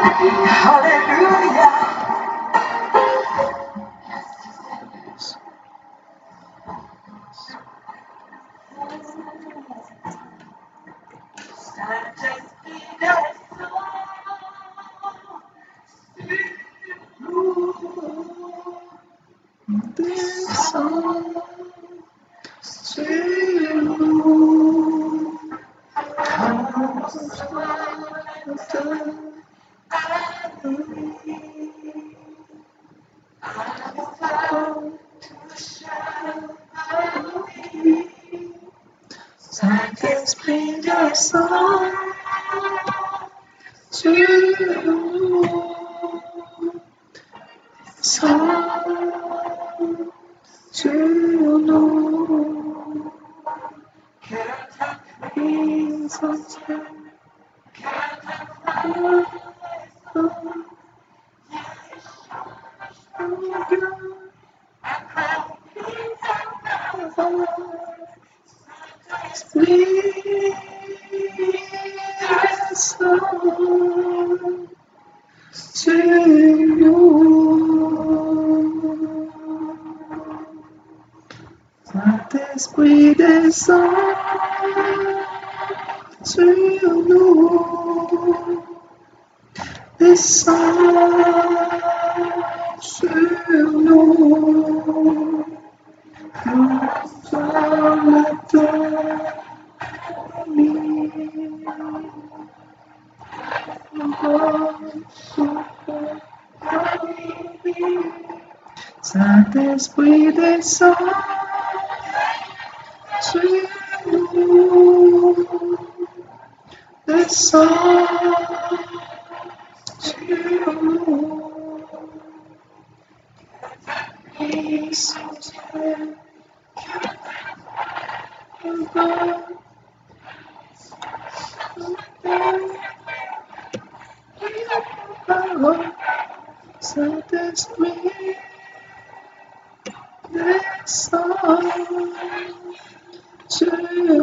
Hallelujah. This song to you comes after I can speak a song to you, song to you. He's on time. Sweet song to you. Not the sweetest song to you. This song to you. Comes all after me. Not the sweetest song to you. This song to you. He's so sad. So this sweet this song to you.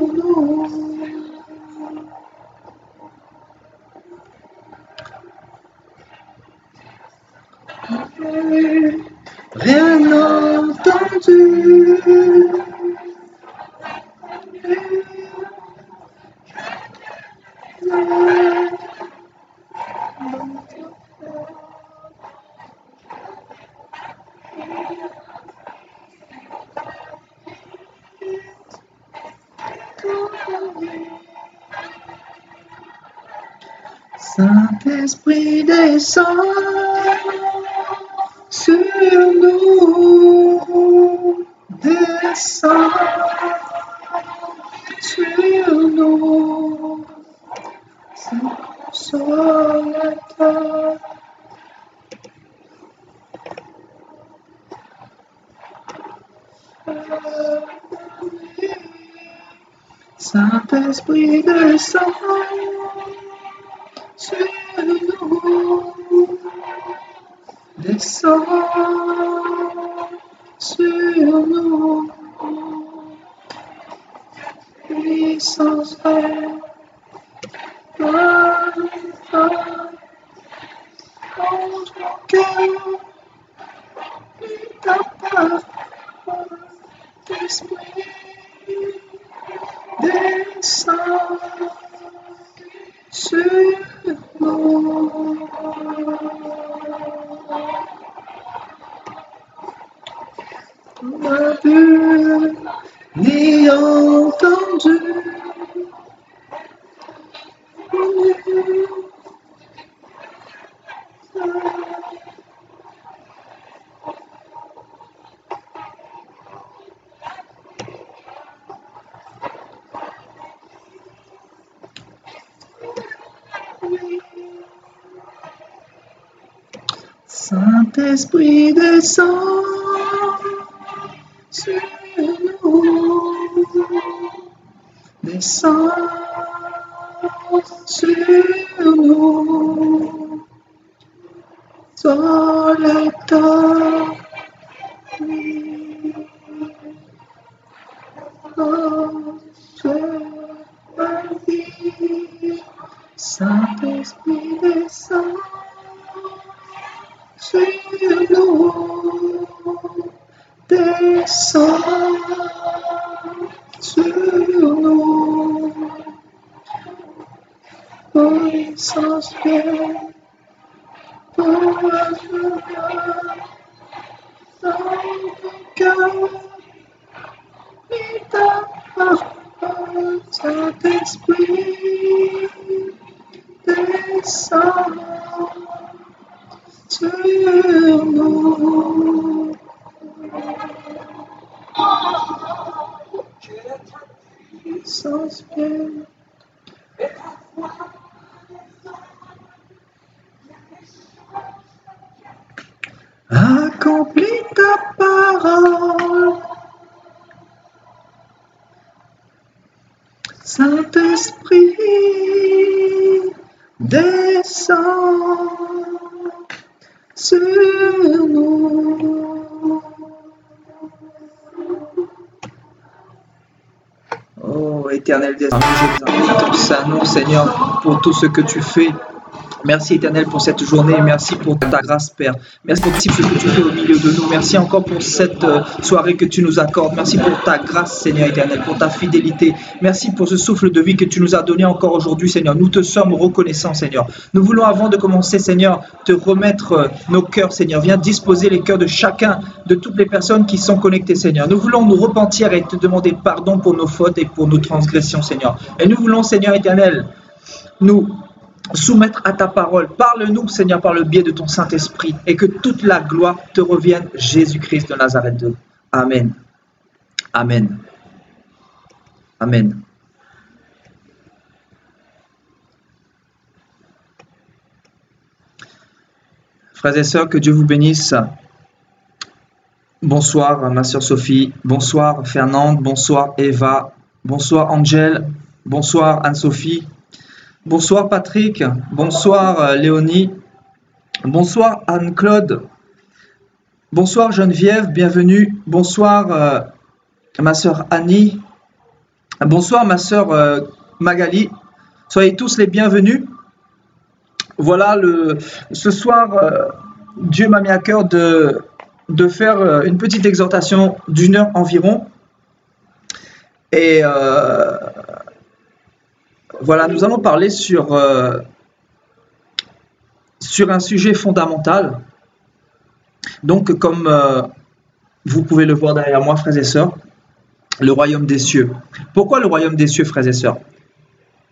Rien entendu. Saint-Esprit descend sur nous, descend sur nous, consolateur. Saint-Esprit descend sur nous, descend sur nous, puissance fait, change mon cœur, ta parole, d'esprit, descend sur nous. On a vu ni entendu. Saint-Esprit descend sur nous, descend sur nous, dans l'état, Saint-Esprit descend. descends sur nous. Puissance vienne, pouvoir vient dans ton cœur. Et ta parole, Saint-Esprit, descend sur nous. Puissance vienne. Accomplis ta parole, Saint-Esprit, descend sur nous. Oh, Éternel des armées, je vous ton saint nom, Seigneur, pour tout ce que tu fais. Merci Éternel pour cette journée, merci pour ta grâce Père, merci pour tout ce que tu fais au milieu de nous, merci encore pour cette soirée que tu nous accordes, merci pour ta grâce Seigneur Éternel, pour ta fidélité, merci pour ce souffle de vie que tu nous as donné encore aujourd'hui Seigneur, nous te sommes reconnaissants Seigneur, nous voulons avant de commencer Seigneur, te remettre nos cœurs Seigneur, viens disposer les cœurs de chacun, de toutes les personnes qui sont connectées Seigneur, nous voulons nous repentir et te demander pardon pour nos fautes et pour nos transgressions Seigneur, et nous voulons Seigneur Éternel, nous soumettre à ta parole. Parle-nous, Seigneur, par le biais de ton Saint-Esprit et que toute la gloire te revienne, Jésus-Christ de Nazareth. Amen. Amen. Amen. Frères et sœurs, que Dieu vous bénisse. Bonsoir, ma sœur Sophie. Bonsoir, Fernande. Bonsoir, Eva. Bonsoir, Angèle. Bonsoir, Anne-Sophie. Bonsoir Patrick, bonsoir Léonie, bonsoir Anne-Claude, bonsoir Geneviève, bienvenue, bonsoir ma sœur Annie, bonsoir ma sœur Magali, soyez tous les bienvenus. Voilà, ce soir, Dieu m'a mis à cœur de faire une petite exhortation d'1 heure environ. Et voilà, nous allons parler sur un sujet fondamental. Donc, comme vous pouvez le voir derrière moi, frères et sœurs, le royaume des cieux. Pourquoi le royaume des cieux, frères et sœurs?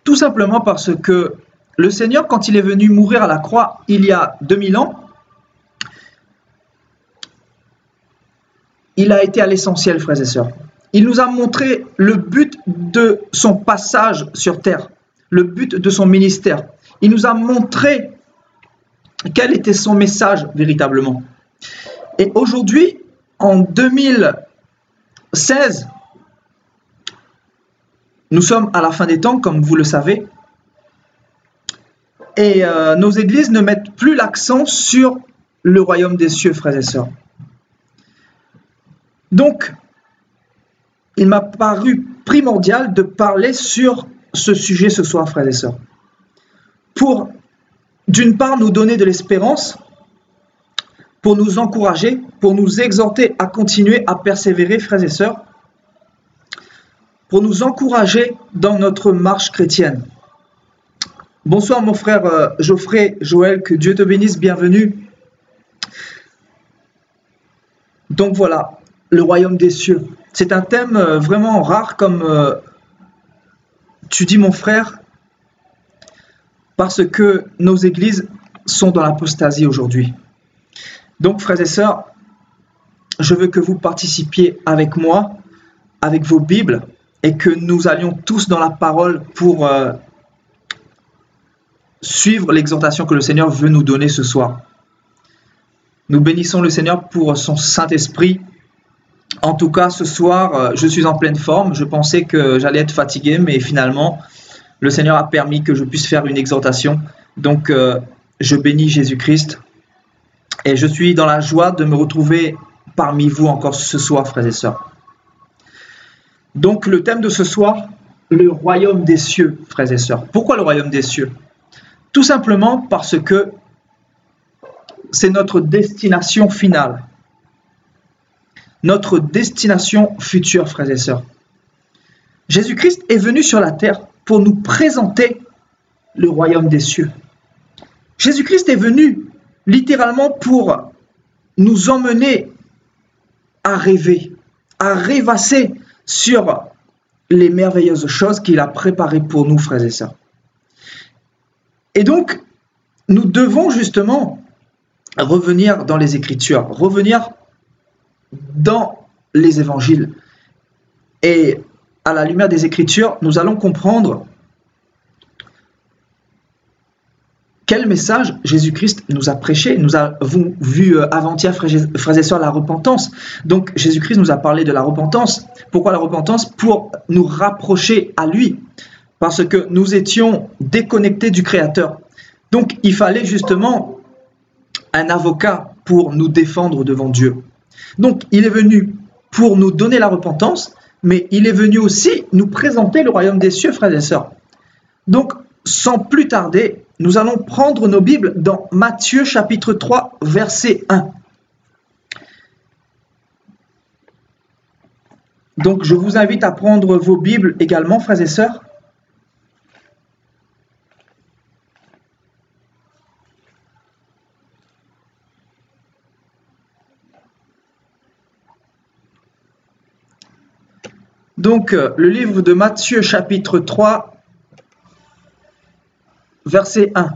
Tout simplement parce que le Seigneur, quand il est venu mourir à la croix il y a 2000 ans, il a été à l'essentiel, frères et sœurs. Il nous a montré le but de son passage sur terre, le but de son ministère. Il nous a montré quel était son message véritablement. Et aujourd'hui, en 2016, nous sommes à la fin des temps, comme vous le savez, et nos églises ne mettent plus l'accent sur le royaume des cieux, frères et sœurs. Donc, il m'a paru primordial de parler sur ce sujet ce soir, frères et sœurs, pour, d'une part, nous donner de l'espérance, pour nous encourager, pour nous exhorter à continuer à persévérer, frères et sœurs, pour nous encourager dans notre marche chrétienne. Bonsoir mon frère Geoffrey, Joël, que Dieu te bénisse, bienvenue. Donc voilà, le royaume des cieux. C'est un thème vraiment rare, comme tu dis mon frère, parce que nos églises sont dans l'apostasie aujourd'hui. Donc frères et sœurs, je veux que vous participiez avec moi, avec vos Bibles, et que nous allions tous dans la parole pour suivre l'exhortation que le Seigneur veut nous donner ce soir. Nous bénissons le Seigneur pour son Saint-Esprit. En tout cas, ce soir, je suis en pleine forme. Je pensais que j'allais être fatigué, mais finalement, le Seigneur a permis que je puisse faire une exhortation. Donc, je bénis Jésus-Christ. Et je suis dans la joie de me retrouver parmi vous encore ce soir, frères et sœurs. Donc, le thème de ce soir, le royaume des cieux, frères et sœurs. Pourquoi le royaume des cieux? Tout simplement parce que c'est notre destination finale. notre destination future, frères et sœurs. Jésus-Christ est venu sur la terre pour nous présenter le royaume des cieux. Jésus-Christ est venu littéralement pour nous emmener à rêver, à rêvasser sur les merveilleuses choses qu'il a préparées pour nous, frères et sœurs. Et donc, nous devons justement revenir dans les Écritures, revenir dans les Évangiles. Et à la lumière des Écritures, nous allons comprendre quel message Jésus-Christ nous a prêché. Nous avons vu avant-hier, frères et sœurs, la repentance. Donc Jésus-Christ nous a parlé de la repentance. Pourquoi la repentance? Pour nous rapprocher à lui, parce que nous étions déconnectés du Créateur. Donc il fallait justement un avocat pour nous défendre devant Dieu. Donc il est venu pour nous donner la repentance, mais il est venu aussi nous présenter le royaume des cieux, frères et sœurs. Donc sans plus tarder, nous allons prendre nos Bibles dans Matthieu chapitre 3, verset 1. Donc je vous invite à prendre vos Bibles également, frères et sœurs. Donc le livre de Matthieu chapitre 3, verset 1.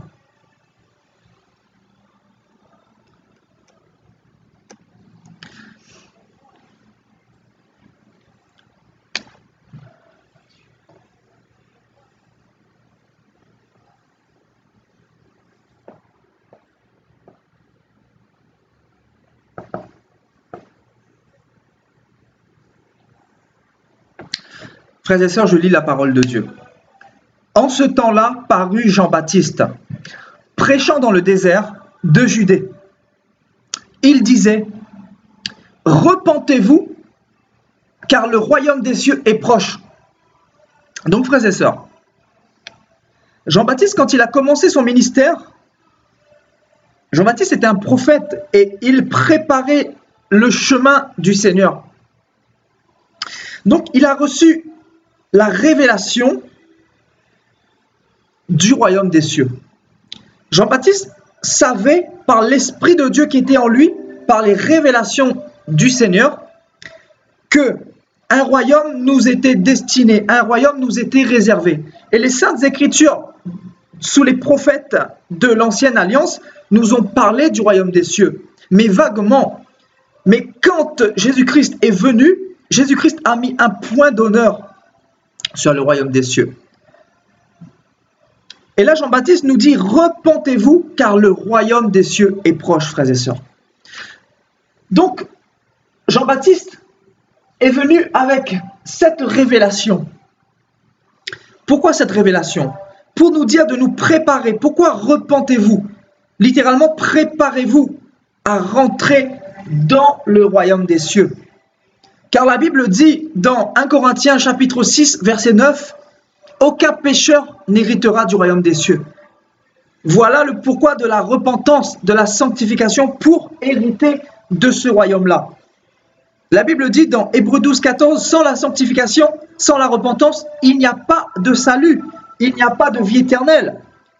Frères et sœurs, je lis la parole de Dieu. En ce temps-là parut Jean-Baptiste, prêchant dans le désert de Judée. Il disait, « Repentez-vous, car le royaume des cieux est proche. » Donc, frères et sœurs, Jean-Baptiste, quand il a commencé son ministère, Jean-Baptiste était un prophète et il préparait le chemin du Seigneur. Donc, il a reçu la révélation du royaume des cieux. Jean-Baptiste savait par l'Esprit de Dieu qui était en lui, par les révélations du Seigneur, que un royaume nous était destiné, un royaume nous était réservé. Et les Saintes Écritures, sous les prophètes de l'Ancienne Alliance, nous ont parlé du royaume des cieux, mais vaguement. Mais quand Jésus-Christ est venu, Jésus-Christ a mis un point d'honneur sur le royaume des cieux. Et là, Jean-Baptiste nous dit, repentez-vous, car le royaume des cieux est proche, frères et sœurs. Donc, Jean-Baptiste est venu avec cette révélation. Pourquoi cette révélation? Pour nous dire de nous préparer. Pourquoi repentez-vous? Littéralement, préparez-vous à rentrer dans le royaume des cieux. Car la Bible dit dans 1 Corinthiens chapitre 6, verset 9, « Aucun pécheur n'héritera du royaume des cieux. » Voilà le pourquoi de la repentance, de la sanctification pour hériter de ce royaume-là. La Bible dit dans Hébreux 12, 14, « Sans la sanctification, sans la repentance, il n'y a pas de salut, il n'y a pas de vie éternelle,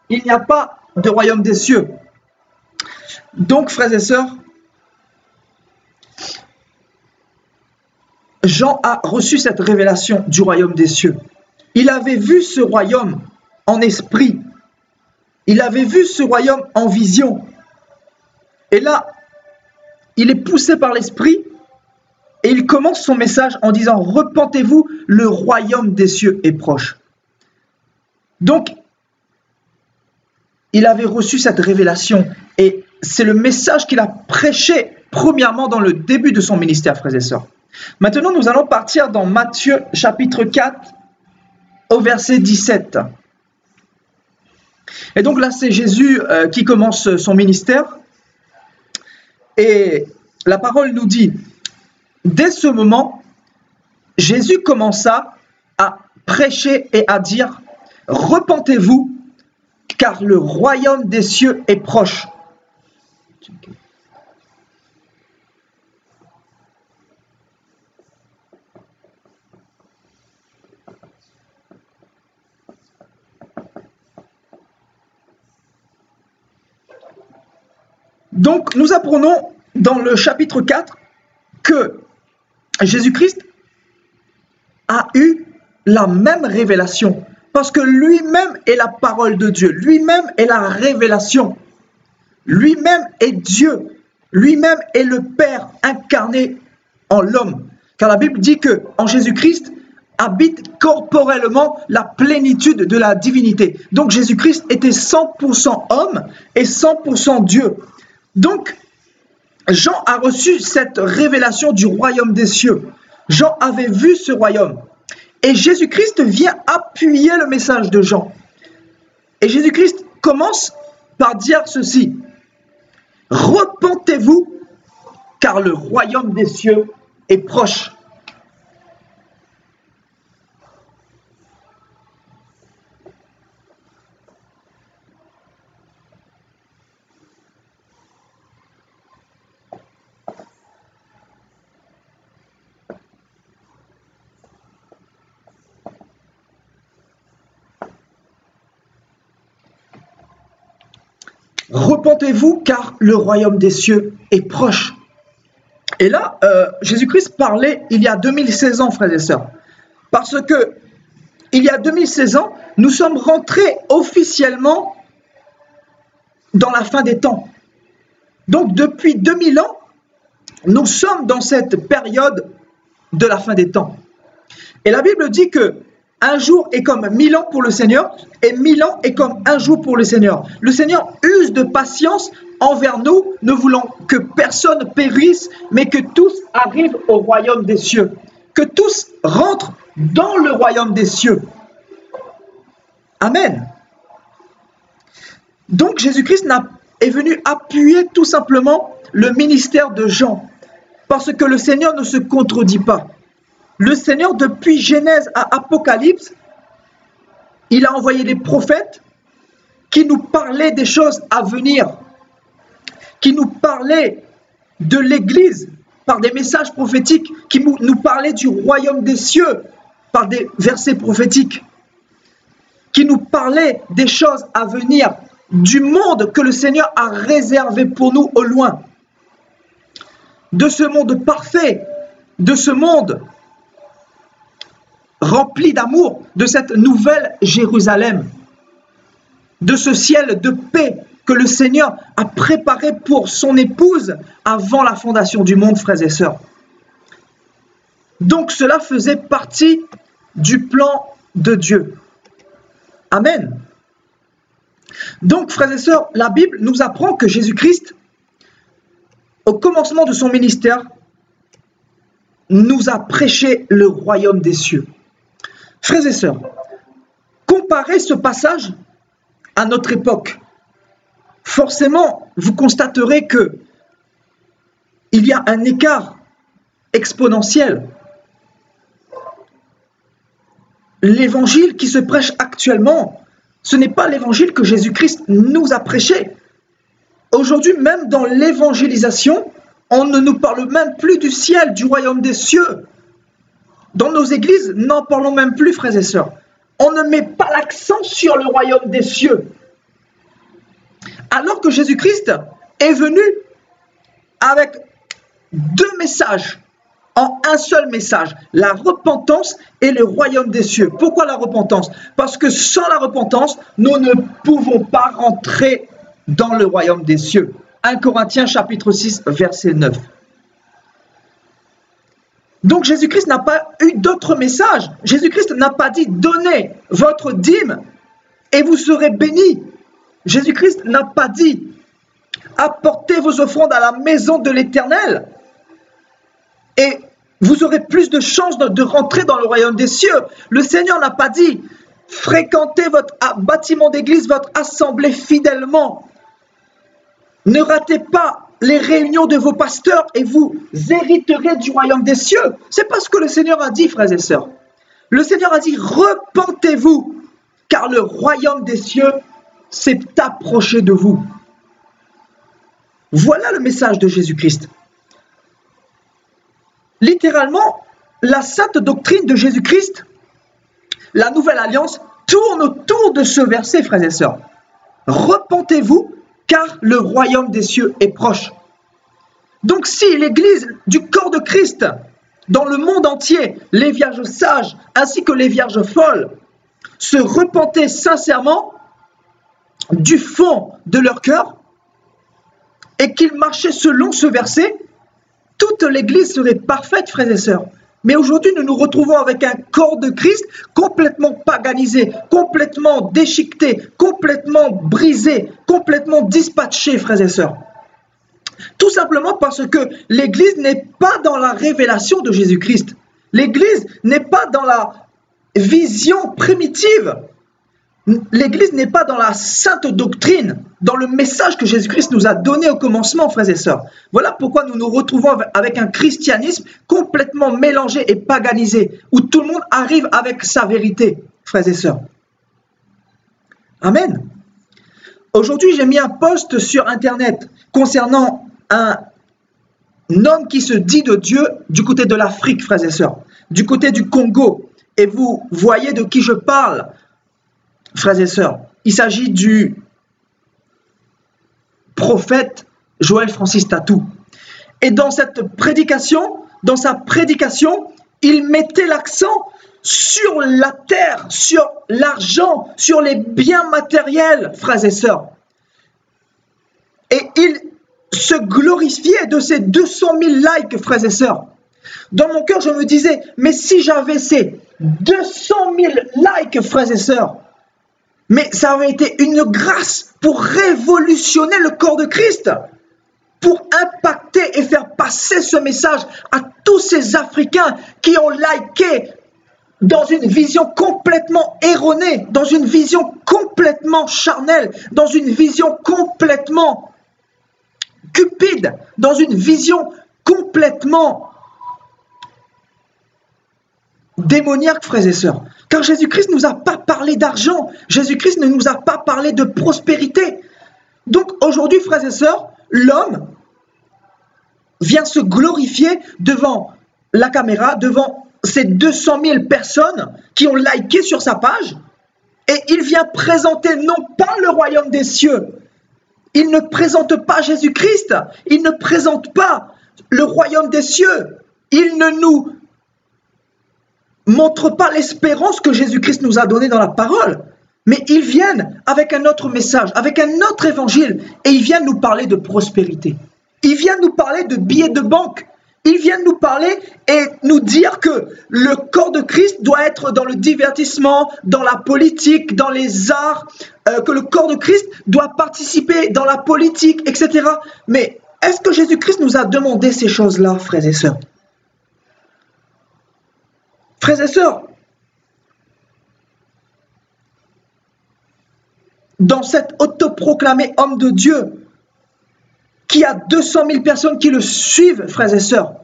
il n'y a pas de royaume des cieux. » Donc, frères et sœurs, Jean a reçu cette révélation du royaume des cieux. Il avait vu ce royaume en esprit. Il avait vu ce royaume en vision. Et là, il est poussé par l'esprit et il commence son message en disant « Repentez-vous, le royaume des cieux est proche. » Donc, il avait reçu cette révélation et c'est le message qu'il a prêché premièrement dans le début de son ministère, frères et sœurs. Maintenant, nous allons partir dans Matthieu chapitre 4 au verset 17. Et donc là, c'est Jésus qui commence son ministère. Et la parole nous dit, dès ce moment, Jésus commença à prêcher et à dire, « Repentez-vous, car le royaume des cieux est proche. » Donc, nous apprenons dans le chapitre 4 que Jésus-Christ a eu la même révélation, parce que lui-même est la parole de Dieu, lui-même est la révélation, lui-même est Dieu, lui-même est le Père incarné en l'homme. Car la Bible dit que en Jésus-Christ habite corporellement la plénitude de la divinité. Donc Jésus-Christ était 100% homme et 100% Dieu. Donc Jean a reçu cette révélation du royaume des cieux. Jean avait vu ce royaume. Et Jésus-Christ vient appuyer le message de Jean. Et Jésus-Christ commence par dire ceci. Repentez-vous, car le royaume des cieux est proche. Repentez-vous car le royaume des cieux est proche. Et là, Jésus-Christ parlait il y a 2016 ans, frères et sœurs. Parce que il y a 2016 ans, nous sommes rentrés officiellement dans la fin des temps. Donc depuis 2000 ans, nous sommes dans cette période de la fin des temps. Et la Bible dit que un jour est comme 1000 ans pour le Seigneur et 1000 ans est comme un jour pour le Seigneur. Le Seigneur use de patience envers nous, ne voulant que personne périsse, mais que tous arrivent au royaume des cieux. Que tous rentrent dans le royaume des cieux. Amen. Donc Jésus-Christ est venu appuyer tout simplement le ministère de Jean. Parce que le Seigneur ne se contredit pas. Le Seigneur, depuis Genèse à Apocalypse, il a envoyé des prophètes qui nous parlaient des choses à venir, qui nous parlaient de l'Église par des messages prophétiques, qui nous parlaient du royaume des cieux par des versets prophétiques, qui nous parlaient des choses à venir, du monde que le Seigneur a réservé pour nous au loin, de ce monde parfait, de ce monde rempli d'amour, de cette nouvelle Jérusalem, de ce ciel de paix que le Seigneur a préparé pour son épouse avant la fondation du monde, frères et sœurs. Donc cela faisait partie du plan de Dieu. Amen. Donc, frères et sœurs, la Bible nous apprend que Jésus-Christ, au commencement de son ministère, nous a prêché le royaume des cieux. Frères et sœurs, comparez ce passage à notre époque. Forcément, vous constaterez que il y a un écart exponentiel. L'évangile qui se prêche actuellement, ce n'est pas l'évangile que Jésus-Christ nous a prêché. Aujourd'hui, même dans l'évangélisation, on ne nous parle même plus du ciel, du royaume des cieux. Dans nos églises, n'en parlons même plus, frères et sœurs. On ne met pas l'accent sur le royaume des cieux. Alors que Jésus-Christ est venu avec deux messages, en un seul message, la repentance et le royaume des cieux. Pourquoi la repentance? Parce que sans la repentance, nous ne pouvons pas rentrer dans le royaume des cieux. 1 Corinthiens chapitre 6, verset 9. Donc Jésus-Christ n'a pas eu d'autre message. Jésus-Christ n'a pas dit « Donnez votre dîme et vous serez bénis ». Jésus-Christ n'a pas dit « Apportez vos offrandes à la maison de l'Éternel et vous aurez plus de chances de rentrer dans le royaume des cieux ». Le Seigneur n'a pas dit « Fréquentez votre bâtiment d'église, votre assemblée fidèlement. Ne ratez pas les réunions de vos pasteurs et vous hériterez du royaume des cieux ». C'est pas ce que le Seigneur a dit, frères et sœurs. Le Seigneur a dit « Repentez-vous, car le royaume des cieux s'est approché de vous ». Voilà le message de Jésus-Christ. Littéralement, la sainte doctrine de Jésus-Christ, la nouvelle alliance, tourne autour de ce verset, frères et sœurs. Repentez-vous, car le royaume des cieux est proche. Donc si l'Église du corps de Christ, dans le monde entier, les vierges sages ainsi que les vierges folles, se repentaient sincèrement du fond de leur cœur et qu'ils marchaient selon ce verset, toute l'Église serait parfaite, frères et sœurs. Mais aujourd'hui, nous nous retrouvons avec un corps de Christ complètement paganisé, complètement déchiqueté, complètement brisé, complètement dispatché, frères et sœurs. Tout simplement parce que l'Église n'est pas dans la révélation de Jésus-Christ. L'Église n'est pas dans la vision primitive. L'Église n'est pas dans la sainte doctrine, dans le message que Jésus-Christ nous a donné au commencement, frères et sœurs. Voilà pourquoi nous nous retrouvons avec un christianisme complètement mélangé et paganisé, où tout le monde arrive avec sa vérité, frères et sœurs. Amen. Aujourd'hui, j'ai mis un post sur Internet concernant un homme qui se dit de Dieu du côté de l'Afrique, frères et sœurs, du côté du Congo. Et vous voyez de qui je parle, frères et sœurs. Il s'agit du prophète Joël Francis Tatou. Et dans cette prédication, dans sa prédication, il mettait l'accent sur la terre, sur l'argent, sur les biens matériels, frères et sœurs. Et il se glorifiait de ces 200 000 likes, frères et sœurs. Dans mon cœur, je me disais, mais si j'avais ces 200 000 likes, frères et sœurs, mais ça avait été une grâce pour révolutionner le corps de Christ, pour impacter et faire passer ce message à tous ces Africains qui ont liké dans une vision complètement erronée, dans une vision complètement charnelle, dans une vision complètement cupide, dans une vision complètement démoniaque, frères et sœurs. Car Jésus-Christ ne nous a pas parlé d'argent. Jésus-Christ ne nous a pas parlé de prospérité. Donc aujourd'hui, frères et sœurs, l'homme vient se glorifier devant la caméra, devant ces 200 000 personnes qui ont liké sur sa page. Et il vient présenter non pas le royaume des cieux. Il ne présente pas Jésus-Christ. Il ne présente pas le royaume des cieux. Il ne nous montre pas l'espérance que Jésus-Christ nous a donnée dans la parole, mais ils viennent avec un autre message, avec un autre évangile, et ils viennent nous parler de prospérité. Ils viennent nous parler de billets de banque. Ils viennent nous parler et nous dire que le corps de Christ doit être dans le divertissement, dans la politique, dans les arts, que le corps de Christ doit participer dans la politique, etc. Mais est-ce que Jésus-Christ nous a demandé ces choses-là, frères et sœurs? Frères et sœurs, dans cet autoproclamé homme de Dieu, qui a 200 000 personnes qui le suivent, frères et sœurs,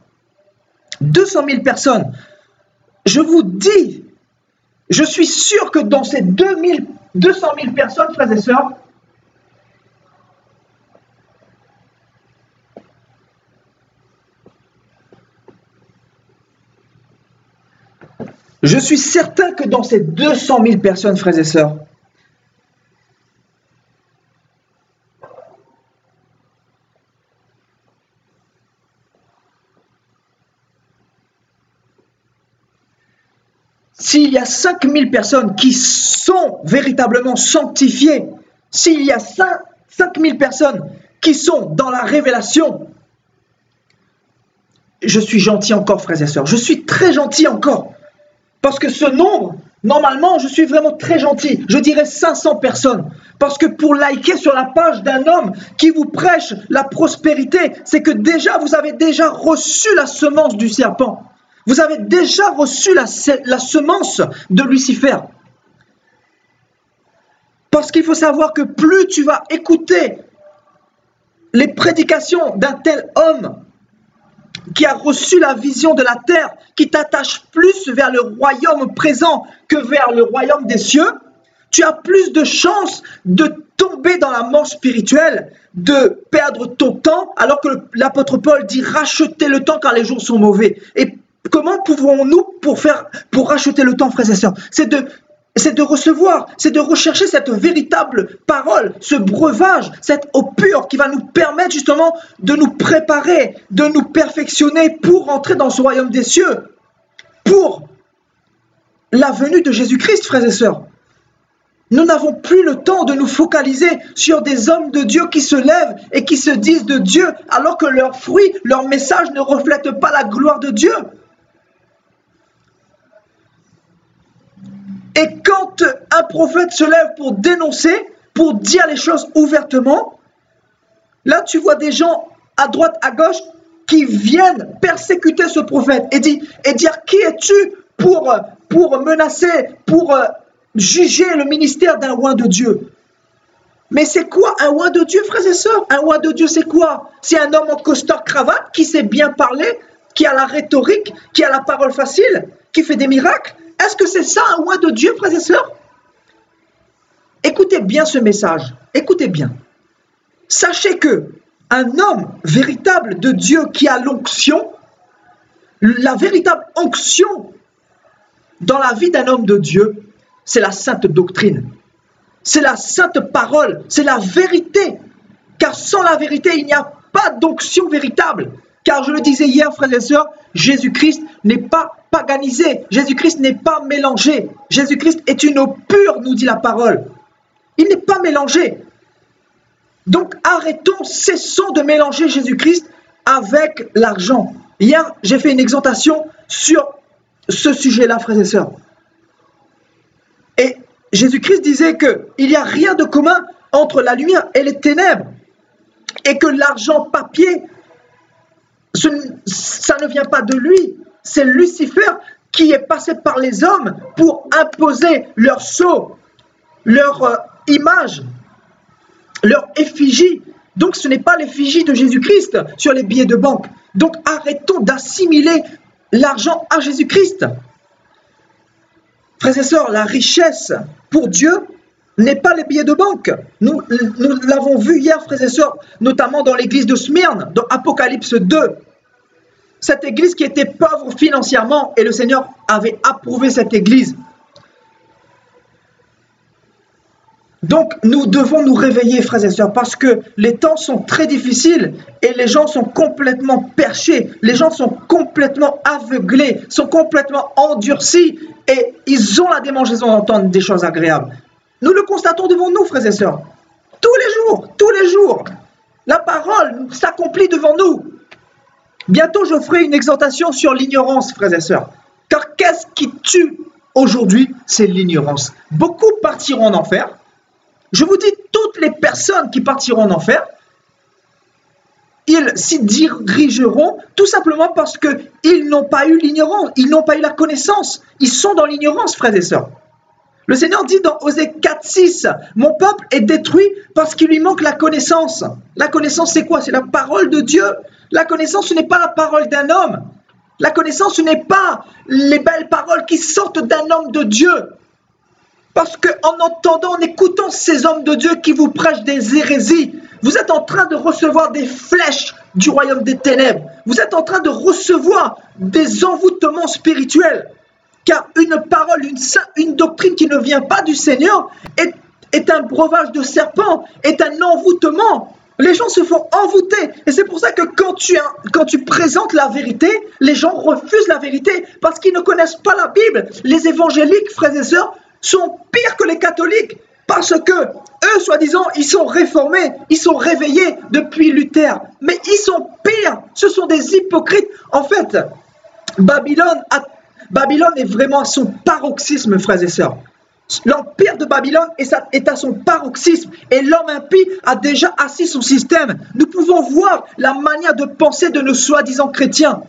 200 000 personnes, je vous dis, je suis sûr que dans ces 200 000 personnes, frères et sœurs, je suis certain que dans ces 200 000 personnes, frères et sœurs, s'il y a 5 000 personnes qui sont véritablement sanctifiées, s'il y a 5 000 personnes qui sont dans la révélation, je suis gentil encore, frères et sœurs, je suis très gentil encore. Parce que ce nombre, normalement, je suis vraiment très gentil. Je dirais 500 personnes. Parce que pour liker sur la page d'un homme qui vous prêche la prospérité, c'est que déjà, vous avez déjà reçu la semence du serpent. Vous avez déjà reçu la semence de Lucifer. Parce qu'il faut savoir que plus tu vas écouter les prédications d'un tel homme, qui a reçu la vision de la terre, qui t'attache plus vers le royaume présent que vers le royaume des cieux, tu as plus de chances de tomber dans la mort spirituelle, de perdre ton temps, alors que l'apôtre Paul dit racheter le temps car les jours sont mauvais. Et comment pouvons-nous pour racheter le temps, frères et sœurs? C'est de c'est de recevoir, c'est de rechercher cette véritable parole, ce breuvage, cette eau pure qui va nous permettre justement de nous préparer, de nous perfectionner pour entrer dans ce royaume des cieux, pour la venue de Jésus-Christ, frères et sœurs. Nous n'avons plus le temps de nous focaliser sur des hommes de Dieu qui se lèvent et qui se disent de Dieu, alors que leurs fruits, leur message ne reflètent pas la gloire de Dieu. Et quand un prophète se lève pour dénoncer, pour dire les choses ouvertement, là tu vois des gens à droite, à gauche qui viennent persécuter ce prophète et dire qui es-tu pour menacer, pour juger le ministère d'un roi de Dieu. Mais c'est quoi un roi de Dieu, frères et sœurs? Un roi de Dieu, c'est quoi? C'est un homme en costard cravate qui sait bien parler, qui a la rhétorique, qui a la parole facile, qui fait des miracles. Est-ce que c'est ça un roi de Dieu, frères et sœurs? Écoutez bien ce message, écoutez bien. Sachez que un homme véritable de Dieu qui a l'onction, la véritable onction dans la vie d'un homme de Dieu, c'est la sainte doctrine, c'est la sainte parole, c'est la vérité. Car sans la vérité, il n'y a pas d'onction véritable. Car je le disais hier, frères et sœurs, Jésus-Christ n'est pas paganisé, Jésus-Christ n'est pas mélangé. Jésus-Christ est une eau pure, nous dit la parole. Il n'est pas mélangé. Donc arrêtons, cessons de mélanger Jésus-Christ avec l'argent. Hier, j'ai fait une exhortation sur ce sujet-là, frères et sœurs. Et Jésus-Christ disait qu'il n'y a rien de commun entre la lumière et les ténèbres. Et que l'argent papier, ça ne vient pas de lui. C'est Lucifer qui est passé par les hommes pour imposer leur sceau, leur image, leur effigie. Donc ce n'est pas l'effigie de Jésus-Christ sur les billets de banque. Donc arrêtons d'assimiler l'argent à Jésus-Christ. Frères et sœurs, la richesse pour Dieu n'est pas les billets de banque. Nous l'avons vu hier, frères et sœurs, notamment dans l'église de Smyrne, dans Apocalypse 2. Cette église qui était pauvre financièrement et le Seigneur avait approuvé cette église. Donc nous devons nous réveiller, frères et sœurs, parce que les temps sont très difficiles et les gens sont complètement perchés, les gens sont complètement aveuglés, sont complètement endurcis et ils ont la démangeaison d'entendre des choses agréables. Nous le constatons devant nous, frères et sœurs. Tous les jours, la parole s'accomplit devant nous. Bientôt, je ferai une exhortation sur l'ignorance, frères et sœurs. Car qu'est-ce qui tue aujourd'hui? C'est l'ignorance. Beaucoup partiront en enfer. Je vous dis, toutes les personnes qui partiront en enfer, ils s'y dirigeront tout simplement parce qu'ils n'ont pas eu l'ignorance, ils n'ont pas eu la connaissance. Ils sont dans l'ignorance, frères et sœurs. Le Seigneur dit dans Osée 4:6, « Mon peuple est détruit parce qu'il lui manque la connaissance. » La connaissance, c'est quoi? C'est la parole de Dieu. La connaissance, ce n'est pas la parole d'un homme. La connaissance, ce n'est pas les belles paroles qui sortent d'un homme de Dieu. Parce qu'en entendant, en écoutant ces hommes de Dieu qui vous prêchent des hérésies, vous êtes en train de recevoir des flèches du royaume des ténèbres. Vous êtes en train de recevoir des envoûtements spirituels. Car une parole, une doctrine qui ne vient pas du Seigneur est un breuvage de serpent, est un envoûtement. Les gens se font envoûter. Et c'est pour ça que quand tu présentes la vérité, les gens refusent la vérité parce qu'ils ne connaissent pas la Bible. Les évangéliques, frères et sœurs, sont pires que les catholiques parce que eux, soi-disant, ils sont réformés, ils sont réveillés depuis Luther. Mais ils sont pires. Ce sont des hypocrites. En fait, Babylone est vraiment à son paroxysme, frères et sœurs. L'empire de Babylone est à son paroxysme et l'homme impie a déjà assis son système. Nous pouvons voir la manière de penser de nos soi-disant chrétiens.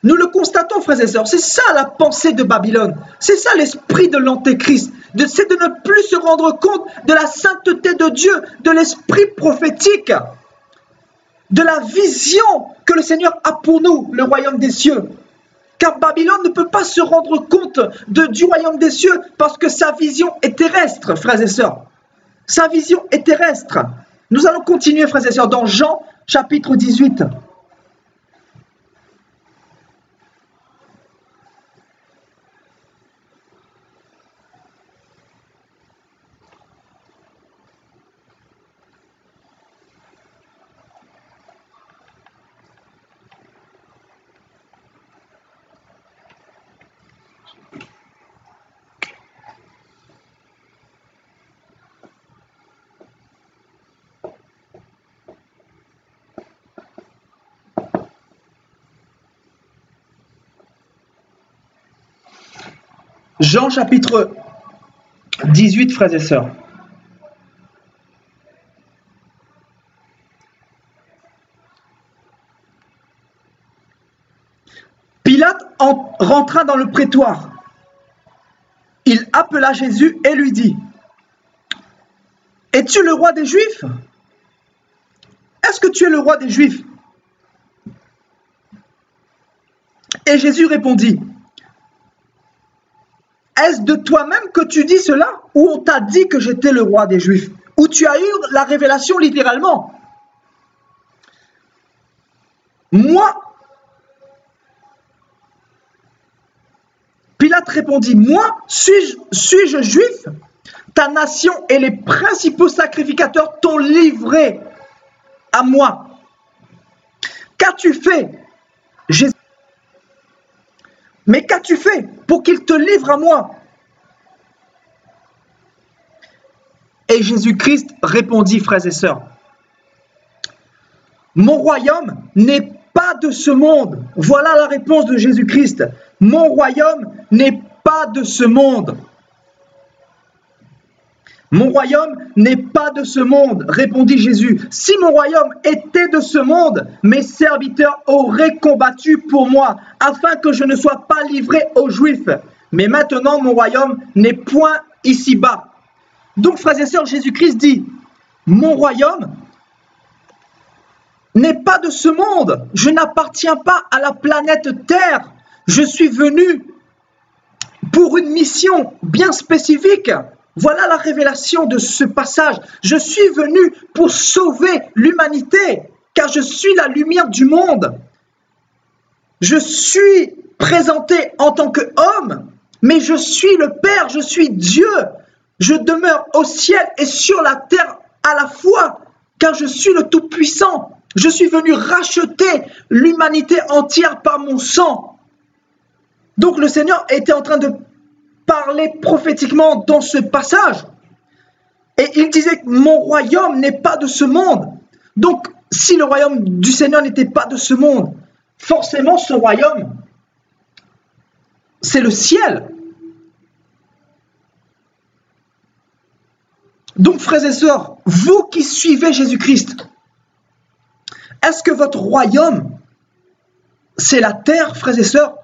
Nous le constatons, frères et sœurs. C'est ça la pensée de Babylone. C'est ça l'esprit de l'antéchrist. C'est de ne plus se rendre compte de la sainteté de Dieu, de l'esprit prophétique, de la vision que le Seigneur a pour nous, le royaume des cieux. Car Babylone ne peut pas se rendre compte du royaume des cieux parce que sa vision est terrestre, frères et sœurs. Sa vision est terrestre. Nous allons continuer, frères et sœurs, dans Jean chapitre 18. Jean chapitre 18, frères et sœurs. Pilate rentra dans le prétoire. Il appela Jésus et lui dit: « Es-tu le roi des Juifs? Est-ce que tu es le roi des Juifs ?» Et Jésus répondit: « Est-ce de toi-même que tu dis cela, ou on t'a dit que j'étais le roi des Juifs? Ou tu as eu la révélation littéralement? Moi, Pilate répondit, moi, suis-je juif? Ta nation et les principaux sacrificateurs t'ont livré à moi. Qu'as-tu fait, Jésus? Mais qu'as-tu fait pour qu'il te livre à moi? Et Jésus-Christ répondit, frères et sœurs, mon royaume n'est pas de ce monde. Voilà la réponse de Jésus-Christ. Mon royaume n'est pas de ce monde. Mon royaume n'est pas de ce monde, répondit Jésus. Si mon royaume était de ce monde, mes serviteurs auraient combattu pour moi, afin que je ne sois pas livré aux Juifs. Mais maintenant, mon royaume n'est point ici-bas. Donc, frères et sœurs, Jésus-Christ dit, mon royaume n'est pas de ce monde. Je n'appartiens pas à la planète Terre. Je suis venu pour une mission bien spécifique. Voilà la révélation de ce passage. Je suis venu pour sauver l'humanité, car je suis la lumière du monde. Je suis présenté en tant qu'homme, mais je suis le Père, je suis Dieu. Je demeure au ciel et sur la terre à la fois, car je suis le Tout-Puissant. Je suis venu racheter l'humanité entière par mon sang. Donc le Seigneur était en train de parler prophétiquement dans ce passage. Et il disait que mon royaume n'est pas de ce monde. Donc, si le royaume du Seigneur n'était pas de ce monde, forcément son royaume, c'est le ciel. Donc, frères et sœurs, vous qui suivez Jésus-Christ, est-ce que votre royaume, c'est la terre, frères et sœurs,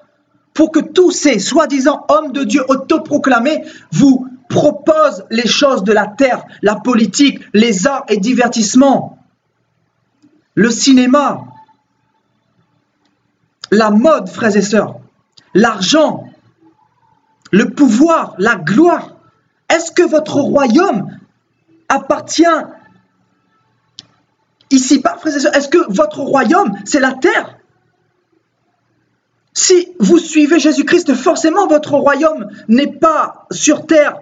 pour que tous ces soi-disant hommes de Dieu autoproclamés vous proposent les choses de la terre, la politique, les arts et divertissements, le cinéma, la mode, frères et sœurs, l'argent, le pouvoir, la gloire. Est-ce que votre royaume appartient ici-bas, frères et sœurs? Est-ce que votre royaume, c'est la terre? Si vous suivez Jésus-Christ, forcément votre royaume n'est pas sur terre,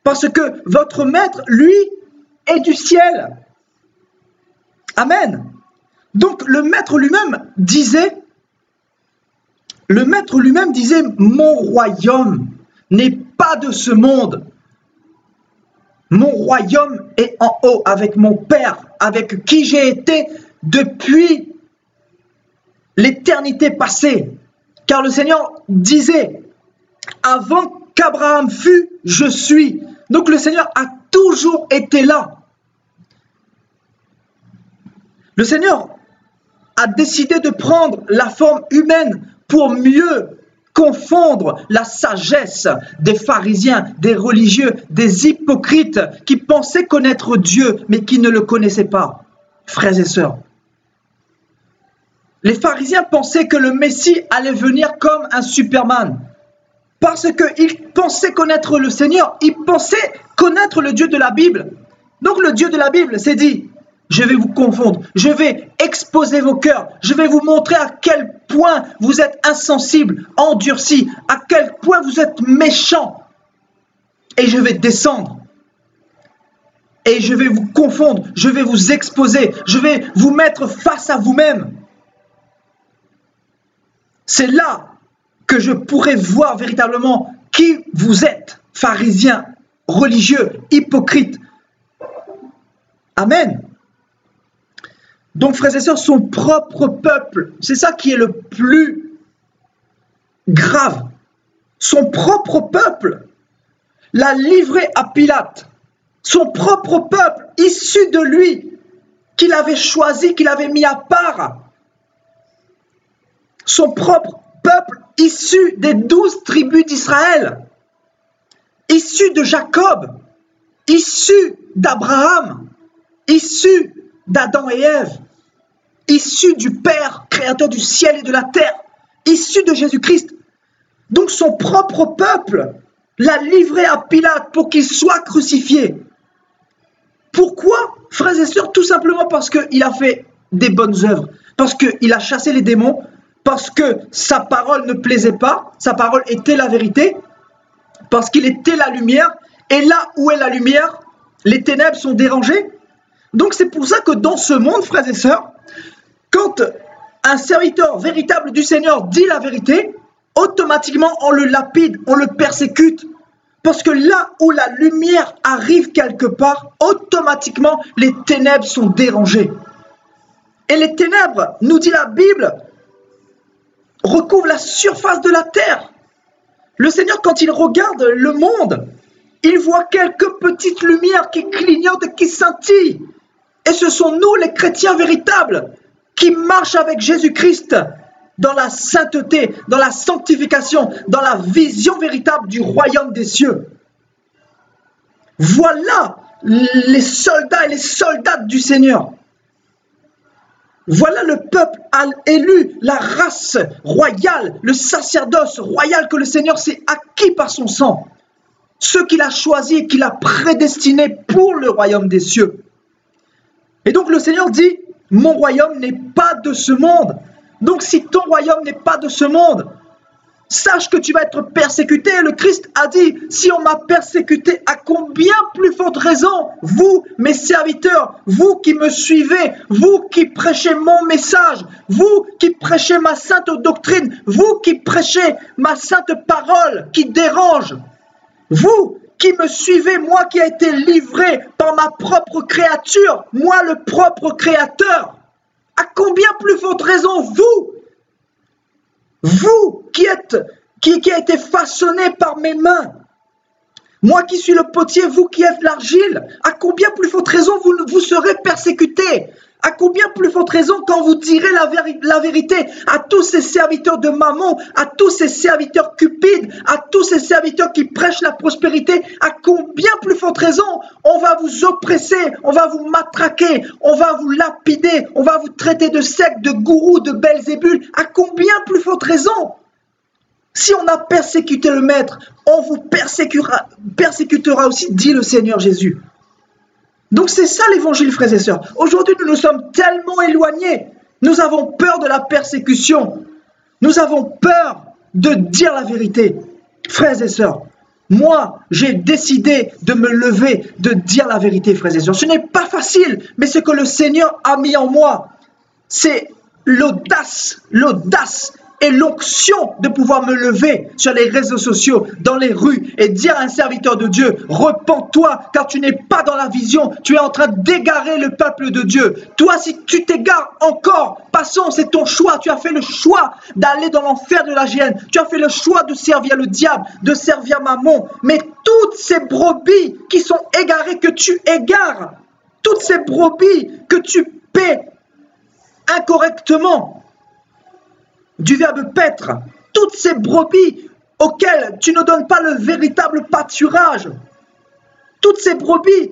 parce que votre maître, lui, est du ciel. Amen. Donc le maître lui-même disait, mon royaume n'est pas de ce monde. Mon royaume est en haut avec mon Père, avec qui j'ai été depuis l'éternité passée. Car le Seigneur disait, avant qu'Abraham fût, je suis. Donc le Seigneur a toujours été là. Le Seigneur a décidé de prendre la forme humaine pour mieux confondre la sagesse des pharisiens, des religieux, des hypocrites qui pensaient connaître Dieu, mais qui ne le connaissaient pas. Frères et sœurs, les pharisiens pensaient que le Messie allait venir comme un Superman. Parce qu'ils pensaient connaître le Seigneur, ils pensaient connaître le Dieu de la Bible. Donc le Dieu de la Bible s'est dit, je vais vous confondre, je vais exposer vos cœurs, je vais vous montrer à quel point vous êtes insensibles, endurcis, à quel point vous êtes méchants. Et je vais descendre. Et je vais vous confondre, je vais vous exposer, je vais vous mettre face à vous-même. C'est là que je pourrai voir véritablement qui vous êtes, pharisiens, religieux, hypocrites. Amen. Donc, frères et sœurs, son propre peuple, c'est ça qui est le plus grave. son propre peuple l'a livré à Pilate. Son propre peuple, issu de lui, qu'il avait choisi, qu'il avait mis à part. Son propre peuple, issu des 12 tribus d'Israël, issu de Jacob, issu d'Abraham, issu d'Adam et Ève, issu du Père, créateur du ciel et de la terre, issu de Jésus-Christ. Donc son propre peuple l'a livré à Pilate pour qu'il soit crucifié. Pourquoi, frères et sœurs? Tout simplement parce qu'il a fait des bonnes œuvres, parce qu'il a chassé les démons, parce que sa parole ne plaisait pas, sa parole était la vérité, parce qu'il était la lumière, et là où est la lumière, les ténèbres sont dérangées. Donc c'est pour ça que dans ce monde, frères et sœurs, quand un serviteur véritable du Seigneur dit la vérité, automatiquement on le lapide, on le persécute. Parce que là où la lumière arrive quelque part, automatiquement les ténèbres sont dérangées. Et les ténèbres, nous dit la Bible, recouvrent la surface de la terre. Le Seigneur, quand il regarde le monde, il voit quelques petites lumières qui clignotent et qui scintillent. Et ce sont nous, les chrétiens véritables, qui marchent avec Jésus-Christ dans la sainteté, dans la sanctification, dans la vision véritable du royaume des cieux. Voilà les soldats et les soldates du Seigneur. Voilà le peuple élu, la race royale, le sacerdoce royal que le Seigneur s'est acquis par son sang. Ceux qu'il a choisis et qu'il a prédestinés pour le royaume des cieux. Et donc le Seigneur dit, mon royaume n'est pas de ce monde. Donc si ton royaume n'est pas de ce monde, sache que tu vas être persécuté. Le Christ a dit, si on m'a persécuté, à combien plus forte raison, vous, mes serviteurs, vous qui me suivez, vous qui prêchez mon message, vous qui prêchez ma sainte doctrine, vous qui prêchez ma sainte parole qui dérange, vous qui me suivez, moi qui ai été livré par ma propre créature, moi le propre créateur, à combien plus forte raison, vous qui a été façonné par mes mains, moi qui suis le potier, vous qui êtes l'argile, à combien plus forte raison vous serez persécutés? À combien plus forte raison quand vous direz la vérité à tous ces serviteurs de Mammon, à tous ces serviteurs cupides, à tous ces serviteurs qui prêchent la prospérité, à combien plus forte raison on va vous oppresser, on va vous matraquer, on va vous lapider, on va vous traiter de secte, de gourou, de Belzébul, à combien plus forte raison? Si on a persécuté le Maître, on vous persécutera aussi, dit le Seigneur Jésus. Donc c'est ça l'évangile, frères et sœurs. Aujourd'hui, nous nous sommes tellement éloignés. Nous avons peur de la persécution. Nous avons peur de dire la vérité. Frères et sœurs, moi, j'ai décidé de me lever, de dire la vérité, frères et sœurs. Ce n'est pas facile, mais ce que le Seigneur a mis en moi, c'est l'audace et l'onction de pouvoir me lever sur les réseaux sociaux, dans les rues et dire à un serviteur de Dieu, repens-toi car tu n'es pas dans la vision, tu es en train d'égarer le peuple de Dieu. Toi, si tu t'égares encore, passons, c'est ton choix, tu as fait le choix d'aller dans l'enfer de la géhenne, tu as fait le choix de servir le diable, de servir Mammon, mais toutes ces brebis qui sont égarées, que tu égares, toutes ces brebis que tu paies incorrectement, du verbe paître, toutes ces brebis auxquelles tu ne donnes pas le véritable pâturage, toutes ces brebis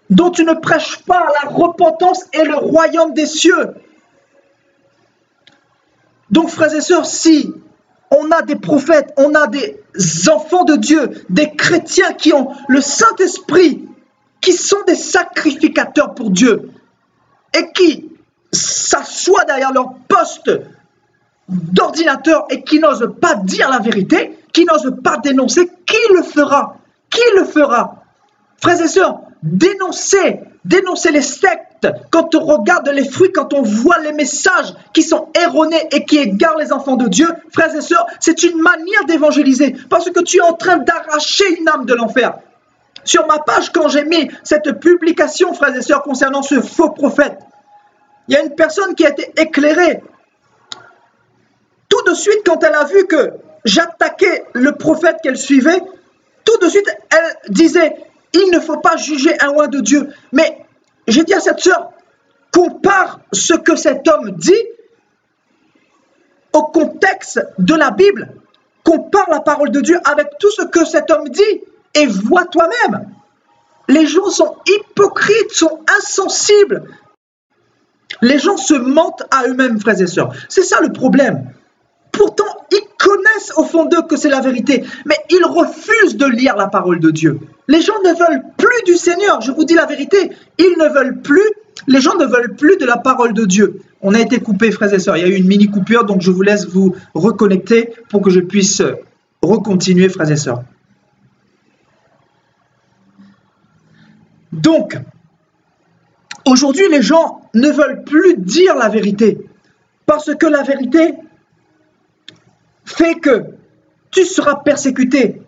dont tu ne prêches pas la repentance et le royaume des cieux. Donc frères et sœurs, si on a des prophètes, on a des enfants de Dieu, des chrétiens qui ont le Saint-Esprit, qui sont des sacrificateurs pour Dieu et qui s'assoient derrière leur poste d'ordinateur et qui n'ose pas dire la vérité, qui n'ose pas dénoncer, qui le fera? Qui le fera? Frères et sœurs, dénoncez les sectes, quand on regarde les fruits, quand on voit les messages qui sont erronés et qui égarent les enfants de Dieu, frères et sœurs, c'est une manière d'évangéliser, parce que tu es en train d'arracher une âme de l'enfer. Sur ma page, quand j'ai mis cette publication, frères et sœurs, concernant ce faux prophète, il y a une personne qui a été éclairée. Tout de suite, quand elle a vu que j'attaquais le prophète qu'elle suivait, tout de suite, elle disait, il ne faut pas juger un roi de Dieu. Mais j'ai dit à cette sœur, compare ce que cet homme dit au contexte de la Bible. Compare la parole de Dieu avec tout ce que cet homme dit et vois toi-même. Les gens sont hypocrites, sont insensibles. Les gens se mentent à eux-mêmes, frères et sœurs. C'est ça le problème. Pourtant, ils connaissent au fond d'eux que c'est la vérité, mais ils refusent de lire la parole de Dieu. Les gens ne veulent plus du Seigneur, je vous dis la vérité. Ils ne veulent plus, les gens ne veulent plus de la parole de Dieu. On a été coupés, frères et sœurs. Il y a eu une mini coupure, donc je vous laisse vous reconnecter pour que je puisse recontinuer, frères et sœurs. Donc, aujourd'hui, les gens ne veulent plus dire la vérité parce que la vérité fait que tu seras persécuté.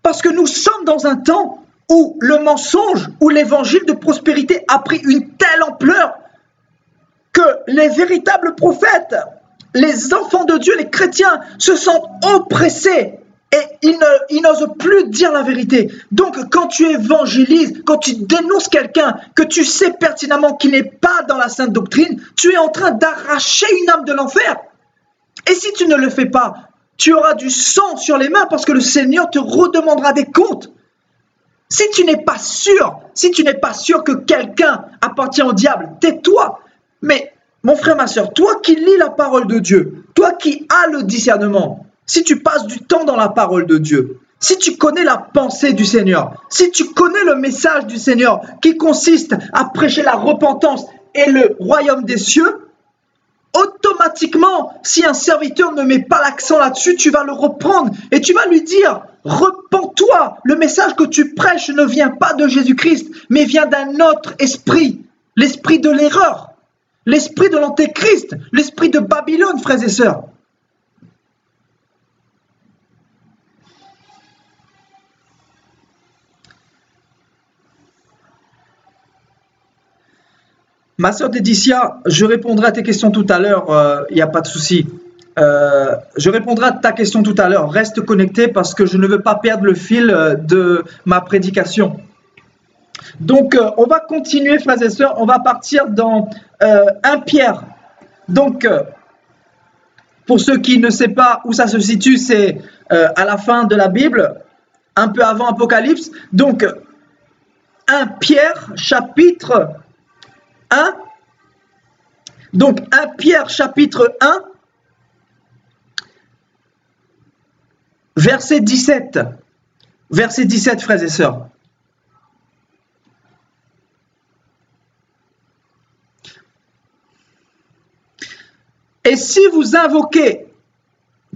Parce que nous sommes dans un temps où le mensonge, où l'évangile de prospérité a pris une telle ampleur que les véritables prophètes, les enfants de Dieu, les chrétiens, se sentent oppressés et ils n'osent plus dire la vérité. Donc, quand tu évangélises, quand tu dénonces quelqu'un que tu sais pertinemment qui n'est pas dans la sainte doctrine, tu es en train d'arracher une âme de l'enfer. Et si tu ne le fais pas, tu auras du sang sur les mains parce que le Seigneur te redemandera des comptes. Si tu n'es pas sûr que quelqu'un appartient au diable, tais-toi. Mais mon frère, ma soeur, toi qui lis la parole de Dieu, toi qui as le discernement, si tu passes du temps dans la parole de Dieu, si tu connais la pensée du Seigneur, si tu connais le message du Seigneur qui consiste à prêcher la repentance et le royaume des cieux, automatiquement, si un serviteur ne met pas l'accent là-dessus, tu vas le reprendre et tu vas lui dire, repens-toi, le message que tu prêches ne vient pas de Jésus-Christ, mais vient d'un autre esprit, l'esprit de l'erreur, l'esprit de l'antéchrist, l'esprit de Babylone, frères et sœurs. Ma sœur Dédicia, je répondrai à tes questions tout à l'heure, il n'y a pas de souci. Je répondrai à ta question tout à l'heure. Reste connecté parce que je ne veux pas perdre le fil de ma prédication. Donc, on va continuer, frères et sœurs. On va partir dans 1 Pierre. Donc, pour ceux qui ne savent pas où ça se situe, c'est à la fin de la Bible, un peu avant Apocalypse. Donc, 1 Pierre, chapitre 1. Donc, 1 Pierre, chapitre 1, verset 17. Verset 17, frères et sœurs. Et si vous invoquez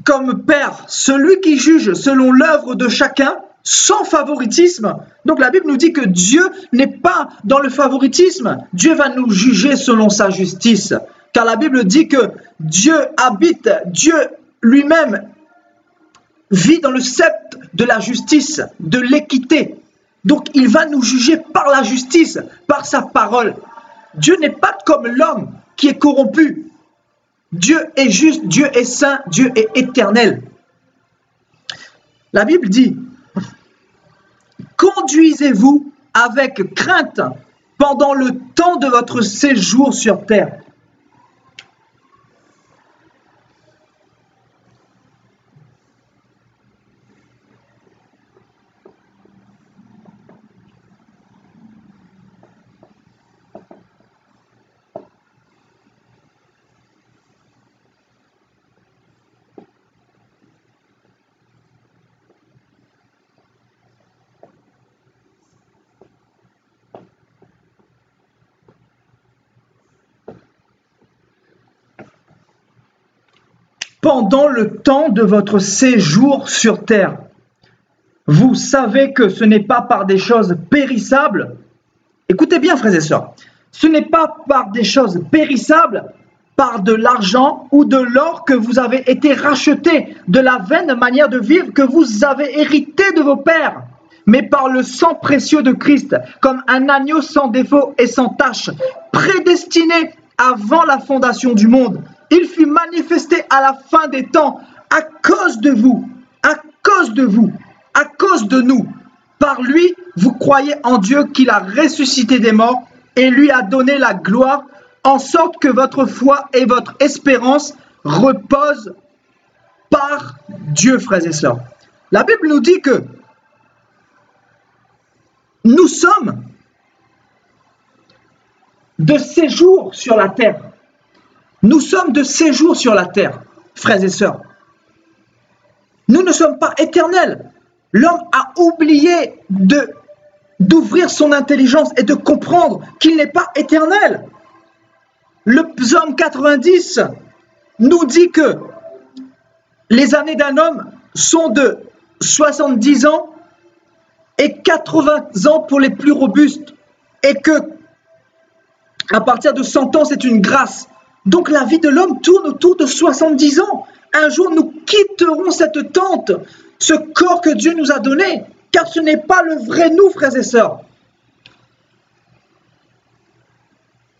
comme Père celui qui juge selon l'œuvre de chacun, sans favoritisme. Donc la Bible nous dit que Dieu n'est pas dans le favoritisme. Dieu va nous juger selon sa justice. Car la Bible dit que Dieu habite, Dieu lui-même vit dans le sceptre de la justice, de l'équité. Donc il va nous juger par la justice, par sa parole. Dieu n'est pas comme l'homme qui est corrompu. Dieu est juste, Dieu est saint, Dieu est éternel. La Bible dit, conduisez-vous avec crainte pendant le temps de votre séjour sur terre. Pendant le temps de votre séjour sur terre. Vous savez que ce n'est pas par des choses périssables. Écoutez bien, frères et sœurs. Ce n'est pas par des choses périssables, par de l'argent ou de l'or que vous avez été rachetés de la vaine manière de vivre que vous avez hérité de vos pères, mais par le sang précieux de Christ, comme un agneau sans défaut et sans tache, prédestiné avant la fondation du monde. Il fut manifesté à la fin des temps à cause de vous, à cause de vous, à cause de nous. Par lui, vous croyez en Dieu qu'il a ressuscité des morts et lui a donné la gloire, en sorte que votre foi et votre espérance reposent par Dieu, frères et sœurs. La Bible nous dit que nous sommes de séjour sur la terre. Nous sommes de séjour sur la terre, frères et sœurs. Nous ne sommes pas éternels. L'homme a oublié d'ouvrir son intelligence et de comprendre qu'il n'est pas éternel. Le psaume 90 nous dit que les années d'un homme sont de 70 ans et 80 ans pour les plus robustes, et que à partir de 100 ans, c'est une grâce. Donc la vie de l'homme tourne autour de 70 ans. Un jour, nous quitterons cette tente, ce corps que Dieu nous a donné, car ce n'est pas le vrai nous, frères et sœurs.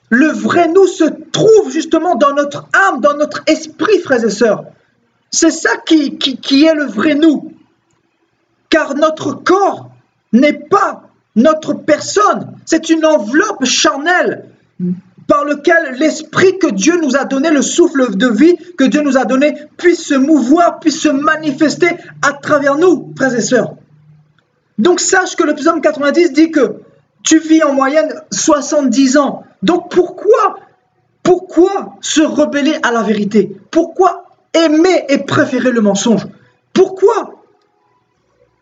Le vrai nous se trouve justement dans notre âme, dans notre esprit, frères et sœurs. C'est ça qui est le vrai nous. Car notre corps n'est pas notre personne, c'est une enveloppe charnelle par lequel l'esprit que Dieu nous a donné, le souffle de vie que Dieu nous a donné, puisse se mouvoir, puisse se manifester à travers nous, frères et sœurs. Donc sache que le psaume 90 dit que tu vis en moyenne 70 ans. Donc pourquoi se rebeller à la vérité? Pourquoi aimer et préférer le mensonge? Pourquoi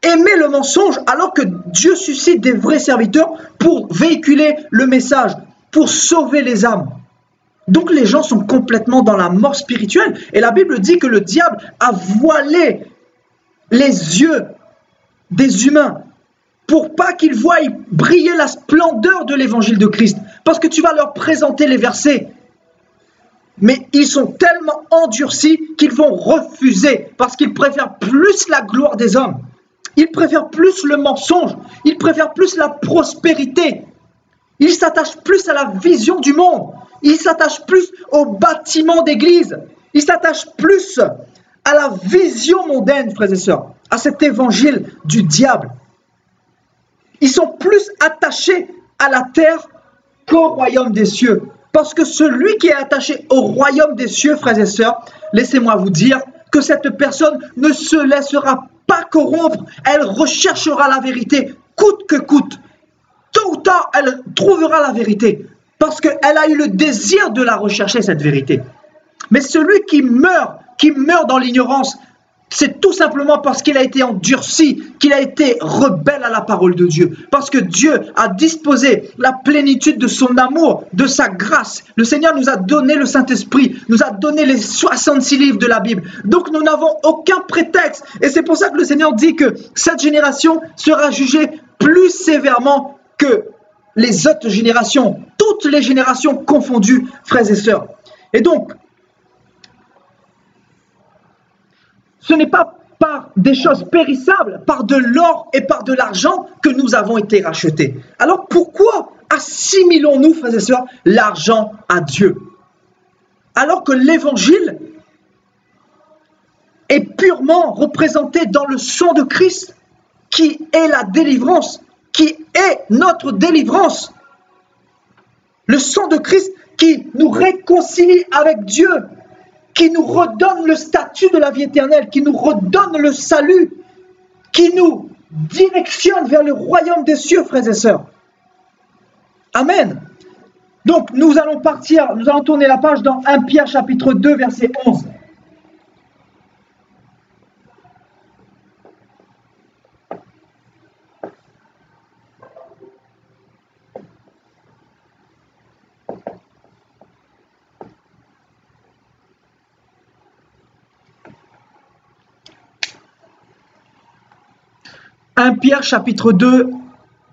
aimer le mensonge alors que Dieu suscite des vrais serviteurs pour véhiculer le message, pour sauver les âmes? Donc les gens sont complètement dans la mort spirituelle. Et la Bible dit que le diable a voilé les yeux des humains pour pas qu'ils voient briller la splendeur de l'évangile de Christ. Parce que tu vas leur présenter les versets, mais ils sont tellement endurcis qu'ils vont refuser parce qu'ils préfèrent plus la gloire des hommes. Ils préfèrent plus le mensonge. Ils préfèrent plus la prospérité. Ils s'attachent plus à la vision du monde. Ils s'attachent plus au bâtiment d'église. Ils s'attachent plus à la vision mondaine, frères et sœurs, à cet évangile du diable. Ils sont plus attachés à la terre qu'au royaume des cieux. Parce que celui qui est attaché au royaume des cieux, frères et sœurs, laissez-moi vous dire que cette personne ne se laissera pas corrompre. Elle recherchera la vérité, coûte que coûte. Tôt ou tard, elle trouvera la vérité. Parce qu'elle a eu le désir de la rechercher, cette vérité. Mais celui qui meurt dans l'ignorance, c'est tout simplement parce qu'il a été endurci, qu'il a été rebelle à la parole de Dieu. Parce que Dieu a disposé la plénitude de son amour, de sa grâce. Le Seigneur nous a donné le Saint-Esprit, nous a donné les 66 livres de la Bible. Donc nous n'avons aucun prétexte. Et c'est pour ça que le Seigneur dit que cette génération sera jugée plus sévèrement que les autres générations. Toutes les générations confondues, frères et sœurs. Et donc, ce n'est pas par des choses périssables, par de l'or et par de l'argent que nous avons été rachetés. Alors pourquoi assimilons-nous, frères et sœurs, l'argent à Dieu? Alors que l'évangile est purement représenté dans le sang de Christ, qui est la délivrance, qui est notre délivrance. Le sang de Christ qui nous réconcilie avec Dieu, qui nous redonne le statut de la vie éternelle, qui nous redonne le salut, qui nous directionne vers le royaume des cieux, frères et sœurs. Amen. Donc, nous allons tourner la page dans 1 Pierre chapitre 2, verset 11. « 1 Pierre chapitre 2,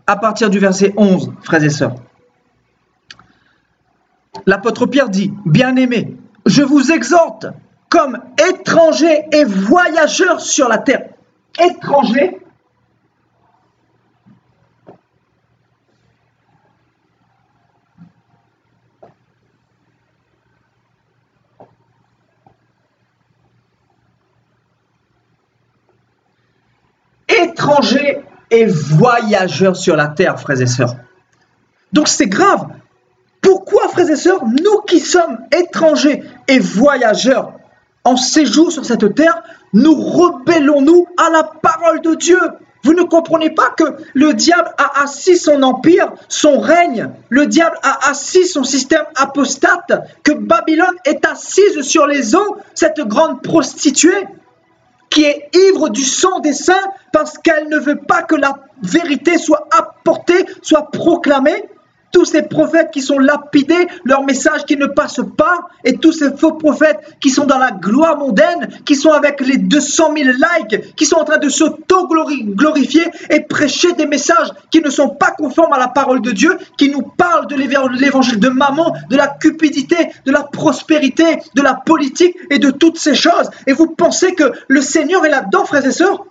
à partir du verset 11, frères et sœurs. L'apôtre Pierre dit, « Bien-aimés, je vous exhorte comme étrangers et voyageurs sur la terre. » Étrangers étrangers et voyageurs sur la terre, frères et sœurs. Donc c'est grave. Pourquoi, frères et sœurs, nous qui sommes étrangers et voyageurs en séjour sur cette terre, nous rebellons-nous à la parole de Dieu? Vous ne comprenez pas que le diable a assis son empire, son règne, le diable a assis son système apostate, que Babylone est assise sur les eaux, cette grande prostituée qui est ivre du sang des saints parce qu'elle ne veut pas que la vérité soit apportée, soit proclamée. Tous ces prophètes qui sont lapidés, leur message qui ne passe pas, et tous ces faux prophètes qui sont dans la gloire mondaine, qui sont avec les 200 000 likes, qui sont en train de s'auto-glorifier et prêcher des messages qui ne sont pas conformes à la parole de Dieu, qui nous parlent de l'évangile de Mammon, de la cupidité, de la prospérité, de la politique et de toutes ces choses. Et vous pensez que le Seigneur est là-dedans, frères et sœurs?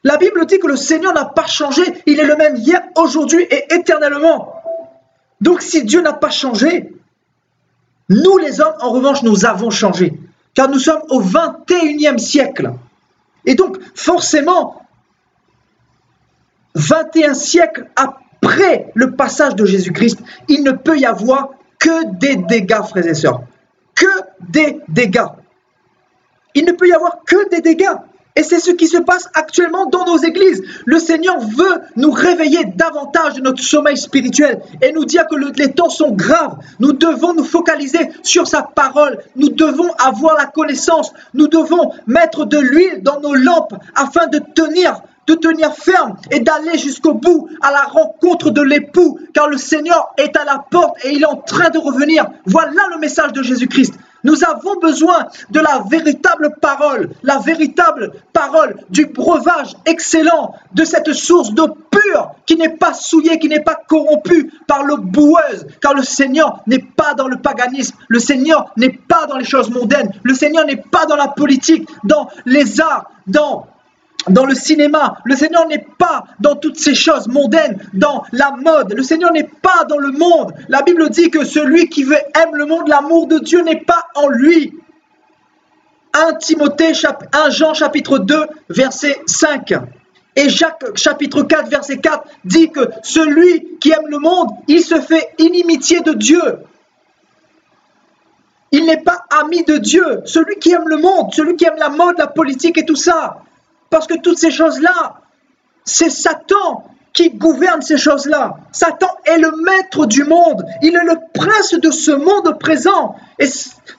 La Bible dit que le Seigneur n'a pas changé, il est le même hier, aujourd'hui et éternellement. Donc si Dieu n'a pas changé, nous les hommes, en revanche, nous avons changé. Car nous sommes au 21e siècle. Et donc, forcément, 21 siècles après le passage de Jésus-Christ, il ne peut y avoir que des dégâts, frères et sœurs. Que des dégâts. Il ne peut y avoir que des dégâts. Et c'est ce qui se passe actuellement dans nos églises. Le Seigneur veut nous réveiller davantage de notre sommeil spirituel et nous dire que les temps sont graves. Nous devons nous focaliser sur sa parole. Nous devons avoir la connaissance. Nous devons mettre de l'huile dans nos lampes afin de tenir ferme et d'aller jusqu'au bout à la rencontre de l'époux, car le Seigneur est à la porte et il est en train de revenir. Voilà le message de Jésus-Christ. Nous avons besoin de la véritable parole du breuvage excellent, de cette source d'eau pure qui n'est pas souillée, qui n'est pas corrompue par l'eau boueuse, car le Seigneur n'est pas dans le paganisme, le Seigneur n'est pas dans les choses mondaines, le Seigneur n'est pas dans la politique, dans les arts, dans le cinéma. Le Seigneur n'est pas dans toutes ces choses mondaines, dans la mode. Le Seigneur n'est pas dans le monde. La Bible dit que celui qui aime le monde, l'amour de Dieu n'est pas en lui. 1 Jean chapitre 2, verset 5. Et Jacques chapitre 4, verset 4 dit que celui qui aime le monde, il se fait inimitié de Dieu. Il n'est pas ami de Dieu. Celui qui aime le monde, celui qui aime la mode, la politique et tout ça. Parce que toutes ces choses-là, c'est Satan qui gouverne ces choses-là. Satan est le maître du monde. Il est le prince de ce monde présent. Et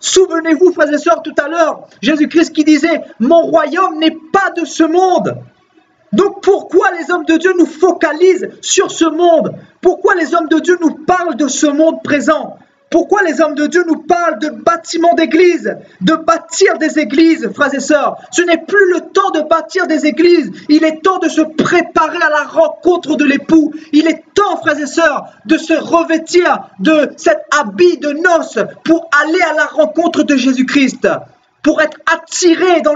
souvenez-vous, frères et sœurs, tout à l'heure, Jésus-Christ qui disait « Mon royaume n'est pas de ce monde ». Donc pourquoi les hommes de Dieu nous focalisent sur ce monde? Pourquoi les hommes de Dieu nous parlent de ce monde présent? Pourquoi les hommes de Dieu nous parlent de bâtiments d'église, de bâtir des églises, frères et sœurs? Ce n'est plus le temps de bâtir des églises. Il est temps de se préparer à la rencontre de l'époux. Il est temps, frères et sœurs, de se revêtir de cet habit de noces pour aller à la rencontre de Jésus-Christ, pour être attirés dans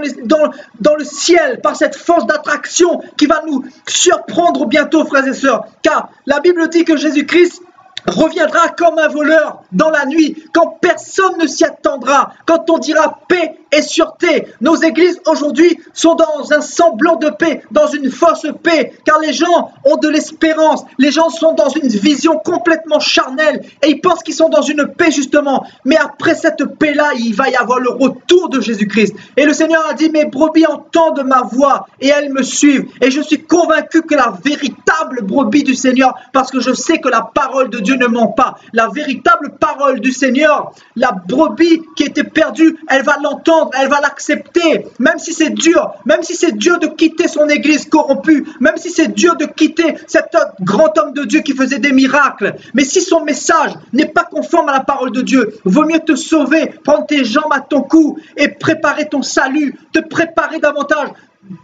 le ciel par cette force d'attraction qui va nous surprendre bientôt, frères et sœurs. Car la Bible dit que Jésus-Christ reviendra comme un voleur dans la nuit, quand personne ne s'y attendra, quand on dira paix et sûreté. Nos églises aujourd'hui sont dans un semblant de paix, dans une fausse paix, car les gens ont de l'espérance, les gens sont dans une vision complètement charnelle et ils pensent qu'ils sont dans une paix justement. Mais après cette paix-là, il va y avoir le retour de Jésus-Christ. Et le Seigneur a dit, mes brebis entendent ma voix et elles me suivent. Et je suis convaincu que la véritable brebis du Seigneur, parce que je sais que la parole de Dieu ne ment pas, la véritable parole du Seigneur, la brebis qui était perdue, elle va l'entendre, elle va l'accepter, même si c'est dur de quitter son église corrompue, même si c'est dur de quitter cet grand homme de Dieu qui faisait des miracles, mais si son message n'est pas conforme à la parole de Dieu, vaut mieux te sauver, prendre tes jambes à ton cou et préparer ton salut, te préparer davantage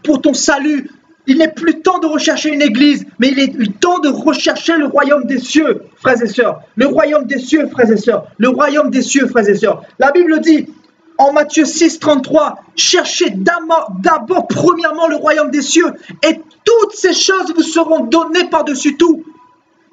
pour ton salut. Il n'est plus temps de rechercher une église, mais il est temps de rechercher le royaume des cieux, frères et sœurs. Le royaume des cieux, frères et sœurs. Le royaume des cieux, frères et sœurs. La Bible dit, en Matthieu 6, 33, cherchez d'abord premièrement le royaume des cieux, et toutes ces choses vous seront données par-dessus tout.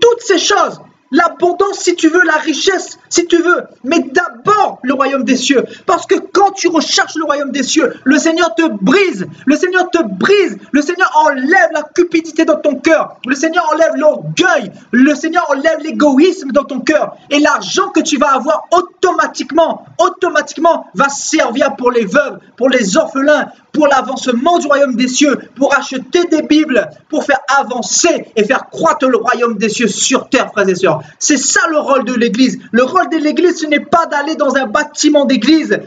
Toutes ces choses. l'abondance si tu veux, la richesse si tu veux, mais d'abord le royaume des cieux. Parce que quand tu recherches le royaume des cieux, le Seigneur te brise, le Seigneur te brise, le Seigneur enlève la cupidité dans ton cœur, le Seigneur enlève l'orgueil, le Seigneur enlève l'égoïsme dans ton cœur. Et l'argent que tu vas avoir automatiquement va servir pour les veuves, pour les orphelins, pour l'avancement du royaume des cieux, pour acheter des Bibles, pour faire avancer et faire croître le royaume des cieux sur terre, frères et sœurs. C'est ça le rôle de l'Église. Le rôle de l'Église, ce n'est pas d'aller dans un bâtiment d'église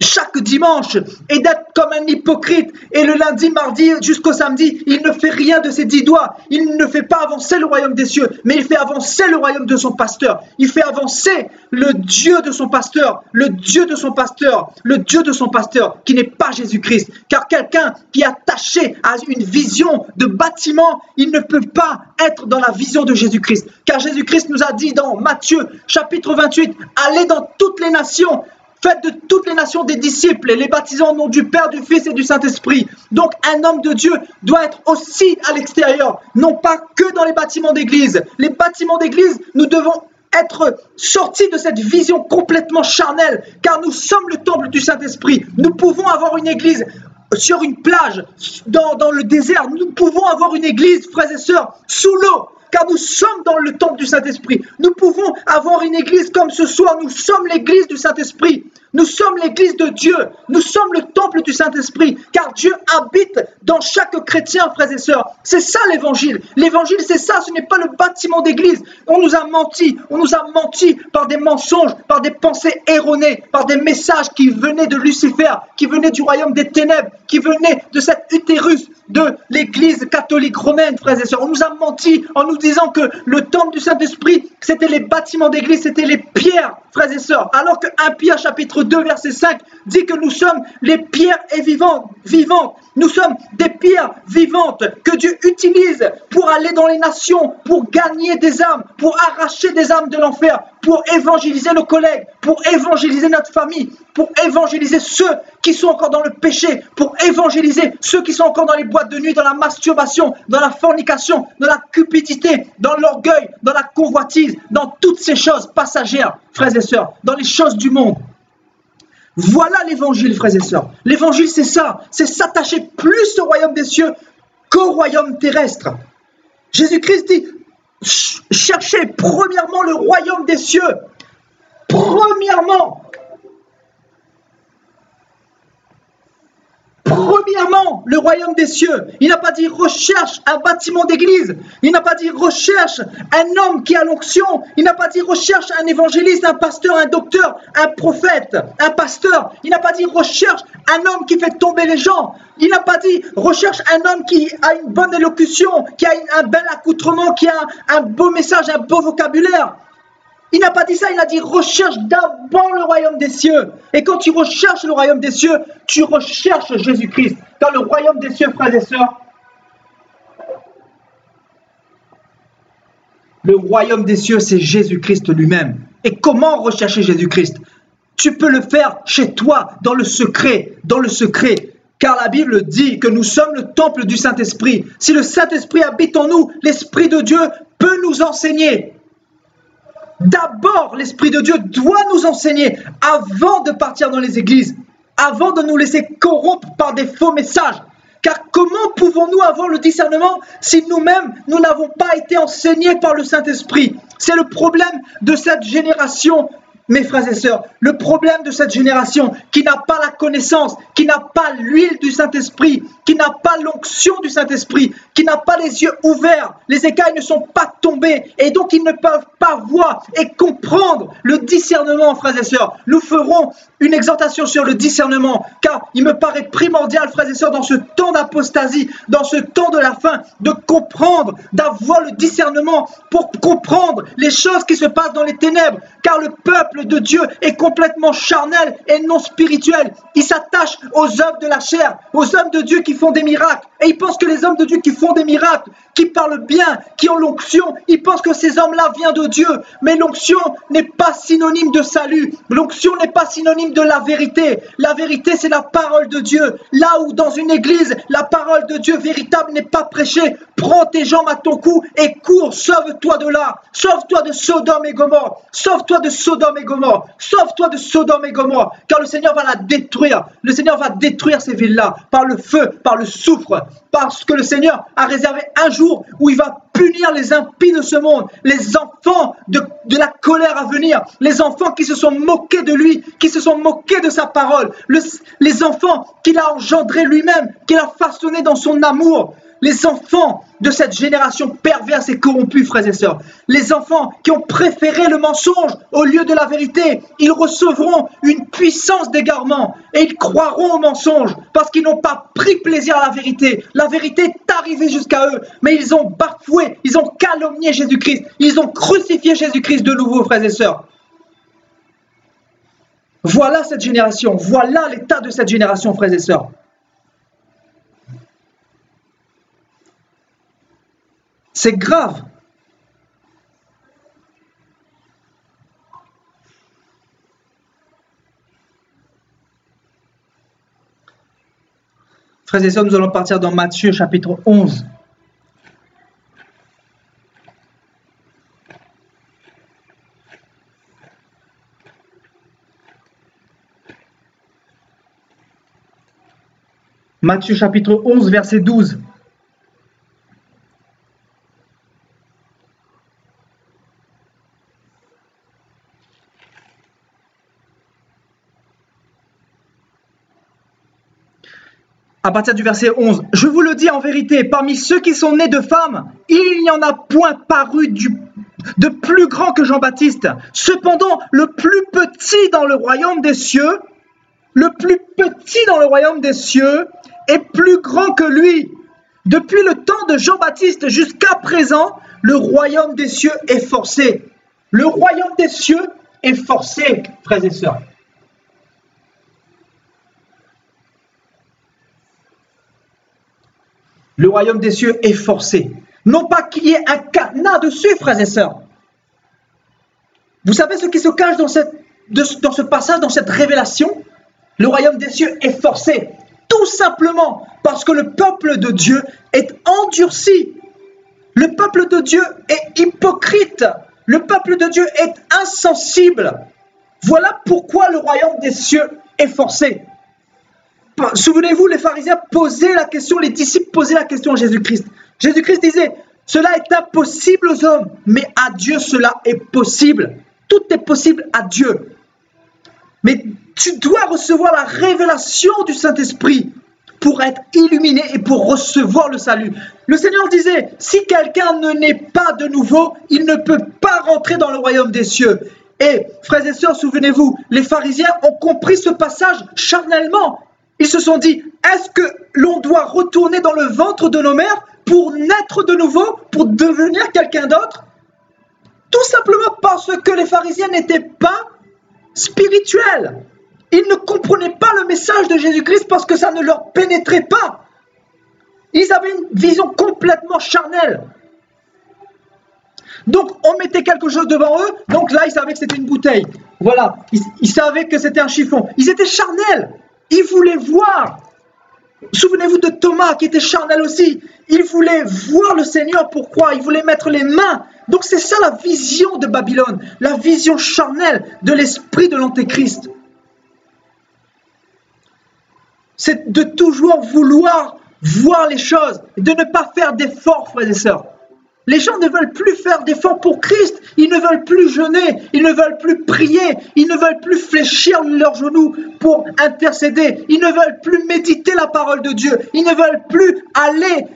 chaque dimanche et d'être comme un hypocrite. Et le lundi, mardi, jusqu'au samedi, il ne fait rien de ses 10 doigts. Il ne fait pas avancer le royaume des cieux, mais il fait avancer le royaume de son pasteur. Il fait avancer le Dieu de son pasteur, le Dieu de son pasteur, le Dieu de son pasteur, qui n'est pas Jésus-Christ. Car quelqu'un qui est attaché à une vision de bâtiment, il ne peut pas être dans la vision de Jésus-Christ. Car Jésus-Christ nous a dit dans Matthieu, chapitre 28, « Allez dans toutes les nations ». Faites de toutes les nations des disciples et les baptisant au nom du Père, du Fils et du Saint-Esprit. Donc un homme de Dieu doit être aussi à l'extérieur, non pas que dans les bâtiments d'église. Les bâtiments d'église, nous devons être sortis de cette vision complètement charnelle, car nous sommes le temple du Saint-Esprit. Nous pouvons avoir une église sur une plage, dans le désert. Nous pouvons avoir une église, frères et sœurs, sous l'eau. Car nous sommes dans le temple du Saint-Esprit. Nous pouvons avoir une église comme ce soir. Nous sommes l'église du Saint-Esprit. Nous sommes l'église de Dieu. Nous sommes le temple du Saint-Esprit. Car Dieu habite dans chaque chrétien, frères et sœurs. C'est ça l'évangile. L'évangile, c'est ça. Ce n'est pas le bâtiment d'église. On nous a menti. On nous a menti par des mensonges, par des pensées erronées, par des messages qui venaient de Lucifer, qui venaient du royaume des ténèbres, qui venaient de cet utérus de l'église catholique romaine, frères et sœurs. On nous a menti en nous disant que le temple du Saint-Esprit, c'était les bâtiments d'église, c'était les pierres, frères et sœurs. Alors que 1 Pierre chapitre 2 verset 5 dit que nous sommes les pierres vivantes. Nous sommes des pierres vivantes que Dieu utilise pour aller dans les nations, pour gagner des âmes, pour arracher des âmes de l'enfer, pour évangéliser nos collègues, pour évangéliser notre famille, pour évangéliser ceux qui sont encore dans le péché, pour évangéliser ceux qui sont encore dans les boîtes de nuit, dans la masturbation, dans la fornication, dans la cupidité, dans l'orgueil, dans la convoitise, dans toutes ces choses passagères, frères et sœurs, dans les choses du monde. Voilà l'évangile, frères et sœurs. L'évangile, c'est ça. C'est s'attacher plus au royaume des cieux qu'au royaume terrestre. Jésus-Christ dit, cherchez premièrement le royaume des cieux. Premièrement, le royaume des cieux. Il n'a pas dit recherche un bâtiment d'église. Il n'a pas dit recherche un homme qui a l'onction. Il n'a pas dit recherche un évangéliste, un pasteur, un docteur, un prophète, un pasteur. Il n'a pas dit recherche un homme qui fait tomber les gens. Il n'a pas dit recherche un homme qui a une bonne élocution, qui a un bel accoutrement, qui a un beau message, un beau vocabulaire. Il n'a pas dit ça, il a dit recherche d'abord le royaume des cieux. Et quand tu recherches le royaume des cieux, tu recherches Jésus-Christ. Dans le royaume des cieux, frères et sœurs, le royaume des cieux, c'est Jésus-Christ lui-même. Et comment rechercher Jésus-Christ? Tu peux le faire chez toi, dans le secret, Car la Bible dit que nous sommes le temple du Saint-Esprit. Si le Saint-Esprit habite en nous, l'Esprit de Dieu peut nous enseigner. D'abord, l'Esprit de Dieu doit nous enseigner avant de partir dans les églises, avant de nous laisser corrompre par des faux messages. Car comment pouvons-nous avoir le discernement si nous-mêmes, nous n'avons pas été enseignés par le Saint-Esprit? C'est le problème de cette génération, mes frères et sœurs. Le problème de cette génération qui n'a pas la connaissance, qui n'a pas l'huile du Saint-Esprit, qui n'a pas l'onction du Saint-Esprit, qui n'a pas les yeux ouverts, les écailles ne sont pas tombées et donc ils ne peuvent pas voir et comprendre le discernement, frères et sœurs. Nous ferons une exhortation sur le discernement, car il me paraît primordial, frères et sœurs, dans ce temps d'apostasie, dans ce temps de la fin, de comprendre, d'avoir le discernement pour comprendre les choses qui se passent dans les ténèbres, car le peuple de Dieu est complètement charnel et non spirituel. Il s'attache aux œuvres de la chair, aux hommes de Dieu qui font des miracles, et il pense que les hommes de Dieu qui font des miracles, qui parlent bien, qui ont l'onction, ils pensent que ces hommes-là viennent de Dieu, mais l'onction n'est pas synonyme de salut, l'onction n'est pas synonyme de la vérité. La vérité, c'est la parole de Dieu. Là où dans une église, l'Église, la parole de Dieu véritable n'est pas prêchée. Prends tes jambes à ton cou et cours, sauve-toi de là. Sauve-toi de Sodome et Gomorrhe. Sauve-toi de Sodome et Gomorrhe. Sauve-toi de Sodome et Gomorrhe. Car le Seigneur va la détruire. Le Seigneur va détruire ces villes-là par le feu, par le soufre. Parce que le Seigneur a réservé un jour où il va punir les impies de ce monde, les enfants de la colère à venir, les enfants qui se sont moqués de lui, qui se sont moqués de sa parole, les enfants qu'il a engendrés lui-même, qu'il a façonnés dans son amour, les enfants de cette génération perverse et corrompue, frères et sœurs, les enfants qui ont préféré le mensonge au lieu de la vérité, ils recevront une puissance d'égarement et ils croiront au mensonge parce qu'ils n'ont pas pris plaisir à la vérité. La vérité est arrivée jusqu'à eux, mais ils ont bafoué, ils ont calomnié Jésus-Christ, ils ont crucifié Jésus-Christ de nouveau, frères et sœurs. Voilà cette génération, voilà l'état de cette génération, frères et sœurs. C'est grave. Frères et sœurs, nous allons partir dans Matthieu chapitre 11. Matthieu chapitre 11, verset 12. À partir du verset 11, « Je vous le dis en vérité, parmi ceux qui sont nés de femmes, il n'y en a point paru de plus grand que Jean-Baptiste. Cependant, le plus petit dans le royaume des cieux, est plus grand que lui. Depuis le temps de Jean-Baptiste jusqu'à présent, le royaume des cieux est forcé. » Le royaume des cieux est forcé, frères et sœurs. Le royaume des cieux est forcé. Non pas qu'il y ait un cadenas dessus, frères et sœurs. Vous savez ce qui se cache dans ce passage, dans cette révélation? Le royaume des cieux est forcé. Tout simplement parce que le peuple de Dieu est endurci. Le peuple de Dieu est hypocrite. Le peuple de Dieu est insensible. Voilà pourquoi le royaume des cieux est forcé. Souvenez-vous, les pharisiens posaient la question, les disciples posaient la question à Jésus-Christ. Jésus-Christ disait, cela est impossible aux hommes, mais à Dieu cela est possible. Tout est possible à Dieu. Mais tu dois recevoir la révélation du Saint-Esprit pour être illuminé et pour recevoir le salut. Le Seigneur disait, si quelqu'un ne naît pas de nouveau, il ne peut pas rentrer dans le royaume des cieux. Et frères et sœurs, souvenez-vous, les pharisiens ont compris ce passage charnellement. Ils se sont dit, est-ce que l'on doit retourner dans le ventre de nos mères pour naître de nouveau, pour devenir quelqu'un d'autre? Tout simplement parce que les pharisiens n'étaient pas spirituels. Ils ne comprenaient pas le message de Jésus-Christ parce que ça ne leur pénétrait pas. Ils avaient une vision complètement charnelle. Donc, on mettait quelque chose devant eux. Donc là, ils savaient que c'était une bouteille. Voilà. Ils savaient que c'était un chiffon. Ils étaient charnels. Ils voulaient voir. Souvenez-vous de Thomas qui était charnel aussi. Il voulait voir le Seigneur. Pourquoi? Il voulait mettre les mains. Donc c'est ça la vision de Babylone. La vision charnelle de l'esprit de l'Antéchrist. C'est de toujours vouloir voir les choses. De ne pas faire d'efforts, frères et sœurs. Les gens ne veulent plus faire d'efforts pour Christ. Ils ne veulent plus jeûner. Ils ne veulent plus prier. Ils ne veulent plus fléchir leurs genoux pour intercéder. Ils ne veulent plus méditer la parole de Dieu. Ils ne veulent plus aller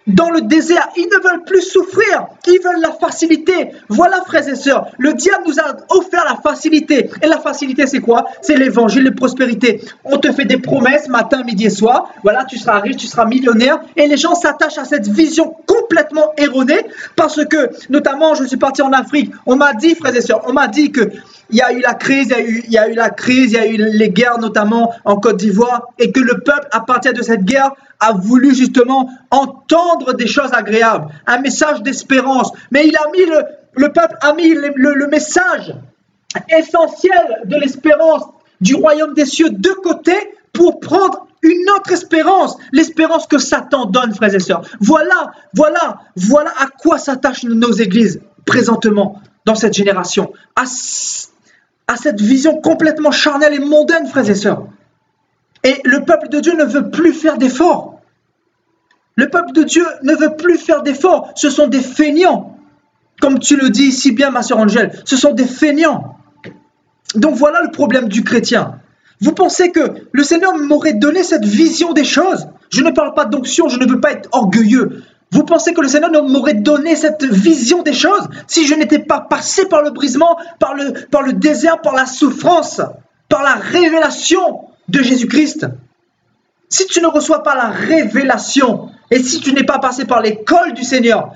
dans le désert. Ils ne veulent plus souffrir. Ils veulent la facilité. Voilà, frères et sœurs, le diable nous a offert la facilité. Et la facilité, c'est quoi? C'est l'évangile de prospérité. On te fait des promesses matin, midi et soir. Voilà, tu seras riche, tu seras millionnaire. Et les gens s'attachent à cette vision complètement erronée parce que, notamment, je suis parti en Afrique. On m'a dit, frères et sœurs, on m'a dit que il y a eu la crise, il y a eu les guerres, notamment en Côte d'Ivoire, et que le peuple, à partir de cette guerre, a voulu justement entendre des choses agréables, un message d'espérance. Mais le peuple a mis le message essentiel de l'espérance du royaume des cieux de côté pour prendre une autre espérance, l'espérance que Satan donne, frères et sœurs. Voilà à quoi s'attachent nos églises présentement dans cette génération, à cette vision complètement charnelle et mondaine, frères et sœurs. Et le peuple de Dieu ne veut plus faire d'efforts. Le peuple de Dieu ne veut plus faire d'efforts. Ce sont des feignants. Comme tu le dis si bien, ma sœur Angèle, ce sont des feignants. Donc voilà le problème du chrétien. Vous pensez que le Seigneur m'aurait donné cette vision des choses? Je ne parle pas d'onction, je ne veux pas être orgueilleux. Vous pensez que le Seigneur m'aurait donné cette vision des choses si je n'étais pas passé par le brisement, par le désert, par la souffrance, par la révélation de Jésus-Christ? Si tu ne reçois pas la révélation et si tu n'es pas passé par l'école du Seigneur,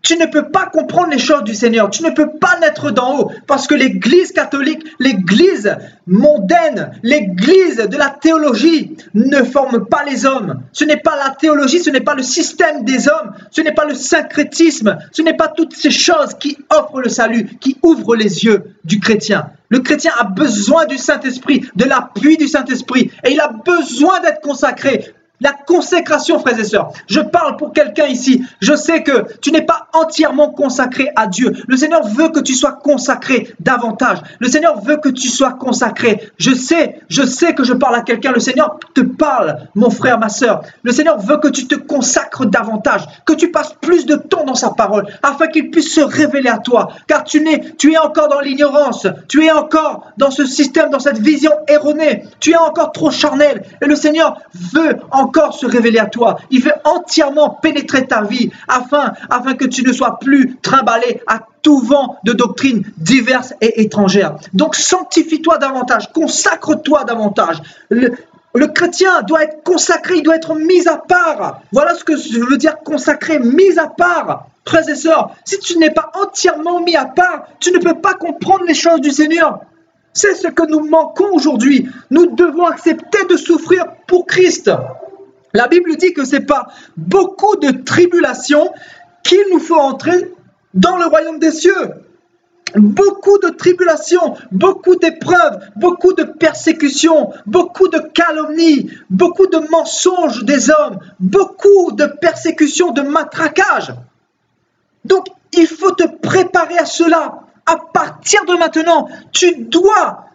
tu ne peux pas comprendre les choses du Seigneur. Tu ne peux pas naître d'en haut parce que l'Église catholique, l'Église mondaine, l'Église de la théologie ne forme pas les hommes. Ce n'est pas la théologie, ce n'est pas le système des hommes, ce n'est pas le syncrétisme, ce n'est pas toutes ces choses qui offrent le salut, qui ouvrent les yeux du chrétien. Le chrétien a besoin du Saint-Esprit, de l'appui du Saint-Esprit et il a besoin d'être consacré. La consécration, frères et sœurs. Je parle pour quelqu'un ici. Je sais que tu n'es pas entièrement consacré à Dieu. Le Seigneur veut que tu sois consacré davantage. Le Seigneur veut que tu sois consacré. Je sais que je parle à quelqu'un. Le Seigneur te parle, mon frère, ma sœur. Le Seigneur veut que tu te consacres davantage, que tu passes plus de temps dans sa parole, afin qu'il puisse se révéler à toi. Car tu es encore dans l'ignorance. Tu es encore dans ce système, dans cette vision erronée. Tu es encore trop charnel. Et le Seigneur veut encore se révéler à toi. Il veut entièrement pénétrer ta vie afin que tu ne sois plus trimballé à tout vent de doctrines diverses et étrangères. Donc sanctifie-toi davantage, consacre-toi davantage. Le chrétien doit être consacré, il doit être mis à part. Voilà ce que je veux dire consacré, mis à part. Frères et sœurs, si tu n'es pas entièrement mis à part, tu ne peux pas comprendre les choses du Seigneur. C'est ce que nous manquons aujourd'hui. Nous devons accepter de souffrir pour Christ. La Bible dit que c'est par beaucoup de tribulations qu'il nous faut entrer dans le royaume des cieux. Beaucoup de tribulations, beaucoup d'épreuves, beaucoup de persécutions, beaucoup de calomnies, beaucoup de mensonges des hommes, beaucoup de persécutions, de matraquages. Donc, il faut te préparer à cela. À partir de maintenant, tu dois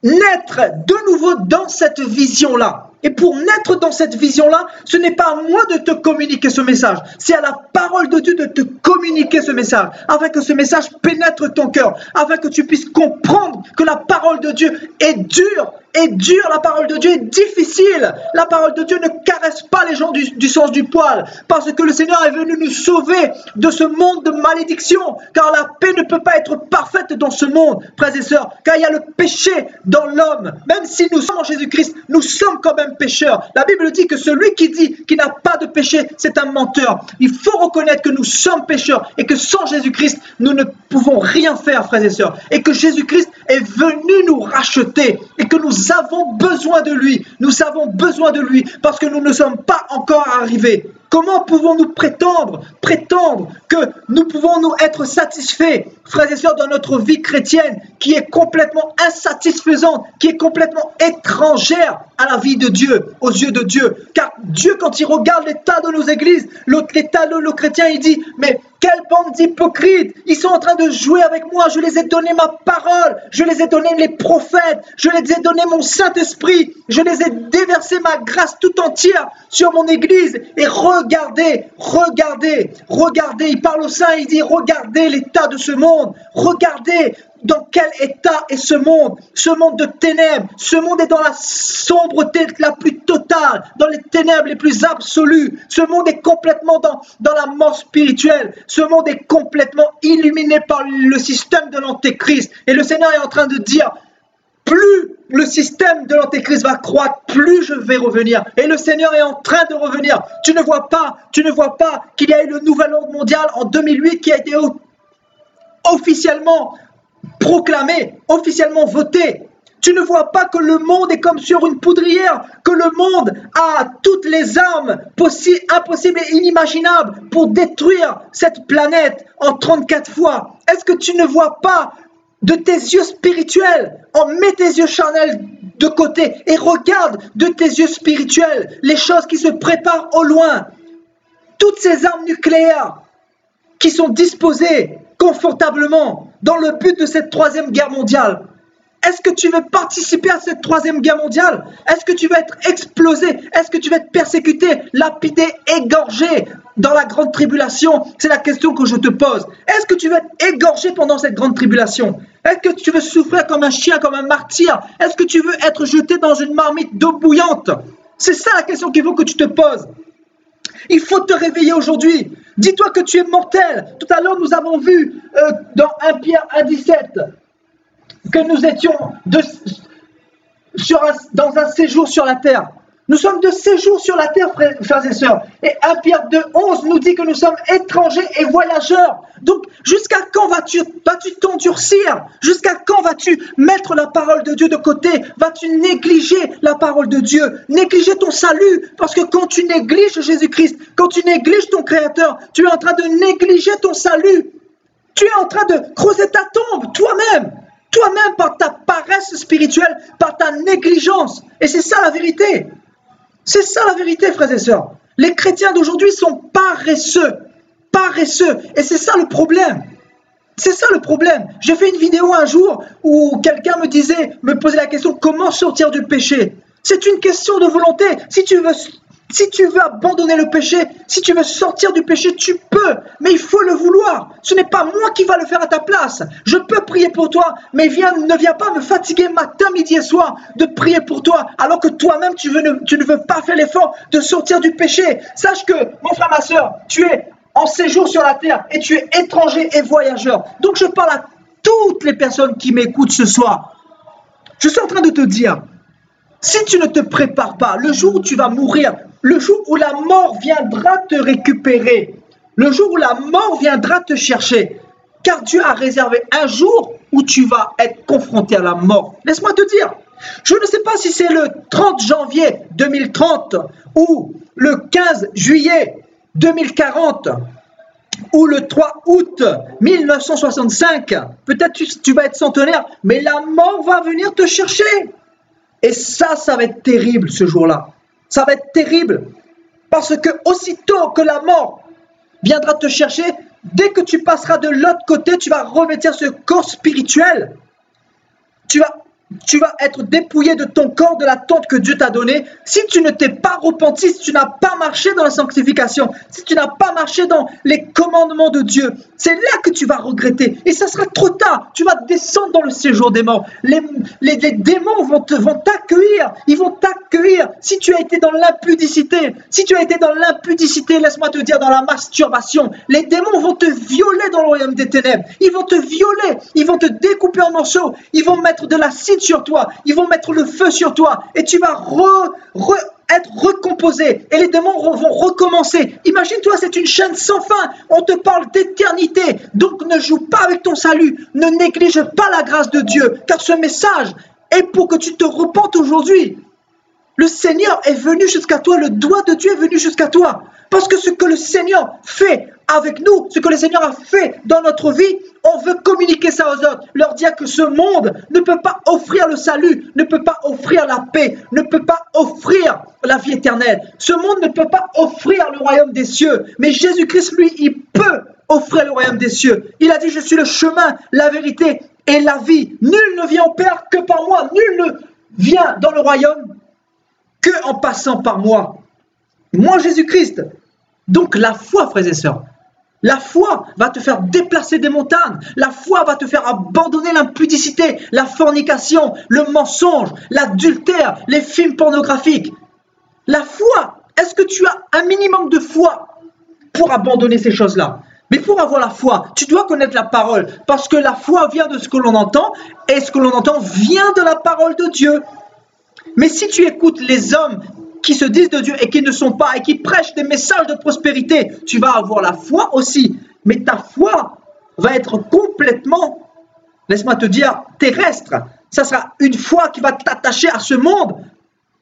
naître de nouveau dans cette vision-là. Et pour naître dans cette vision-là, ce n'est pas à moi de te communiquer ce message. C'est à la parole de Dieu de te communiquer ce message, afin que ce message pénètre ton cœur, afin que tu puisses comprendre que la parole de Dieu est dure, la parole de Dieu est difficile. La parole de Dieu ne caresse pas les gens du sens du poil, parce que le Seigneur est venu nous sauver de ce monde de malédiction, car la paix ne peut pas être parfaite dans ce monde, frères et sœurs, car il y a le péché dans l'homme. Même si nous sommes en Jésus-Christ, nous sommes quand même pécheurs. La Bible dit que celui qui dit qu'il n'a pas de péché, c'est un menteur. Il faut reconnaître que nous sommes pécheurs et que sans Jésus-Christ, nous ne pouvons rien faire, frères et sœurs, et que Jésus-Christ est venu nous racheter et que nous avons besoin de lui. Nous avons besoin de lui parce que nous ne sommes pas encore arrivés. Comment pouvons-nous prétendre que nous pouvons nous être satisfaits, frères et sœurs, dans notre vie chrétienne qui est complètement insatisfaisante, qui est complètement étrangère à la vie de Dieu, aux yeux de Dieu? Car Dieu, quand il regarde l'état de nos églises, l'état de nos chrétiens, il dit, mais quelle bande d'hypocrites! Ils sont en train de jouer avec moi. Je les ai donné ma parole. Je les ai donné les prophètes. Je les ai donné mon Saint-Esprit. Je les ai déversé ma grâce tout entière sur mon église. Et regardez. Il parle aux saints, il dit, regardez l'état de ce monde. Regardez dans quel état est ce monde de ténèbres. Ce monde est dans la sombreté la plus totale, dans les ténèbres les plus absolues. Ce monde est complètement dans la mort spirituelle. Ce monde est complètement illuminé par le système de l'Antéchrist. Et le Seigneur est en train de dire, plus le système de l'Antéchrist va croître, plus je vais revenir. Et le Seigneur est en train de revenir. Tu ne vois pas qu'il y a eu le nouvel ordre mondial en 2008 qui a été officiellement proclamé, officiellement voté. Tu ne vois pas que le monde est comme sur une poudrière, que le monde a toutes les armes impossibles et inimaginables pour détruire cette planète en 34 fois. Est-ce que tu ne vois pas de tes yeux spirituels, mets tes yeux charnels de côté et regarde de tes yeux spirituels les choses qui se préparent au loin. Toutes ces armes nucléaires qui sont disposées confortablement dans le but de cette troisième guerre mondiale. Est-ce que tu veux participer à cette troisième guerre mondiale? Est-ce que tu veux être explosé? Est-ce que tu veux être persécuté, lapidé, égorgé dans la grande tribulation? C'est la question que je te pose. Est-ce que tu veux être égorgé pendant cette grande tribulation? Est-ce que tu veux souffrir comme un chien, comme un martyr? Est-ce que tu veux être jeté dans une marmite d'eau bouillante? C'est ça la question qu'il faut que tu te poses. Il faut te réveiller aujourd'hui. Dis-toi que tu es mortel. Tout à l'heure, nous avons vu dans 1 Pierre 1,17 que nous étions dans un séjour sur la terre. Nous sommes de séjour sur la terre, frères et sœurs. Et 1 Pierre 2,11 nous dit que nous sommes étrangers et voyageurs. Donc, jusqu'à quand vas-tu t'endurcir? Jusqu'à quand vas-tu mettre la parole de Dieu de côté? Vas-tu négliger la parole de Dieu? Négliger ton salut? Parce que quand tu négliges Jésus-Christ, quand tu négliges ton Créateur, tu es en train de négliger ton salut. Tu es en train de creuser ta tombe toi-même. Toi-même par ta paresse spirituelle, par ta négligence. Et c'est ça la vérité. C'est ça la vérité, frères et sœurs. Les chrétiens d'aujourd'hui sont paresseux. Paresseux. Et c'est ça le problème. C'est ça le problème. J'ai fait une vidéo un jour où quelqu'un me posait la question, comment sortir du péché? C'est une question de volonté. Si tu veux abandonner le péché, si tu veux sortir du péché, tu peux, mais il faut le vouloir. Ce n'est pas moi qui va le faire à ta place. Je peux prier pour toi, mais ne viens pas me fatiguer matin, midi et soir de prier pour toi, alors que toi-même tu ne veux pas faire l'effort de sortir du péché. Sache que, mon frère, ma soeur, tu es en séjour sur la terre et tu es étranger et voyageur. Donc je parle à toutes les personnes qui m'écoutent ce soir. Je suis en train de te dire, si tu ne te prépares pas, le jour où tu vas mourir, le jour où la mort viendra te récupérer, le jour où la mort viendra te chercher, car Dieu a réservé un jour où tu vas être confronté à la mort. Laisse-moi te dire, je ne sais pas si c'est le 30 janvier 2030 ou le 15 juillet 2040 ou le 3 août 1965, peut-être tu vas être centenaire, mais la mort va venir te chercher. Et ça va être terrible ce jour-là. Ça va être terrible. Parce que aussitôt que la mort viendra te chercher, dès que tu passeras de l'autre côté, tu vas revêtir ce corps spirituel. Tu vas être dépouillé de ton corps, de la tente que Dieu t'a donnée. Si tu ne t'es pas repenti, si tu n'as pas marché dans la sanctification, si tu n'as pas marché dans les commandements de Dieu, c'est là que tu vas regretter. Et ça sera trop tard. Tu vas descendre dans le séjour des morts. Les démons vont t'accueillir. Ils vont t'accueillir. Si tu as été dans l'impudicité, laisse-moi te dire, dans la masturbation, les démons vont te violer dans le royaume des ténèbres. Ils vont te violer. Ils vont te découper en morceaux. Ils vont mettre de l'acide sur toi, ils vont mettre le feu sur toi et tu vas être recomposé et les démons vont recommencer. Imagine-toi, c'est une chaîne sans fin, on te parle d'éternité, donc ne joue pas avec ton salut, ne néglige pas la grâce de Dieu, car ce message est pour que tu te repentes aujourd'hui. Le Seigneur est venu jusqu'à toi, le doigt de Dieu est venu jusqu'à toi, parce que ce que le Seigneur fait avec nous, ce que le Seigneur a fait dans notre vie, on veut communiquer ça aux autres, leur dire que ce monde ne peut pas offrir le salut, ne peut pas offrir la paix, ne peut pas offrir la vie éternelle. Ce monde ne peut pas offrir le royaume des cieux, mais Jésus-Christ, lui, il peut offrir le royaume des cieux. Il a dit, je suis le chemin, la vérité et la vie. Nul ne vient au Père que par moi, nul ne vient dans le royaume que en passant par moi. Moi, Jésus-Christ. Donc la foi, frères et sœurs, la foi va te faire déplacer des montagnes. La foi va te faire abandonner l'impudicité, la fornication, le mensonge, l'adultère, les films pornographiques. La foi, est-ce que tu as un minimum de foi pour abandonner ces choses-là? Mais pour avoir la foi, tu dois connaître la parole, parce que la foi vient de ce que l'on entend, et ce que l'on entend vient de la parole de Dieu. Mais si tu écoutes les hommes qui se disent de Dieu et qui ne sont pas, et qui prêchent des messages de prospérité, tu vas avoir la foi aussi. Mais ta foi va être complètement, laisse-moi te dire, terrestre. Ça sera une foi qui va t'attacher à ce monde,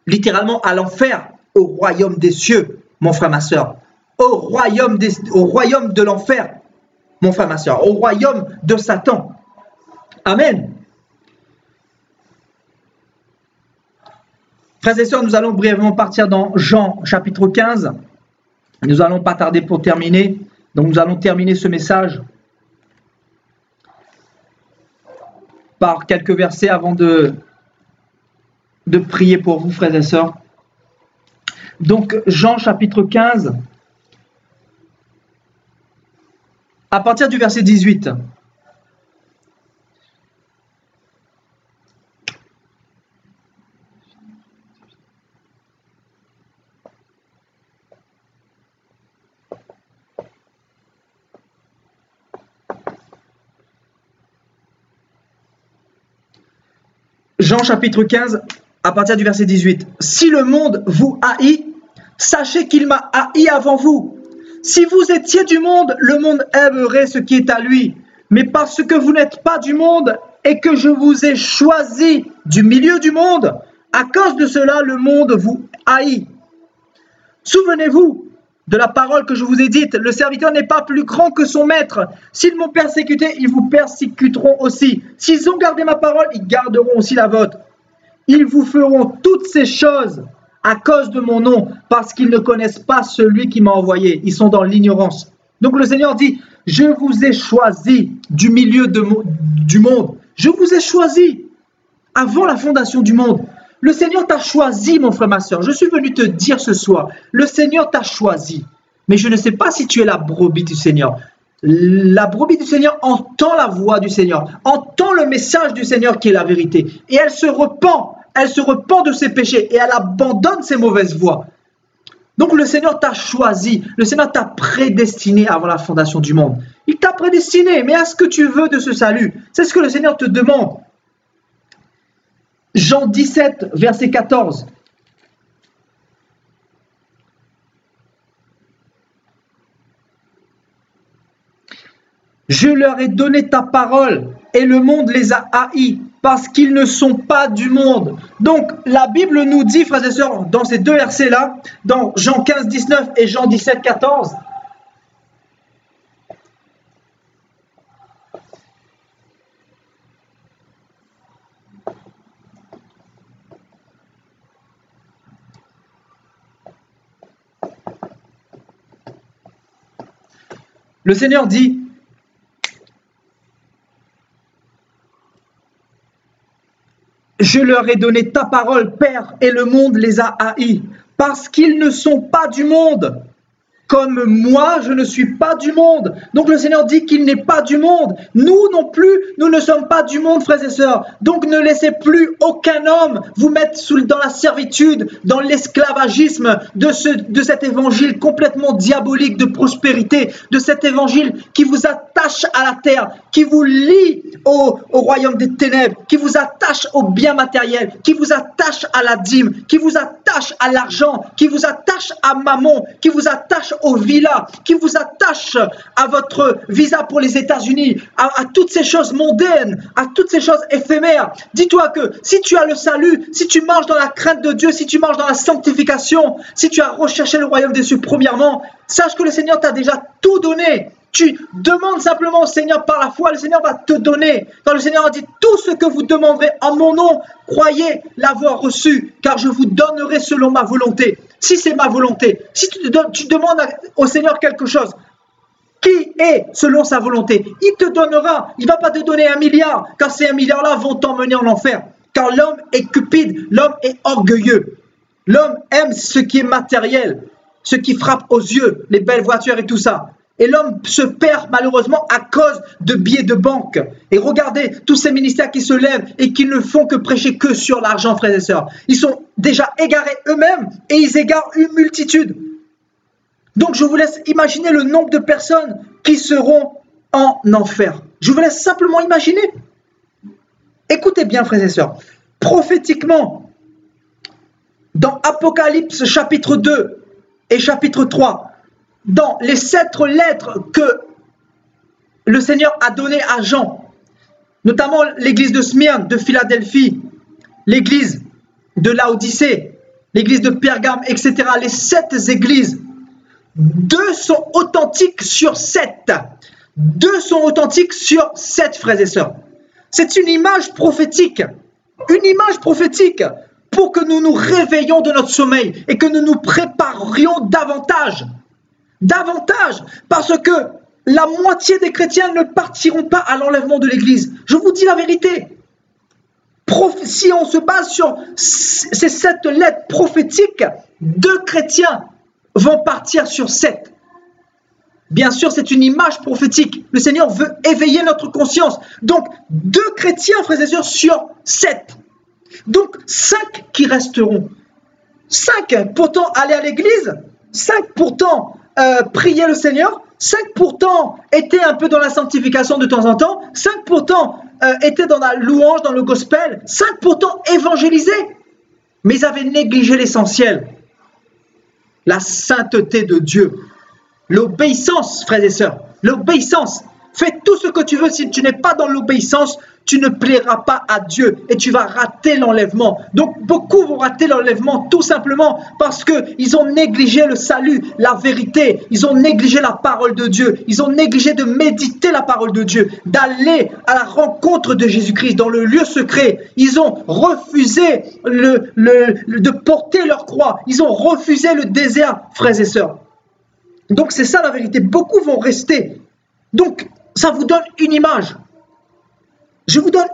littéralement à l'enfer, au royaume des cieux, mon frère, ma soeur. Au royaume de l'enfer, mon frère, ma soeur. Au royaume de Satan. Amen. Frères et sœurs, nous allons brièvement partir dans Jean chapitre 15. Nous n'allons pas tarder pour terminer. Donc nous allons terminer ce message par quelques versets avant de prier pour vous, frères et sœurs. Donc Jean chapitre 15, à partir du verset 18. Jean chapitre 15, à partir du verset 18. « Si le monde vous haït, sachez qu'il m'a haï avant vous. Si vous étiez du monde, le monde aimerait ce qui est à lui. Mais parce que vous n'êtes pas du monde et que je vous ai choisi du milieu du monde, à cause de cela, le monde vous haït. Souvenez-vous de la parole que je vous ai dite, le serviteur n'est pas plus grand que son maître. S'ils m'ont persécuté, ils vous persécuteront aussi. S'ils ont gardé ma parole, ils garderont aussi la vôtre. Ils vous feront toutes ces choses à cause de mon nom, parce qu'ils ne connaissent pas celui qui m'a envoyé. Ils sont dans l'ignorance. Donc le Seigneur dit, je vous ai choisi du milieu du monde. Je vous ai choisi avant la fondation du monde. Le Seigneur t'a choisi, mon frère, ma soeur. Je suis venu te dire ce soir, le Seigneur t'a choisi. Mais je ne sais pas si tu es la brebis du Seigneur. La brebis du Seigneur entend la voix du Seigneur, entend le message du Seigneur qui est la vérité. Et elle se repent de ses péchés et elle abandonne ses mauvaises voies. Donc le Seigneur t'a choisi, le Seigneur t'a prédestiné avant la fondation du monde. Il t'a prédestiné, mais est-ce que tu veux de ce salut? C'est ce que le Seigneur te demande. Jean 17, verset 14. Je leur ai donné ta parole et le monde les a haïs parce qu'ils ne sont pas du monde. Donc la Bible nous dit, frères et sœurs, dans ces deux versets-là, dans Jean 15, 19 et Jean 17, 14, le Seigneur dit, je leur ai donné ta parole, Père, et le monde les a haïs, parce qu'ils ne sont pas du monde, comme moi, je ne suis pas du monde. Donc le Seigneur dit qu'il n'est pas du monde. Nous non plus, nous ne sommes pas du monde, frères et sœurs. Donc ne laissez plus aucun homme vous mettre dans la servitude, dans l'esclavagisme de cet évangile complètement diabolique de prospérité, de cet évangile qui vous attache à la terre, qui vous lie au royaume des ténèbres, qui vous attache au bien matériel, qui vous attache à la dîme, qui vous attache à l'argent, qui vous attache à mammon, qui vous attache aux villas, qui vous attache à votre visa pour les États-Unis, à toutes ces choses mondaines, à toutes ces choses éphémères. Dis-toi que si tu as le salut, si tu marches dans la crainte de Dieu, si tu marches dans la sanctification, si tu as recherché le royaume des cieux premièrement, sache que le Seigneur t'a déjà tout donné. Tu demandes simplement au Seigneur par la foi, le Seigneur va te donner. Quand le Seigneur a dit tout ce que vous demanderez en mon nom, croyez l'avoir reçu, car je vous donnerai selon ma volonté. Si c'est ma volonté, si tu demandes au Seigneur quelque chose, qui est selon sa volonté, il te donnera. Il ne va pas te donner 1 milliard, car ces 1 milliard-là vont t'emmener en enfer. Car l'homme est cupide, l'homme est orgueilleux. L'homme aime ce qui est matériel, ce qui frappe aux yeux, les belles voitures et tout ça. Et l'homme se perd malheureusement à cause de billets de banque. Et regardez tous ces ministères qui se lèvent et qui ne font que prêcher que sur l'argent, frères et sœurs. Ils sont déjà égarés eux-mêmes et ils égarent une multitude. Donc je vous laisse imaginer le nombre de personnes qui seront en enfer. Je vous laisse simplement imaginer. Écoutez bien, frères et sœurs. Prophétiquement, dans Apocalypse chapitre 2 et chapitre 3, dans les 7 lettres que le Seigneur a données à Jean, notamment l'église de Smyrne, de Philadelphie, l'église de Laodicée, l'église de Pergame, etc. Les 7 églises, 2 sont authentiques sur 7. 2 sont authentiques sur 7, frères et sœurs. C'est une image prophétique. Une image prophétique pour que nous nous réveillions de notre sommeil et que nous nous préparions davantage. Davantage, parce que la moitié des chrétiens ne partiront pas à l'enlèvement de l'Église. Je vous dis la vérité. Si on se base sur ces 7 lettres prophétiques, 2 chrétiens vont partir sur 7. Bien sûr, c'est une image prophétique. Le Seigneur veut éveiller notre conscience. Donc, 2 chrétiens, frères et sœurs, sur 7. Donc, 5 qui resteront. 5 pourtant aller à l'église, 5 pourtant prier le Seigneur, 5 pourtant étaient un peu dans la sanctification de temps en temps, 5 pourtant étaient dans la louange, dans le gospel, 5 pourtant évangélisaient, mais ils avaient négligé l'essentiel, la sainteté de Dieu, l'obéissance, frères et sœurs, l'obéissance. Fais tout ce que tu veux, si tu n'es pas dans l'obéissance, tu ne plairas pas à Dieu et tu vas rater l'enlèvement. Donc beaucoup vont rater l'enlèvement tout simplement parce qu'ils ont négligé le salut, la vérité. Ils ont négligé la parole de Dieu. Ils ont négligé de méditer la parole de Dieu, d'aller à la rencontre de Jésus-Christ dans le lieu secret. Ils ont refusé de porter leur croix. Ils ont refusé le désert, frères et sœurs. Donc c'est ça la vérité. Beaucoup vont rester. Donc ça vous donne une image. Je vous donne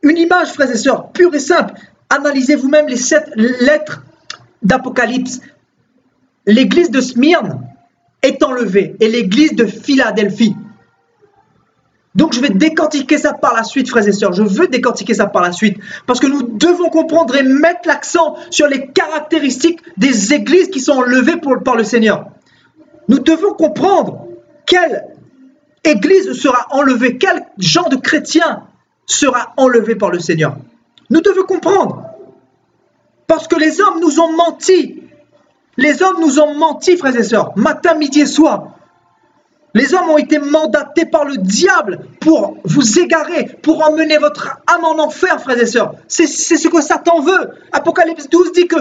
une image, frères et sœurs, pure et simple. Analysez vous-même les 7 lettres d'Apocalypse. L'église de Smyrne est enlevée et l'église de Philadelphie. Donc je vais décortiquer ça par la suite, frères et sœurs. Je veux décortiquer ça par la suite parce que nous devons comprendre et mettre l'accent sur les caractéristiques des églises qui sont enlevées par le Seigneur. Nous devons comprendre quelle église sera enlevée, quel genre de chrétien sera enlevé par le Seigneur. Nous devons comprendre. Parce que les hommes nous ont menti. Les hommes nous ont menti, frères et sœurs, matin, midi et soir. Les hommes ont été mandatés par le diable pour vous égarer, pour emmener votre âme en enfer, frères et sœurs. C'est ce que Satan veut. Apocalypse 12 dit que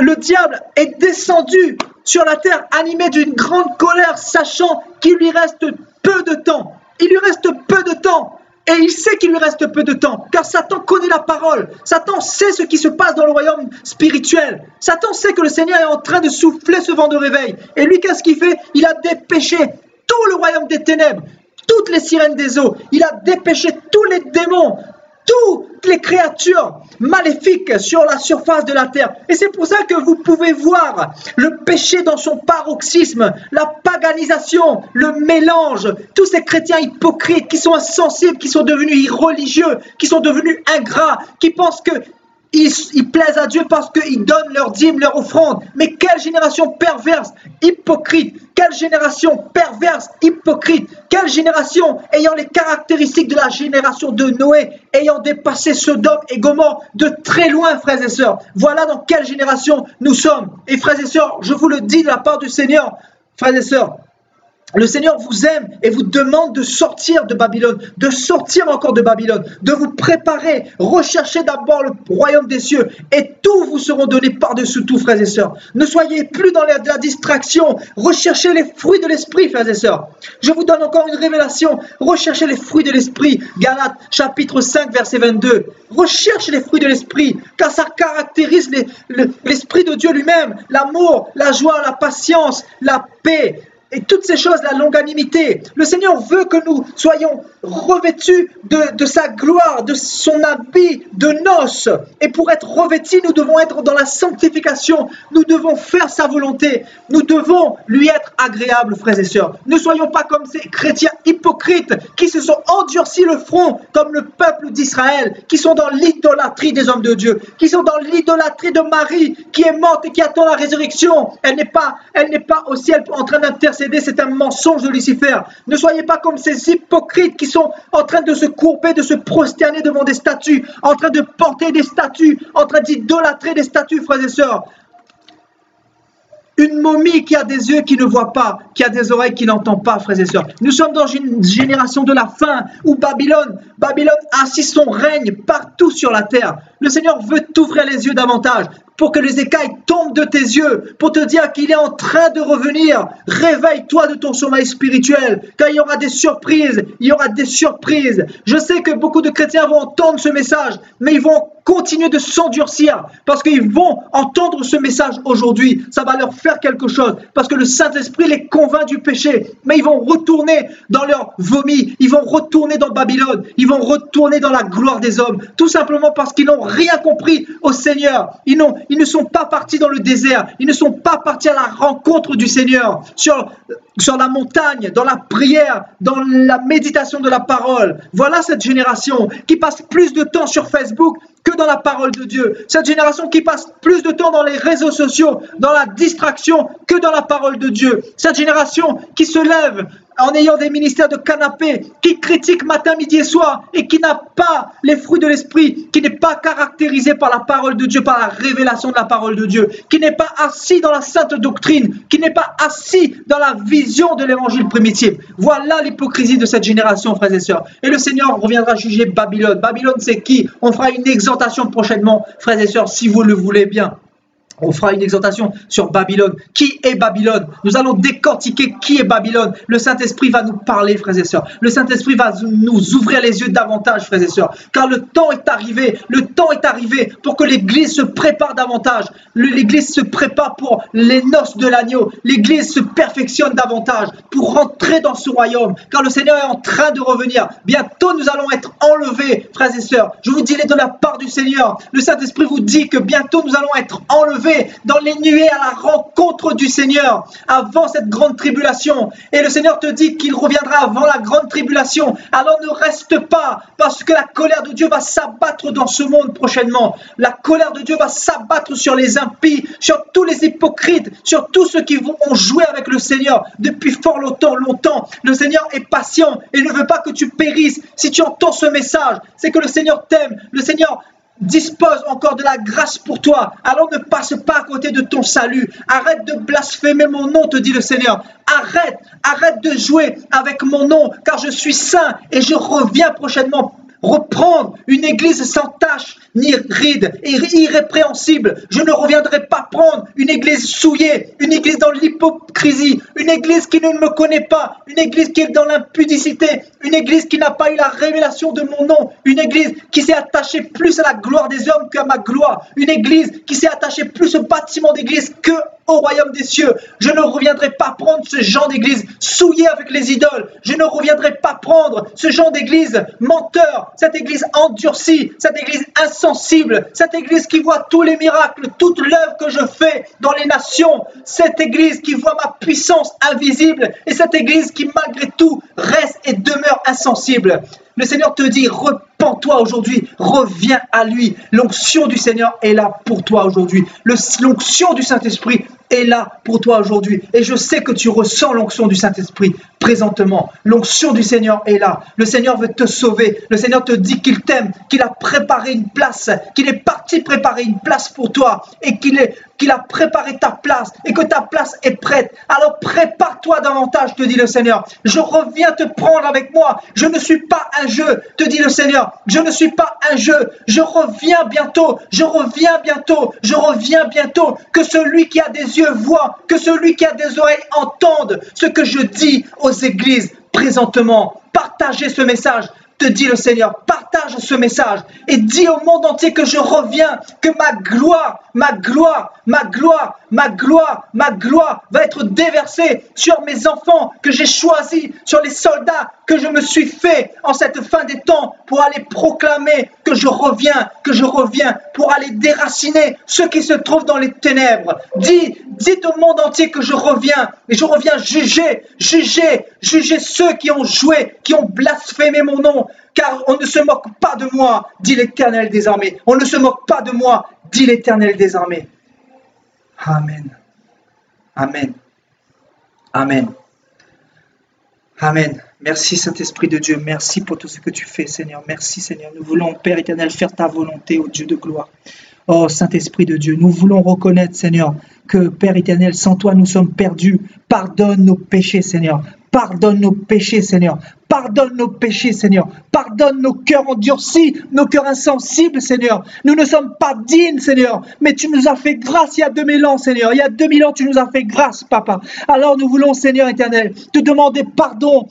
le diable est descendu sur la terre, animé d'une grande colère, sachant qu'il lui reste peu de temps. Il lui reste peu de temps. Et il sait qu'il lui reste peu de temps, car Satan connaît la parole. Satan sait ce qui se passe dans le royaume spirituel. Satan sait que le Seigneur est en train de souffler ce vent de réveil. Et lui, qu'est-ce qu'il fait? Il a dépêché tout le royaume des ténèbres, toutes les sirènes des eaux. Il a dépêché tous les démons, toutes les créatures maléfiques sur la surface de la terre. Et c'est pour ça que vous pouvez voir le péché dans son paroxysme, la paganisation, le mélange, tous ces chrétiens hypocrites qui sont insensibles, qui sont devenus irreligieux, qui sont devenus ingrats, qui pensent que ils plaisent à Dieu parce qu'ils donnent leur dîme, leur offrande. Mais quelle génération perverse, hypocrite. Quelle génération perverse, hypocrite. Quelle génération ayant les caractéristiques de la génération de Noé, ayant dépassé Sodome et Gomorrhe de très loin, frères et sœurs. Voilà dans quelle génération nous sommes. Et frères et sœurs, je vous le dis de la part du Seigneur, frères et sœurs, le Seigneur vous aime et vous demande de sortir de Babylone, de sortir encore de Babylone, de vous préparer, recherchez d'abord le royaume des cieux et tout vous sera donné par-dessus tout, frères et sœurs. Ne soyez plus dans la distraction, recherchez les fruits de l'esprit, frères et sœurs. Je vous donne encore une révélation, recherchez les fruits de l'esprit, Galates chapitre 5 verset 22. Recherchez les fruits de l'esprit, car ça caractérise l'esprit de Dieu lui-même, l'amour, la joie, la patience, la paix, et toutes ces choses, la longanimité. Le Seigneur veut que nous soyons revêtus de sa gloire, de son habit de noces. Et pour être revêtus, nous devons être dans la sanctification. Nous devons faire sa volonté. Nous devons lui être agréables, frères et sœurs. Ne soyons pas comme ces chrétiens hypocrites qui se sont endurcis le front comme le peuple d'Israël, qui sont dans l'idolâtrie des hommes de Dieu, qui sont dans l'idolâtrie de Marie, qui est morte et qui attend la résurrection. Elle n'est pas au ciel en train d'intercéder. C'est un mensonge de Lucifer. Ne soyez pas comme ces hypocrites qui sont en train de se courber, de se prosterner devant des statues, en train de porter des statues, en train d'idolâtrer des statues, frères et sœurs. Une momie qui a des yeux qui ne voit pas, qui a des oreilles qui n'entendent pas, frères et sœurs. Nous sommes dans une génération de la fin où Babylone a assis son règne partout sur la terre. Le Seigneur veut t'ouvrir les yeux davantage pour que les écailles tombent de tes yeux, pour te dire qu'il est en train de revenir. Réveille-toi de ton sommeil spirituel, car il y aura des surprises, il y aura des surprises. Je sais que beaucoup de chrétiens vont entendre ce message, mais ils vont continuer de s'endurcir parce qu'ils vont entendre ce message aujourd'hui. Ça va leur faire quelque chose parce que le Saint-Esprit les convainc du péché. Mais ils vont retourner dans leur vomi, ils vont retourner dans Babylone, ils vont retourner dans la gloire des hommes, tout simplement parce qu'ils n'ont rien compris au Seigneur. Ils ne sont pas partis dans le désert, ils ne sont pas partis à la rencontre du Seigneur, sur la montagne, dans la prière, dans la méditation de la parole. Voilà cette génération qui passe plus de temps sur Facebook que dans la parole de Dieu. Cette génération qui passe plus de temps dans les réseaux sociaux, dans la distraction, que dans la parole de Dieu. Cette génération qui se lève en ayant des ministères de canapé, qui critique matin, midi et soir, et qui n'a pas les fruits de l'esprit, qui n'est pas caractérisé par la parole de Dieu, par la révélation de la parole de Dieu, qui n'est pas assis dans la sainte doctrine, qui n'est pas assis dans la vision de l'évangile primitif. Voilà l'hypocrisie de cette génération, frères et sœurs. Et le Seigneur reviendra juger Babylone. Babylone, c'est qui? On fera une exhortation prochainement, frères et sœurs, si vous le voulez bien. On fera une exhortation sur Babylone. Qui est Babylone? Nous allons décortiquer qui est Babylone. Le Saint-Esprit va nous parler, frères et sœurs. Le Saint-Esprit va nous ouvrir les yeux davantage, frères et sœurs. Car le temps est arrivé. Le temps est arrivé pour que l'Église se prépare davantage. L'Église se prépare pour les noces de l'agneau. L'Église se perfectionne davantage pour rentrer dans ce royaume. Car le Seigneur est en train de revenir. Bientôt, nous allons être enlevés, frères et sœurs. Je vous dis de la part du Seigneur. Le Saint-Esprit vous dit que bientôt, nous allons être enlevés dans les nuées à la rencontre du Seigneur avant cette grande tribulation. Et le Seigneur te dit qu'il reviendra avant la grande tribulation. Alors ne reste pas, parce que la colère de Dieu va s'abattre dans ce monde prochainement. La colère de Dieu va s'abattre sur les impies, sur tous les hypocrites, sur tous ceux qui ont joué avec le Seigneur depuis fort longtemps. Le Seigneur est patient et ne veut pas que tu périsses. Si tu entends ce message, c'est que le Seigneur t'aime. Le Seigneur dispose encore de la grâce pour toi. Alors ne passe pas à côté de ton salut. Arrête de blasphémer mon nom, te dit le Seigneur. Arrête de jouer avec mon nom, car je suis saint et je reviens prochainement reprendre une église sans tache ni ride et irrépréhensible. Je ne reviendrai pas prendre une église souillée, une église dans l'hypocrisie, une église qui ne me connaît pas, une église qui est dans l'impudicité, une église qui n'a pas eu la révélation de mon nom, une église qui s'est attachée plus à la gloire des hommes qu'à ma gloire, une église qui s'est attachée plus au bâtiment d'église que au royaume des cieux. Je ne reviendrai pas prendre ce genre d'église souillée avec les idoles. Je ne reviendrai pas prendre ce genre d'église menteur, cette église endurcie, cette église insensible, cette église qui voit tous les miracles, toute l'œuvre que je fais dans les nations, cette église qui voit ma puissance invisible et cette église qui malgré tout reste et demeure insensible. Le Seigneur te dit, repens-toi aujourd'hui, reviens à lui. L'onction du Seigneur est là pour toi aujourd'hui. L'onction du Saint-Esprit est là pour toi aujourd'hui. Et je sais que tu ressens l'onction du Saint-Esprit présentement. L'onction du Seigneur est là. Le Seigneur veut te sauver. Le Seigneur te dit qu'il t'aime, qu'il a préparé une place, qu'il est parti préparer une place pour toi et qu'il a préparé ta place et que ta place est prête. Alors prépare-toi davantage, te dit le Seigneur. Je reviens te prendre avec moi. Je ne suis pas un jeu, te dit le Seigneur. Je ne suis pas un jeu. Je reviens bientôt. Je reviens bientôt. Je reviens bientôt. Que celui qui a des yeux voit, que celui qui a des oreilles entende ce que je dis aux églises présentement. Partagez ce message. Te dit le Seigneur, partage ce message et dis au monde entier que je reviens, que ma gloire va être déversée sur mes enfants que j'ai choisis, sur les soldats que je me suis fait en cette fin des temps pour aller proclamer que je reviens pour aller déraciner ceux qui se trouvent dans les ténèbres. Dites au monde entier que je reviens et je reviens juger ceux qui ont joué, qui ont blasphémé mon nom. Car on ne se moque pas de moi, dit l'Éternel des armées. On ne se moque pas de moi, dit l'Éternel des armées. Amen. Amen. Amen. Amen. Merci Saint-Esprit de Dieu. Merci pour tout ce que tu fais, Seigneur. Merci, Seigneur. Nous voulons, Père éternel, faire ta volonté, ô Dieu de gloire. Oh Saint-Esprit de Dieu, nous voulons reconnaître, Seigneur, que Père éternel, sans toi, nous sommes perdus. Pardonne nos péchés, Seigneur. Pardonne nos péchés, Seigneur. Pardonne nos péchés, Seigneur. Pardonne nos cœurs endurcis, nos cœurs insensibles, Seigneur. Nous ne sommes pas dignes, Seigneur, mais tu nous as fait grâce il y a 2000 ans, Seigneur. Il y a 2000 ans, tu nous as fait grâce, Papa. Alors nous voulons, Seigneur éternel, te demander pardon,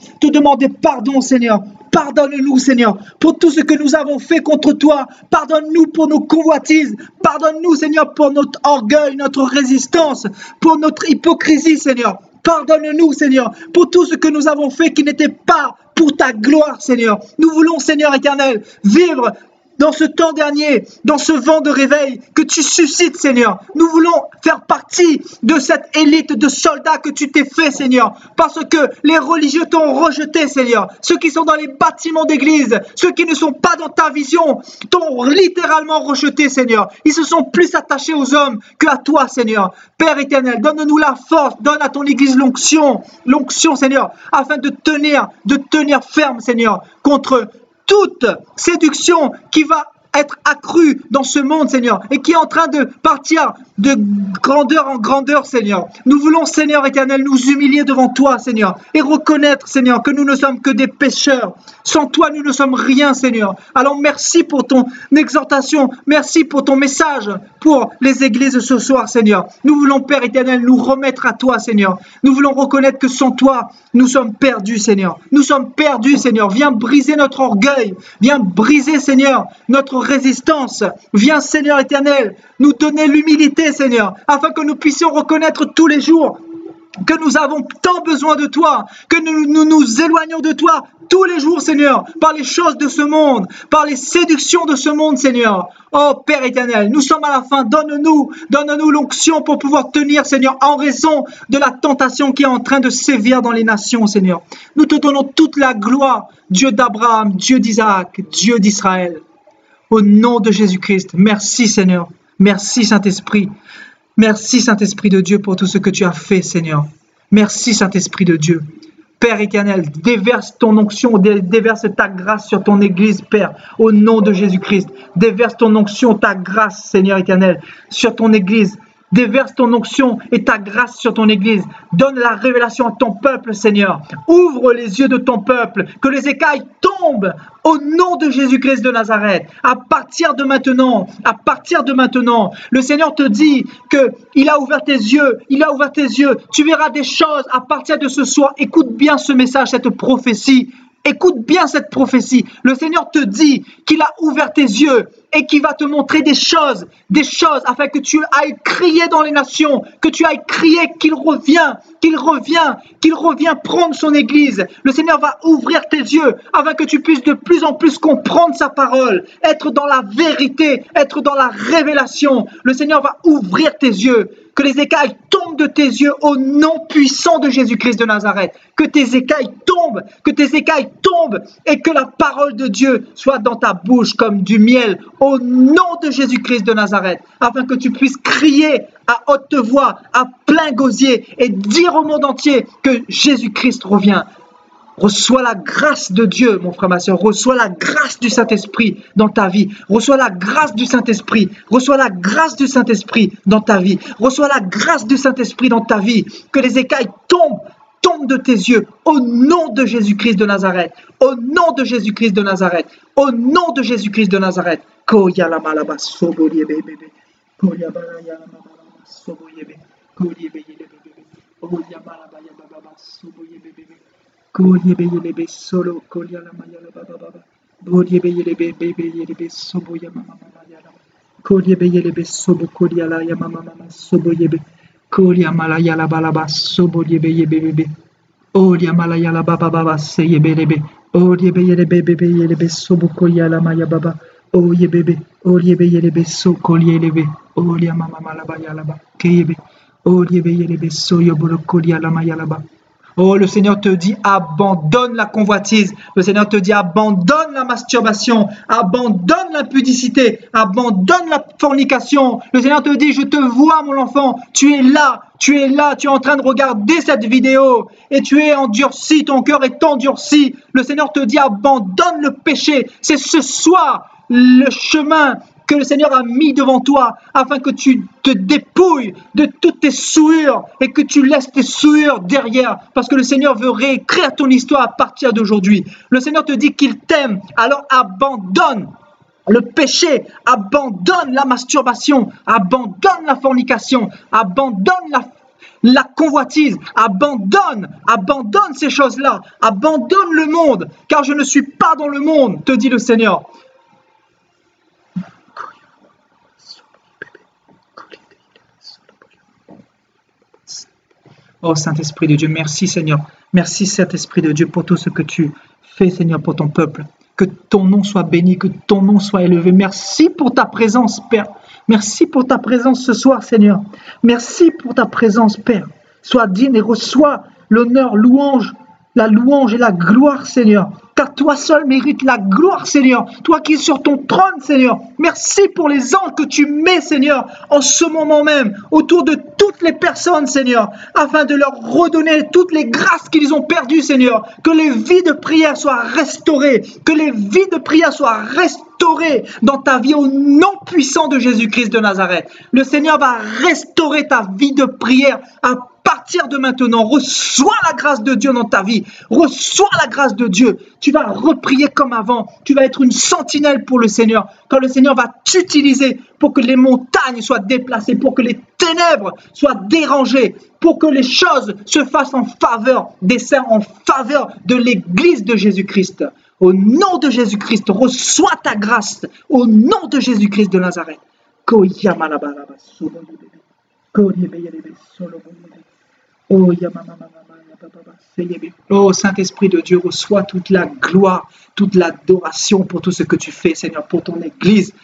Seigneur. Pardonne-nous, Seigneur, pour tout ce que nous avons fait contre toi. Pardonne-nous pour nos convoitises. Pardonne-nous, Seigneur, pour notre orgueil, notre résistance, pour notre hypocrisie, Seigneur. Pardonne-nous, Seigneur, pour tout ce que nous avons fait qui n'était pas pour ta gloire, Seigneur. Nous voulons, Seigneur éternel, vivre dans ce temps dernier, dans ce vent de réveil que tu suscites, Seigneur. Nous voulons faire partie de cette élite de soldats que tu t'es fait, Seigneur, parce que les religieux t'ont rejeté, Seigneur. Ceux qui sont dans les bâtiments d'église, ceux qui ne sont pas dans ta vision, t'ont littéralement rejeté, Seigneur. Ils se sont plus attachés aux hommes qu'à toi, Seigneur. Père éternel, donne-nous la force, donne à ton église l'onction, Seigneur, afin de tenir ferme, Seigneur, contre toute séduction qui va être accrue dans ce monde, Seigneur, et qui est en train de partir de grandeur en grandeur, Seigneur. Nous voulons, Seigneur éternel, nous humilier devant toi, Seigneur, et reconnaître, Seigneur, que nous ne sommes que des pécheurs. Sans toi, nous ne sommes rien, Seigneur. Alors, merci pour ton exhortation, merci pour ton message pour les églises ce soir, Seigneur. Nous voulons, Père éternel, nous remettre à toi, Seigneur. Nous voulons reconnaître que sans toi, nous sommes perdus, Seigneur. Nous sommes perdus, Seigneur. Viens briser notre orgueil. Viens briser, Seigneur, notre résistance. Viens, Seigneur éternel, nous donner l'humilité, Seigneur, afin que nous puissions reconnaître tous les jours que nous avons tant besoin de toi, que nous nous éloignons de toi tous les jours, Seigneur, par les choses de ce monde, par les séductions de ce monde, Seigneur. Oh Père éternel, nous sommes à la fin, donne-nous l'onction pour pouvoir tenir, Seigneur, en raison de la tentation qui est en train de sévir dans les nations, Seigneur. Nous te donnons toute la gloire, Dieu d'Abraham, Dieu d'Isaac, Dieu d'Israël. Au nom de Jésus-Christ, merci Seigneur, merci Saint-Esprit. Merci Saint-Esprit de Dieu pour tout ce que tu as fait, Seigneur. Merci Saint-Esprit de Dieu. Père éternel, déverse ton onction, déverse ta grâce sur ton Église, Père, au nom de Jésus-Christ. Déverse ton onction, ta grâce, Seigneur éternel, sur ton Église. Déverse ton onction et ta grâce sur ton Église. Donne la révélation à ton peuple, Seigneur. Ouvre les yeux de ton peuple, que les écailles tombent au nom de Jésus-Christ de Nazareth. À partir de maintenant, le Seigneur te dit qu'il a ouvert tes yeux, Tu verras des choses à partir de ce soir. Écoute bien ce message, cette prophétie. Écoute bien cette prophétie. Le Seigneur te dit qu'il a ouvert tes yeux et qu'il va te montrer des choses afin que tu ailles crier dans les nations, que tu ailles crier qu'il revient prendre son Église. Le Seigneur va ouvrir tes yeux afin que tu puisses de plus en plus comprendre sa parole, être dans la vérité, être dans la révélation. Le Seigneur va ouvrir tes yeux. Que les écailles tombent de tes yeux au nom puissant de Jésus-Christ de Nazareth. Que tes écailles tombent et que la parole de Dieu soit dans ta bouche comme du miel au nom de Jésus-Christ de Nazareth. Afin que tu puisses crier à haute voix, à plein gosier et dire au monde entier que Jésus-Christ revient. Reçois la grâce de Dieu, mon frère, ma soeur. Reçois la grâce du Saint-Esprit dans ta vie. Reçois la grâce du Saint-Esprit. Reçois la grâce du Saint-Esprit dans ta vie. Reçois la grâce du Saint-Esprit dans ta vie. Que les écailles tombent de tes yeux. Au nom de Jésus-Christ de Nazareth. Au nom de Jésus-Christ de Nazareth. Au nom de Jésus-Christ de Nazareth. Kolyebeyelebe solo kolyala mayala baba baba. Kolyebeyelebe bebeyelebe sobo ya mama mama yala. Kolyebeyelebe sobo kolyala ya mama mama sobo yebe. Kolyamala yala balaba sobo yebeyebe bebe. Olyamala yala baba baba seyebelebe. Olyebeyelebe bebeyelebe sobo kolyala maya baba. Olyebeyelebe so kolyelebe. Olyamama malaba yala ba keyebe. Olyebeyelebe so yobolo kolyala mayala ba. Oh, le Seigneur te dit, abandonne la convoitise. Le Seigneur te dit, abandonne la masturbation, abandonne l'impudicité, abandonne la fornication. Le Seigneur te dit, je te vois, mon enfant, tu es là, tu es en train de regarder cette vidéo et tu es endurci, ton cœur est endurci. Le Seigneur te dit, abandonne le péché. C'est ce soir le chemin que le Seigneur a mis devant toi afin que tu te dépouilles de toutes tes souillures et que tu laisses tes souillures derrière parce que le Seigneur veut réécrire ton histoire à partir d'aujourd'hui. Le Seigneur te dit qu'il t'aime, alors abandonne le péché, abandonne la masturbation, abandonne la fornication, abandonne la convoitise, abandonne ces choses-là, abandonne le monde, car je ne suis pas dans le monde, te dit le Seigneur. Oh Saint-Esprit de Dieu, merci Seigneur, merci Saint-Esprit de Dieu pour tout ce que tu fais Seigneur pour ton peuple. Que ton nom soit béni, que ton nom soit élevé. Merci pour ta présence, Père. Merci pour ta présence ce soir, Seigneur. Merci pour ta présence, Père. Sois digne et reçois l'honneur, la louange et la gloire, Seigneur. Car toi seul mérites la gloire, Seigneur. Toi qui es sur ton trône, Seigneur. Merci pour les anges que tu mets, Seigneur, en ce moment même, autour de toutes les personnes, Seigneur, afin de leur redonner toutes les grâces qu'ils ont perdues, Seigneur. Que les vies de prière soient restaurées. Que les vies de prière soient restaurées dans ta vie au nom puissant de Jésus-Christ de Nazareth. Le Seigneur va restaurer ta vie de prière à partir de maintenant. Reçois la grâce de Dieu dans ta vie. Reçois la grâce de Dieu. Tu vas reprier comme avant. Tu vas être une sentinelle pour le Seigneur. Quand le Seigneur va t'utiliser pour que les montagnes soient déplacées, pour que les ténèbres soient dérangées, pour que les choses se fassent en faveur des saints, en faveur de l'Église de Jésus-Christ. Au nom de Jésus-Christ, reçois ta grâce. Au nom de Jésus-Christ de Nazareth. Oh Saint-Esprit de Dieu, reçois toute la gloire, toute l'adoration pour tout ce que tu fais, Seigneur, pour ton Église.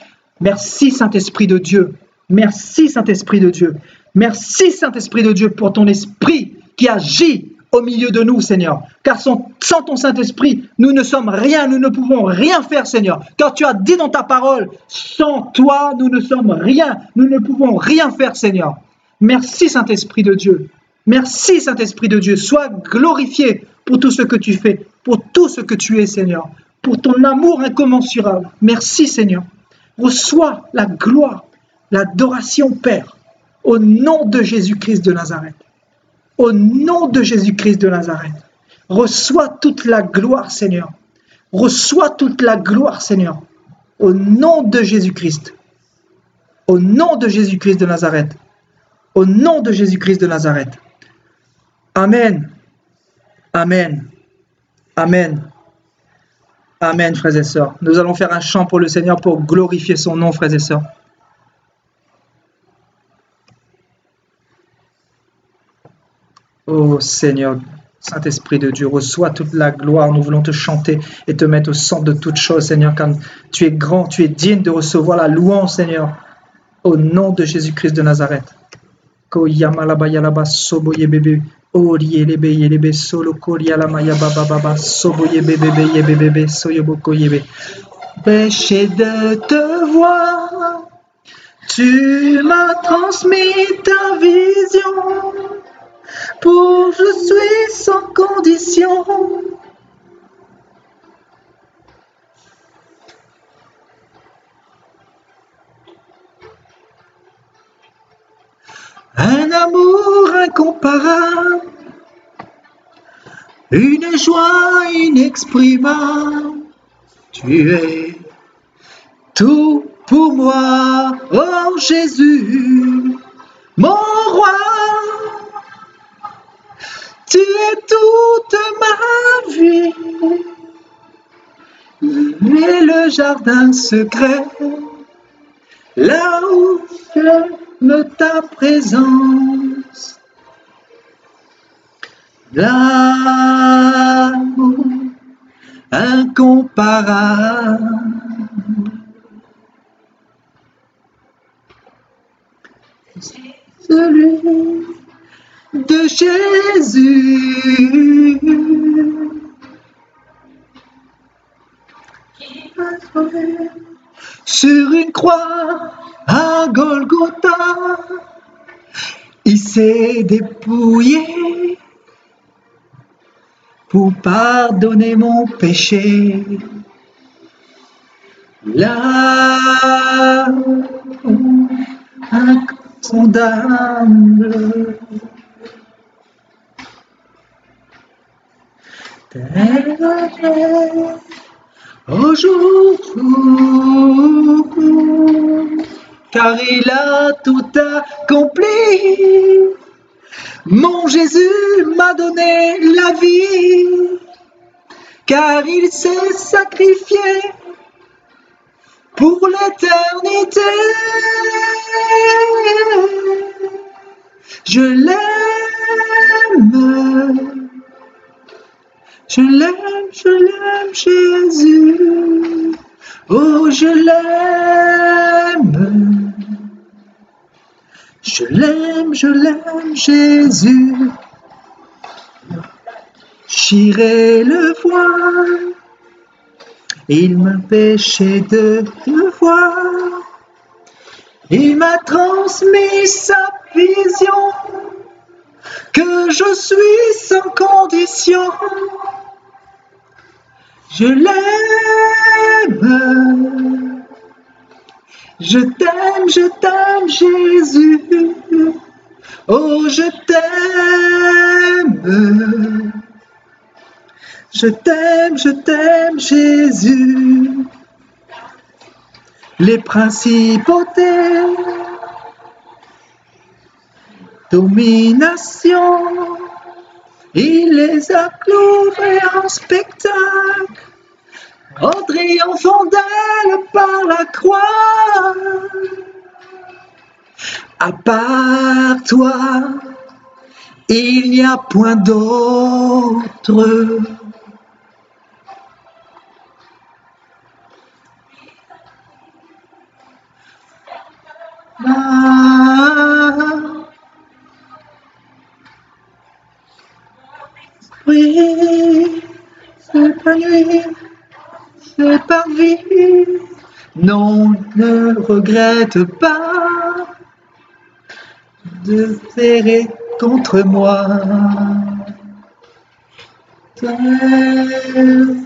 Merci Saint-Esprit de Dieu. Merci Saint-Esprit de Dieu. Merci Saint-Esprit de Dieu pour ton Esprit qui agit au milieu de nous, Seigneur. Car sans ton Saint-Esprit, nous ne sommes rien, nous ne pouvons rien faire, Seigneur. Car tu as dit dans ta parole, sans toi, nous ne sommes rien, nous ne pouvons rien faire, Seigneur. Merci Saint-Esprit de Dieu. Merci Saint-Esprit de Dieu. Sois glorifié pour tout ce que tu fais, pour tout ce que tu es, Seigneur. Pour ton amour incommensurable. Merci, Seigneur. Reçois la gloire, l'adoration, Père, au nom de Jésus-Christ de Nazareth. Au nom de Jésus-Christ de Nazareth. Reçois toute la gloire, Seigneur. Reçois toute la gloire, Seigneur. Au nom de Jésus-Christ. Au nom de Jésus-Christ de Nazareth. Au nom de Jésus-Christ de Nazareth. Amen. Amen. Amen. Amen, frères et sœurs. Nous allons faire un chant pour le Seigneur pour glorifier son nom, frères et sœurs. Oh Seigneur, Saint-Esprit de Dieu, reçois toute la gloire. Nous voulons te chanter et te mettre au centre de toutes choses, Seigneur, car tu es grand, tu es digne de recevoir la louange, Seigneur. Au nom de Jésus-Christ de Nazareth. Péché de te voir, tu m'as transmis ta vision, pour je suis sans condition. Un amour incomparable, une joie inexprimable, tu es tout pour moi, oh Jésus, mon roi. Tu es toute ma vie, et le jardin secret, là où j'aime ta présence. L'amour incomparable. Celui de Jésus sur une croix à Golgotha, il s'est dépouillé pour pardonner mon péché. l'amour insondable. Aujourd'hui, car il a tout accompli. Mon Jésus m'a donné la vie, car il s'est sacrifié pour l'éternité. Je l'aime, je l'aime, je l'aime, Jésus. Oh, je l'aime. Je l'aime, Jésus. J'irai le voir. Il m'a péché de le voir. Il m'a transmis sa vision. Que je suis sans condition. Je l'aime. Je t'aime, Jésus. Oh, je t'aime. Je t'aime, Jésus. Les principautés, domination, il les a cloués en spectacle. En triomphant d'elle par la croix. À part toi, il n'y a point d'autre. Oui, c'est pas lui. C'est par vie, non, ne regrette pas de serrer contre moi.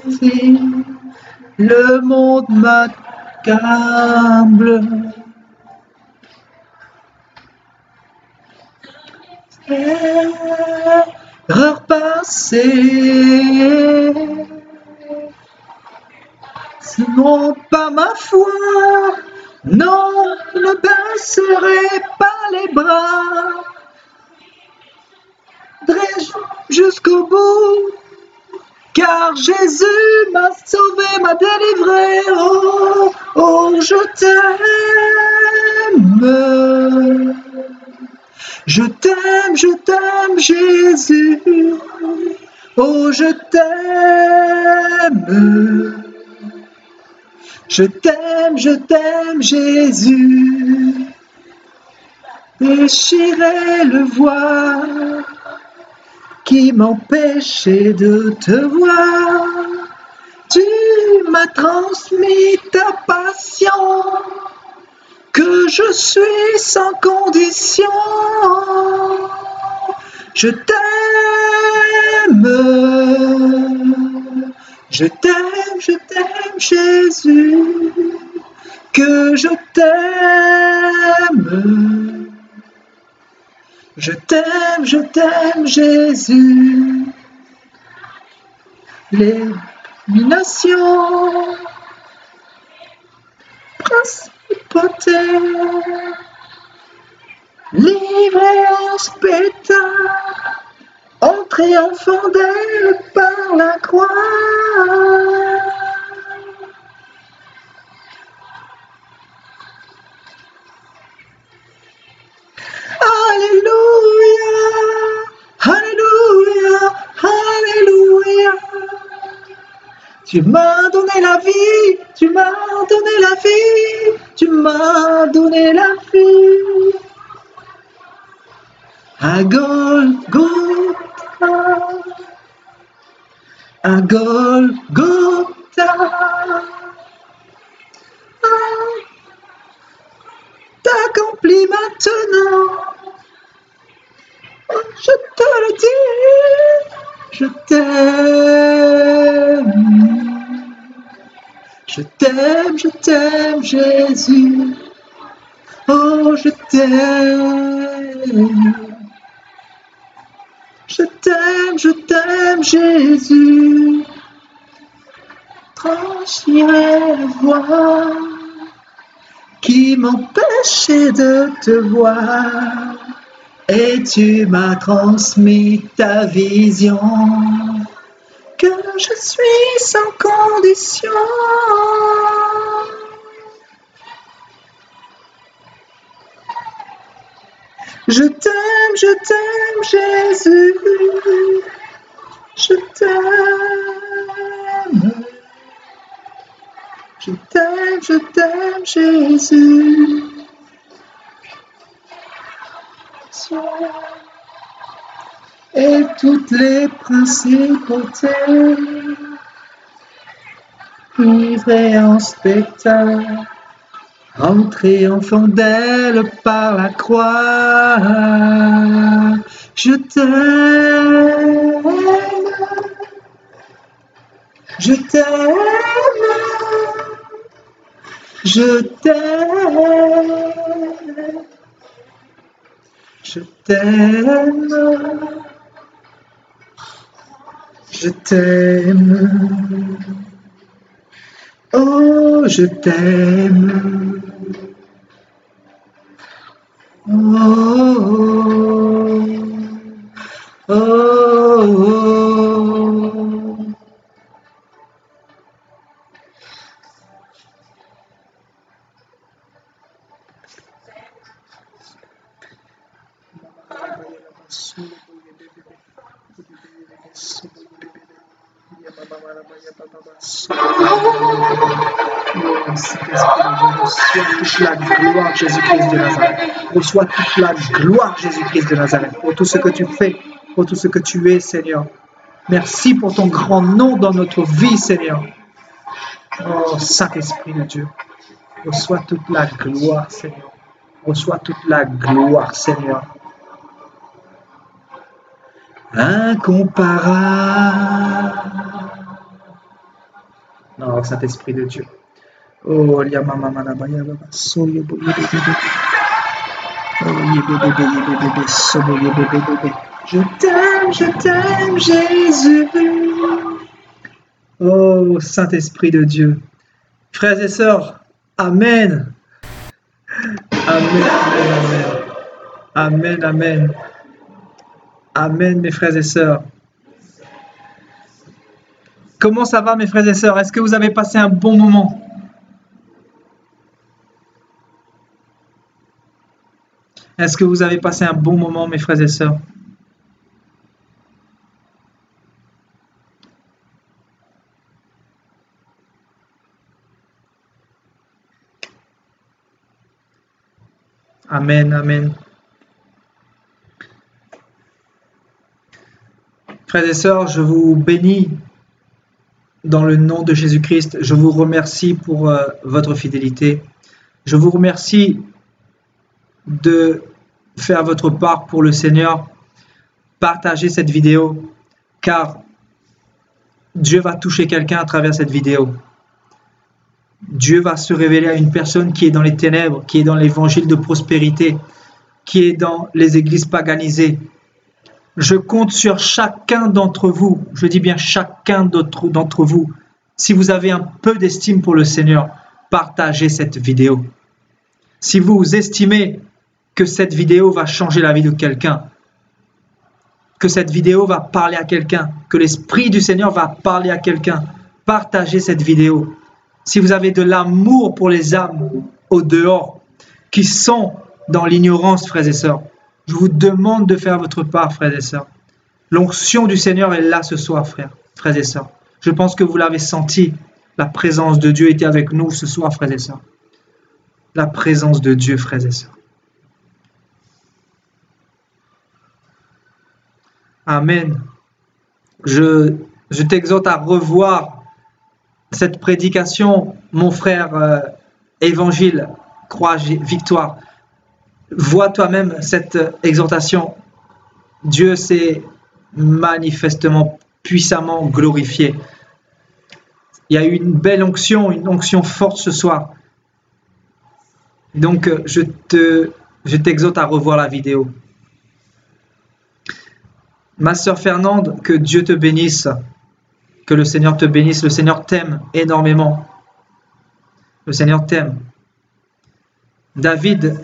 Si le monde m'accable, erreur passée. Non, pas ma foi, non, ne baisserai pas les bras. Jusqu'au bout, car Jésus m'a sauvé, m'a délivré. Oh, oh, je t'aime. Je t'aime, Jésus. Oh, je t'aime. Je t'aime, Jésus. Déchirer le voile qui m'empêchait de te voir. Tu m'as transmis ta passion, que je suis sans condition. Je t'aime. Je t'aime, Jésus, que je t'aime. Je t'aime, Jésus. Les nations, principautés, livrés en spectacle, en triomphant d'elle par la croix. Alléluia, Alléluia, Alléluia. Tu m'as donné la vie, tu m'as donné la vie, tu m'as donné la vie. À Golgotha, à Golgotha. T'accomplis maintenant. Je te le dis, je t'aime. Je je t'aime, Jésus. Oh, je t'aime. Je t'aime, Jésus. Tranchirait la voix qui m'empêchait de te voir. Et tu m'as transmis ta vision, que je suis sans condition. Je t'aime, Jésus. Je t'aime. Je t'aime, Jésus. Et toutes les principautés livrées en spectacle, en triomphant d'elle par la croix. Je t'aime, je t'aime, je t'aime, je t'aime, je t'aime, oh je t'aime, oh, oh, oh. Reçois toute la gloire, Jésus-Christ de Nazareth, pour tout ce que tu fais, pour tout ce que tu es, Seigneur. Merci pour ton grand nom dans notre vie, Seigneur. Oh, Saint-Esprit de Dieu, reçois toute la gloire, Seigneur. Reçois toute la gloire, Seigneur. Incomparable. Non, Saint-Esprit de Dieu. Oh, je t'aime, Jésus. Oh, Saint-Esprit de Dieu. Frères et sœurs, Amen. Amen, amen, amen. Amen, amen. Amen, mes frères et sœurs. Comment ça va, mes frères et sœurs? Est-ce que vous avez passé un bon moment? Est-ce que vous avez passé un bon moment, mes frères et sœurs? Amen, amen. Frères et sœurs, je vous bénis dans le nom de Jésus-Christ. Je vous remercie pour votre fidélité. Je vous remercie de faire votre part pour le Seigneur. Partagez cette vidéo, car Dieu va toucher quelqu'un à travers cette vidéo. Dieu va se révéler à une personne qui est dans les ténèbres, qui est dans l'évangile de prospérité, qui est dans les églises paganisées. Je compte sur chacun d'entre vous, je dis bien chacun d'entre vous, si vous avez un peu d'estime pour le Seigneur, partagez cette vidéo. Si vous estimez que cette vidéo va changer la vie de quelqu'un, que cette vidéo va parler à quelqu'un, que l'Esprit du Seigneur va parler à quelqu'un, partagez cette vidéo. Si vous avez de l'amour pour les âmes au dehors, qui sont dans l'ignorance, frères et sœurs, je vous demande de faire votre part, frères et sœurs. L'onction du Seigneur est là ce soir, frères et sœurs. Je pense que vous l'avez senti. La présence de Dieu était avec nous ce soir, frères et sœurs. La présence de Dieu, frères et sœurs. Amen. Je t'exhorte à revoir cette prédication, mon frère Évangile, Croix, Victoire. Vois toi-même cette exhortation. Dieu s'est manifestement, puissamment glorifié. Il y a eu une belle onction, une onction forte ce soir. Donc, je t'exhorte à revoir la vidéo. Ma sœur Fernande, que Dieu te bénisse, que le Seigneur te bénisse. Le Seigneur t'aime énormément. Le Seigneur t'aime. David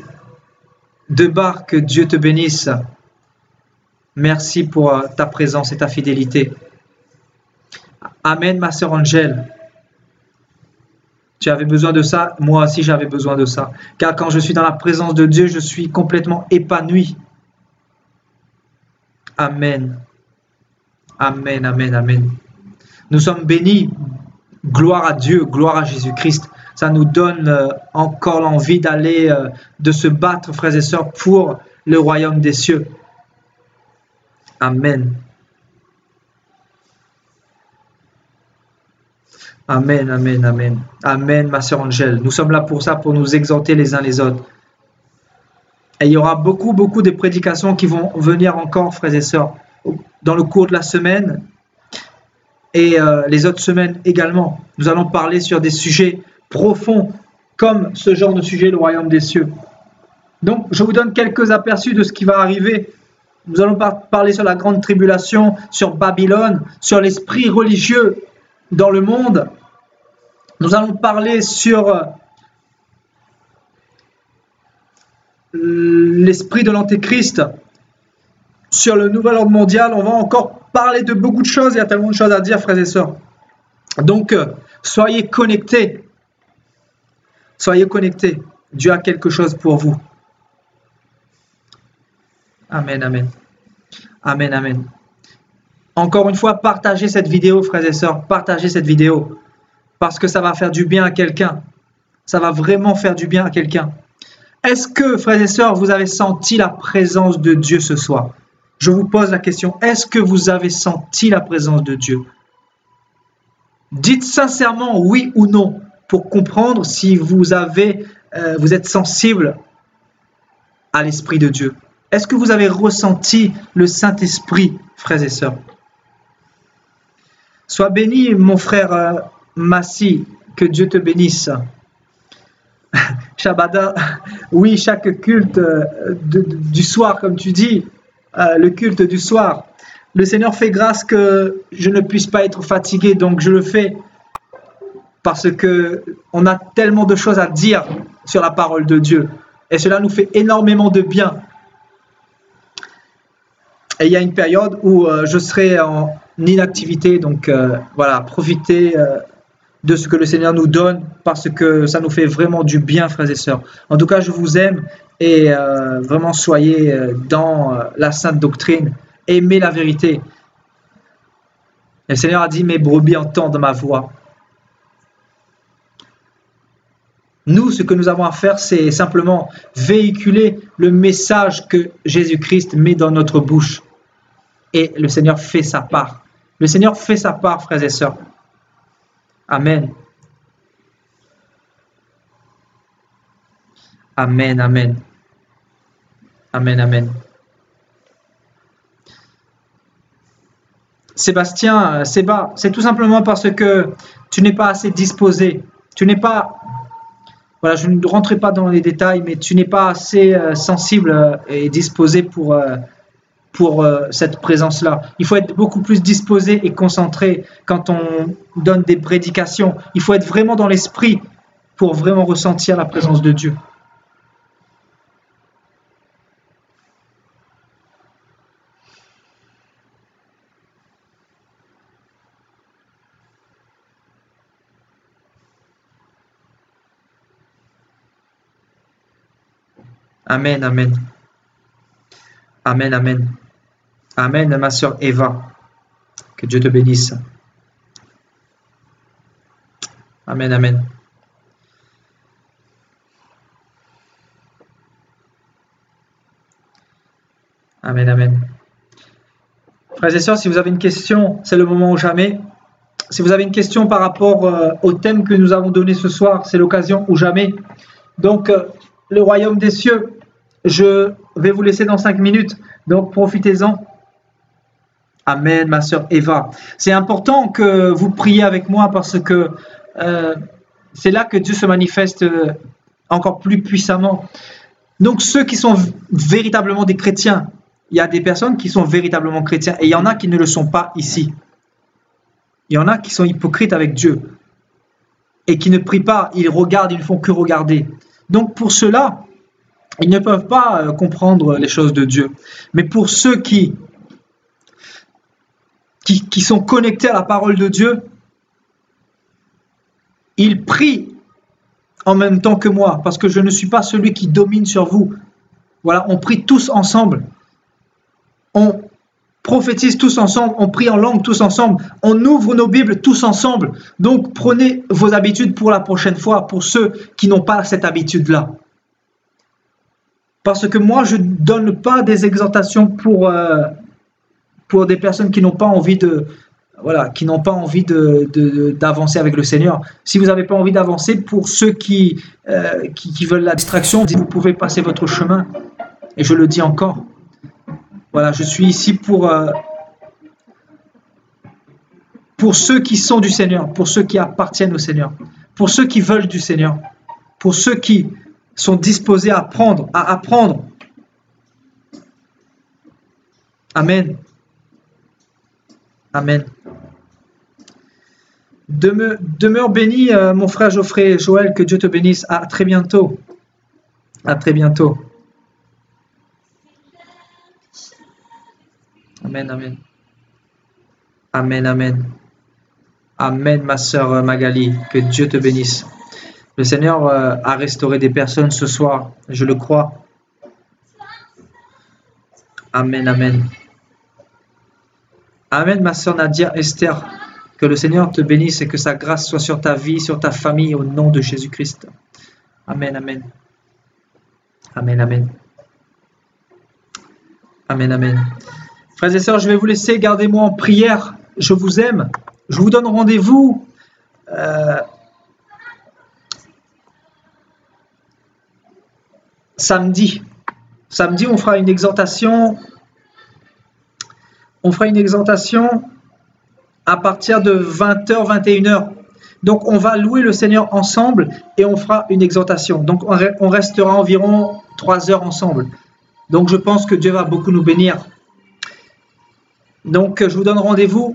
Debar, que Dieu te bénisse. Merci pour ta présence et ta fidélité. Amen, ma sœur Angèle. Tu avais besoin de ça, moi aussi j'avais besoin de ça. Car quand je suis dans la présence de Dieu, je suis complètement épanoui. Amen. Amen, amen, amen. Nous sommes bénis. Gloire à Dieu, gloire à Jésus-Christ. Ça nous donne encore l'envie d'aller, de se battre, frères et sœurs, pour le royaume des cieux. Amen. Amen, amen, amen. Amen, ma sœur Angèle. Nous sommes là pour ça, pour nous exhorter les uns les autres. Et il y aura beaucoup de prédications qui vont venir encore, frères et sœurs, dans le cours de la semaine et les autres semaines également. Nous allons parler sur des sujets profonds, comme ce genre de sujet, le royaume des cieux. Donc, je vous donne quelques aperçus de ce qui va arriver. Nous allons parler sur la grande tribulation, sur Babylone, sur l'esprit religieux dans le monde. Nous allons parler sur l'esprit de l'Antéchrist, sur le nouvel ordre mondial. On va encore parler de beaucoup de choses. Il y a tellement de choses à dire, frères et sœurs. Donc, soyez connectés. Soyez connectés. Dieu a quelque chose pour vous. Amen, amen. Amen, amen. Encore une fois, partagez cette vidéo, frères et sœurs. Partagez cette vidéo. Parce que ça va faire du bien à quelqu'un. Ça va vraiment faire du bien à quelqu'un. Est-ce que, frères et sœurs, vous avez senti la présence de Dieu ce soir? Je vous pose la question. Est-ce que vous avez senti la présence de Dieu? Dites sincèrement oui ou non pour comprendre si vous êtes sensible à l'Esprit de Dieu. Est-ce que vous avez ressenti le Saint-Esprit, frères et sœurs? Sois béni, mon frère Massi, que Dieu te bénisse. Shabada, oui, chaque culte du soir, comme tu dis, le culte du soir. Le Seigneur fait grâce que je ne puisse pas être fatigué, donc je le fais parce que on a tellement de choses à dire sur la parole de Dieu et cela nous fait énormément de bien. Et il y a une période où je serai en inactivité, donc voilà, profitez de ce que le Seigneur nous donne parce que ça nous fait vraiment du bien, frères et sœurs. En tout cas, je vous aime et vraiment soyez dans la sainte doctrine. Aimez la vérité. Et le Seigneur a dit, mes brebis entendent ma voix. Nous, ce que nous avons à faire, c'est simplement véhiculer le message que Jésus-Christ met dans notre bouche. Et le Seigneur fait sa part. Le Seigneur fait sa part, frères et sœurs. Amen. Amen, amen. Amen, amen. Sébastien, Séba, c'est tout simplement parce que tu n'es pas assez disposé. Tu n'es pas... Voilà, je ne rentrerai pas dans les détails, mais tu n'es pas assez sensible et disposé pour cette présence-là. Il faut être beaucoup plus disposé et concentré quand on donne des prédications. Il faut être vraiment dans l'esprit pour vraiment ressentir la présence de Dieu. Amen, amen. Amen, amen. Amen, ma sœur Eva. Que Dieu te bénisse. Amen, amen. Amen, amen. Frères et sœurs, si vous avez une question, c'est le moment ou jamais. Si vous avez une question par rapport au thème que nous avons donné ce soir, c'est l'occasion ou jamais. Donc, le royaume des cieux, je vais vous laisser dans 5 minutes. Donc, profitez-en. Amen, ma sœur Eva. C'est important que vous priez avec moi parce que c'est là que Dieu se manifeste encore plus puissamment. Donc ceux qui sont véritablement des chrétiens, il y a des personnes qui sont véritablement chrétiens et il y en a qui ne le sont pas ici. Il y en a qui sont hypocrites avec Dieu et qui ne prient pas, ils regardent, ils ne font que regarder. Donc pour ceux-là, ils ne peuvent pas comprendre les choses de Dieu. Mais pour ceux qui sont connectés à la parole de Dieu, ils prient en même temps que moi, parce que je ne suis pas celui qui domine sur vous. Voilà, on prie tous ensemble. On prophétise tous ensemble, on prie en langue tous ensemble, on ouvre nos Bibles tous ensemble. Donc prenez vos habitudes pour la prochaine fois, pour ceux qui n'ont pas cette habitude-là. Parce que moi, je ne donne pas des exhortations pour des personnes qui n'ont pas envie d'avancer avec le Seigneur. Si vous n'avez pas envie d'avancer, pour ceux qui veulent la distraction, vous pouvez passer votre chemin. Et je le dis encore. Voilà, je suis ici pour ceux qui sont du Seigneur, pour ceux qui appartiennent au Seigneur, pour ceux qui veulent du Seigneur, pour ceux qui sont disposés à apprendre. Amen. Amen. Demeure béni, mon frère Geoffrey, Joël, que Dieu te bénisse. À très bientôt. À très bientôt. Amen, amen. Amen, amen. Amen, ma sœur Magali, que Dieu te bénisse. Le Seigneur a restauré des personnes ce soir, je le crois. Amen, amen. Amen, ma sœur Nadia Esther. Que le Seigneur te bénisse et que sa grâce soit sur ta vie, sur ta famille, au nom de Jésus-Christ. Amen, amen. Amen, amen. Amen, amen. Frères et sœurs, je vais vous laisser, gardez-moi en prière. Je vous aime. Je vous donne rendez-vous samedi. Samedi, on fera une exhortation. On fera une exhortation à partir de 20h, 21h. Donc, on va louer le Seigneur ensemble et on fera une exhortation. Donc, on restera environ 3 heures ensemble. Donc, je pense que Dieu va beaucoup nous bénir. Donc, je vous donne rendez-vous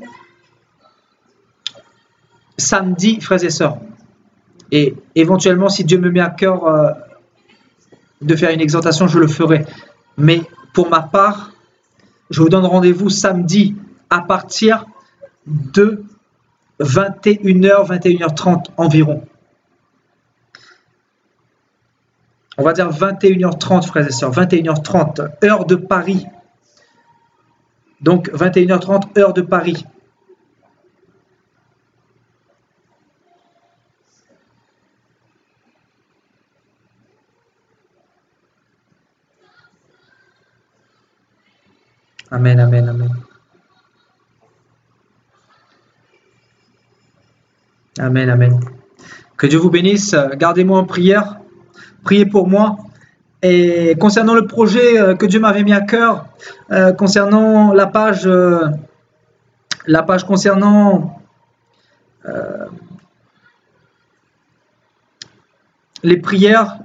samedi, frères et sœurs. Et éventuellement, si Dieu me met à cœur de faire une exhortation, je le ferai. Mais pour ma part, je vous donne rendez-vous samedi à partir de 21h, 21h30 environ. On va dire 21h30, frères et sœurs, 21h30, heure de Paris. Donc 21h30, heure de Paris. Amen, amen, amen. Amen, amen. Que Dieu vous bénisse. Gardez-moi en prière. Priez pour moi. Et concernant le projet que Dieu m'avait mis à cœur, concernant la page concernant les prières,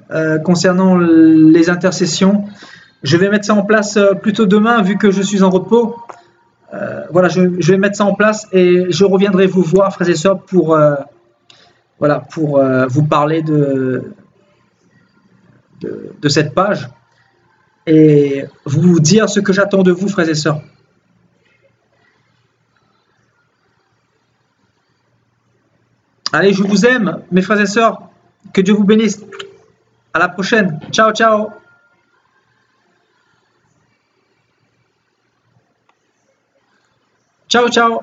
concernant les intercessions, je vais mettre ça en place plutôt demain, vu que je suis en repos. Voilà, je vais mettre ça en place et je reviendrai vous voir, frères et sœurs, pour vous parler de cette page et vous dire ce que j'attends de vous, frères et sœurs. Allez, je vous aime, mes frères et sœurs. Que Dieu vous bénisse. À la prochaine. Ciao, ciao. Ciao, ciao.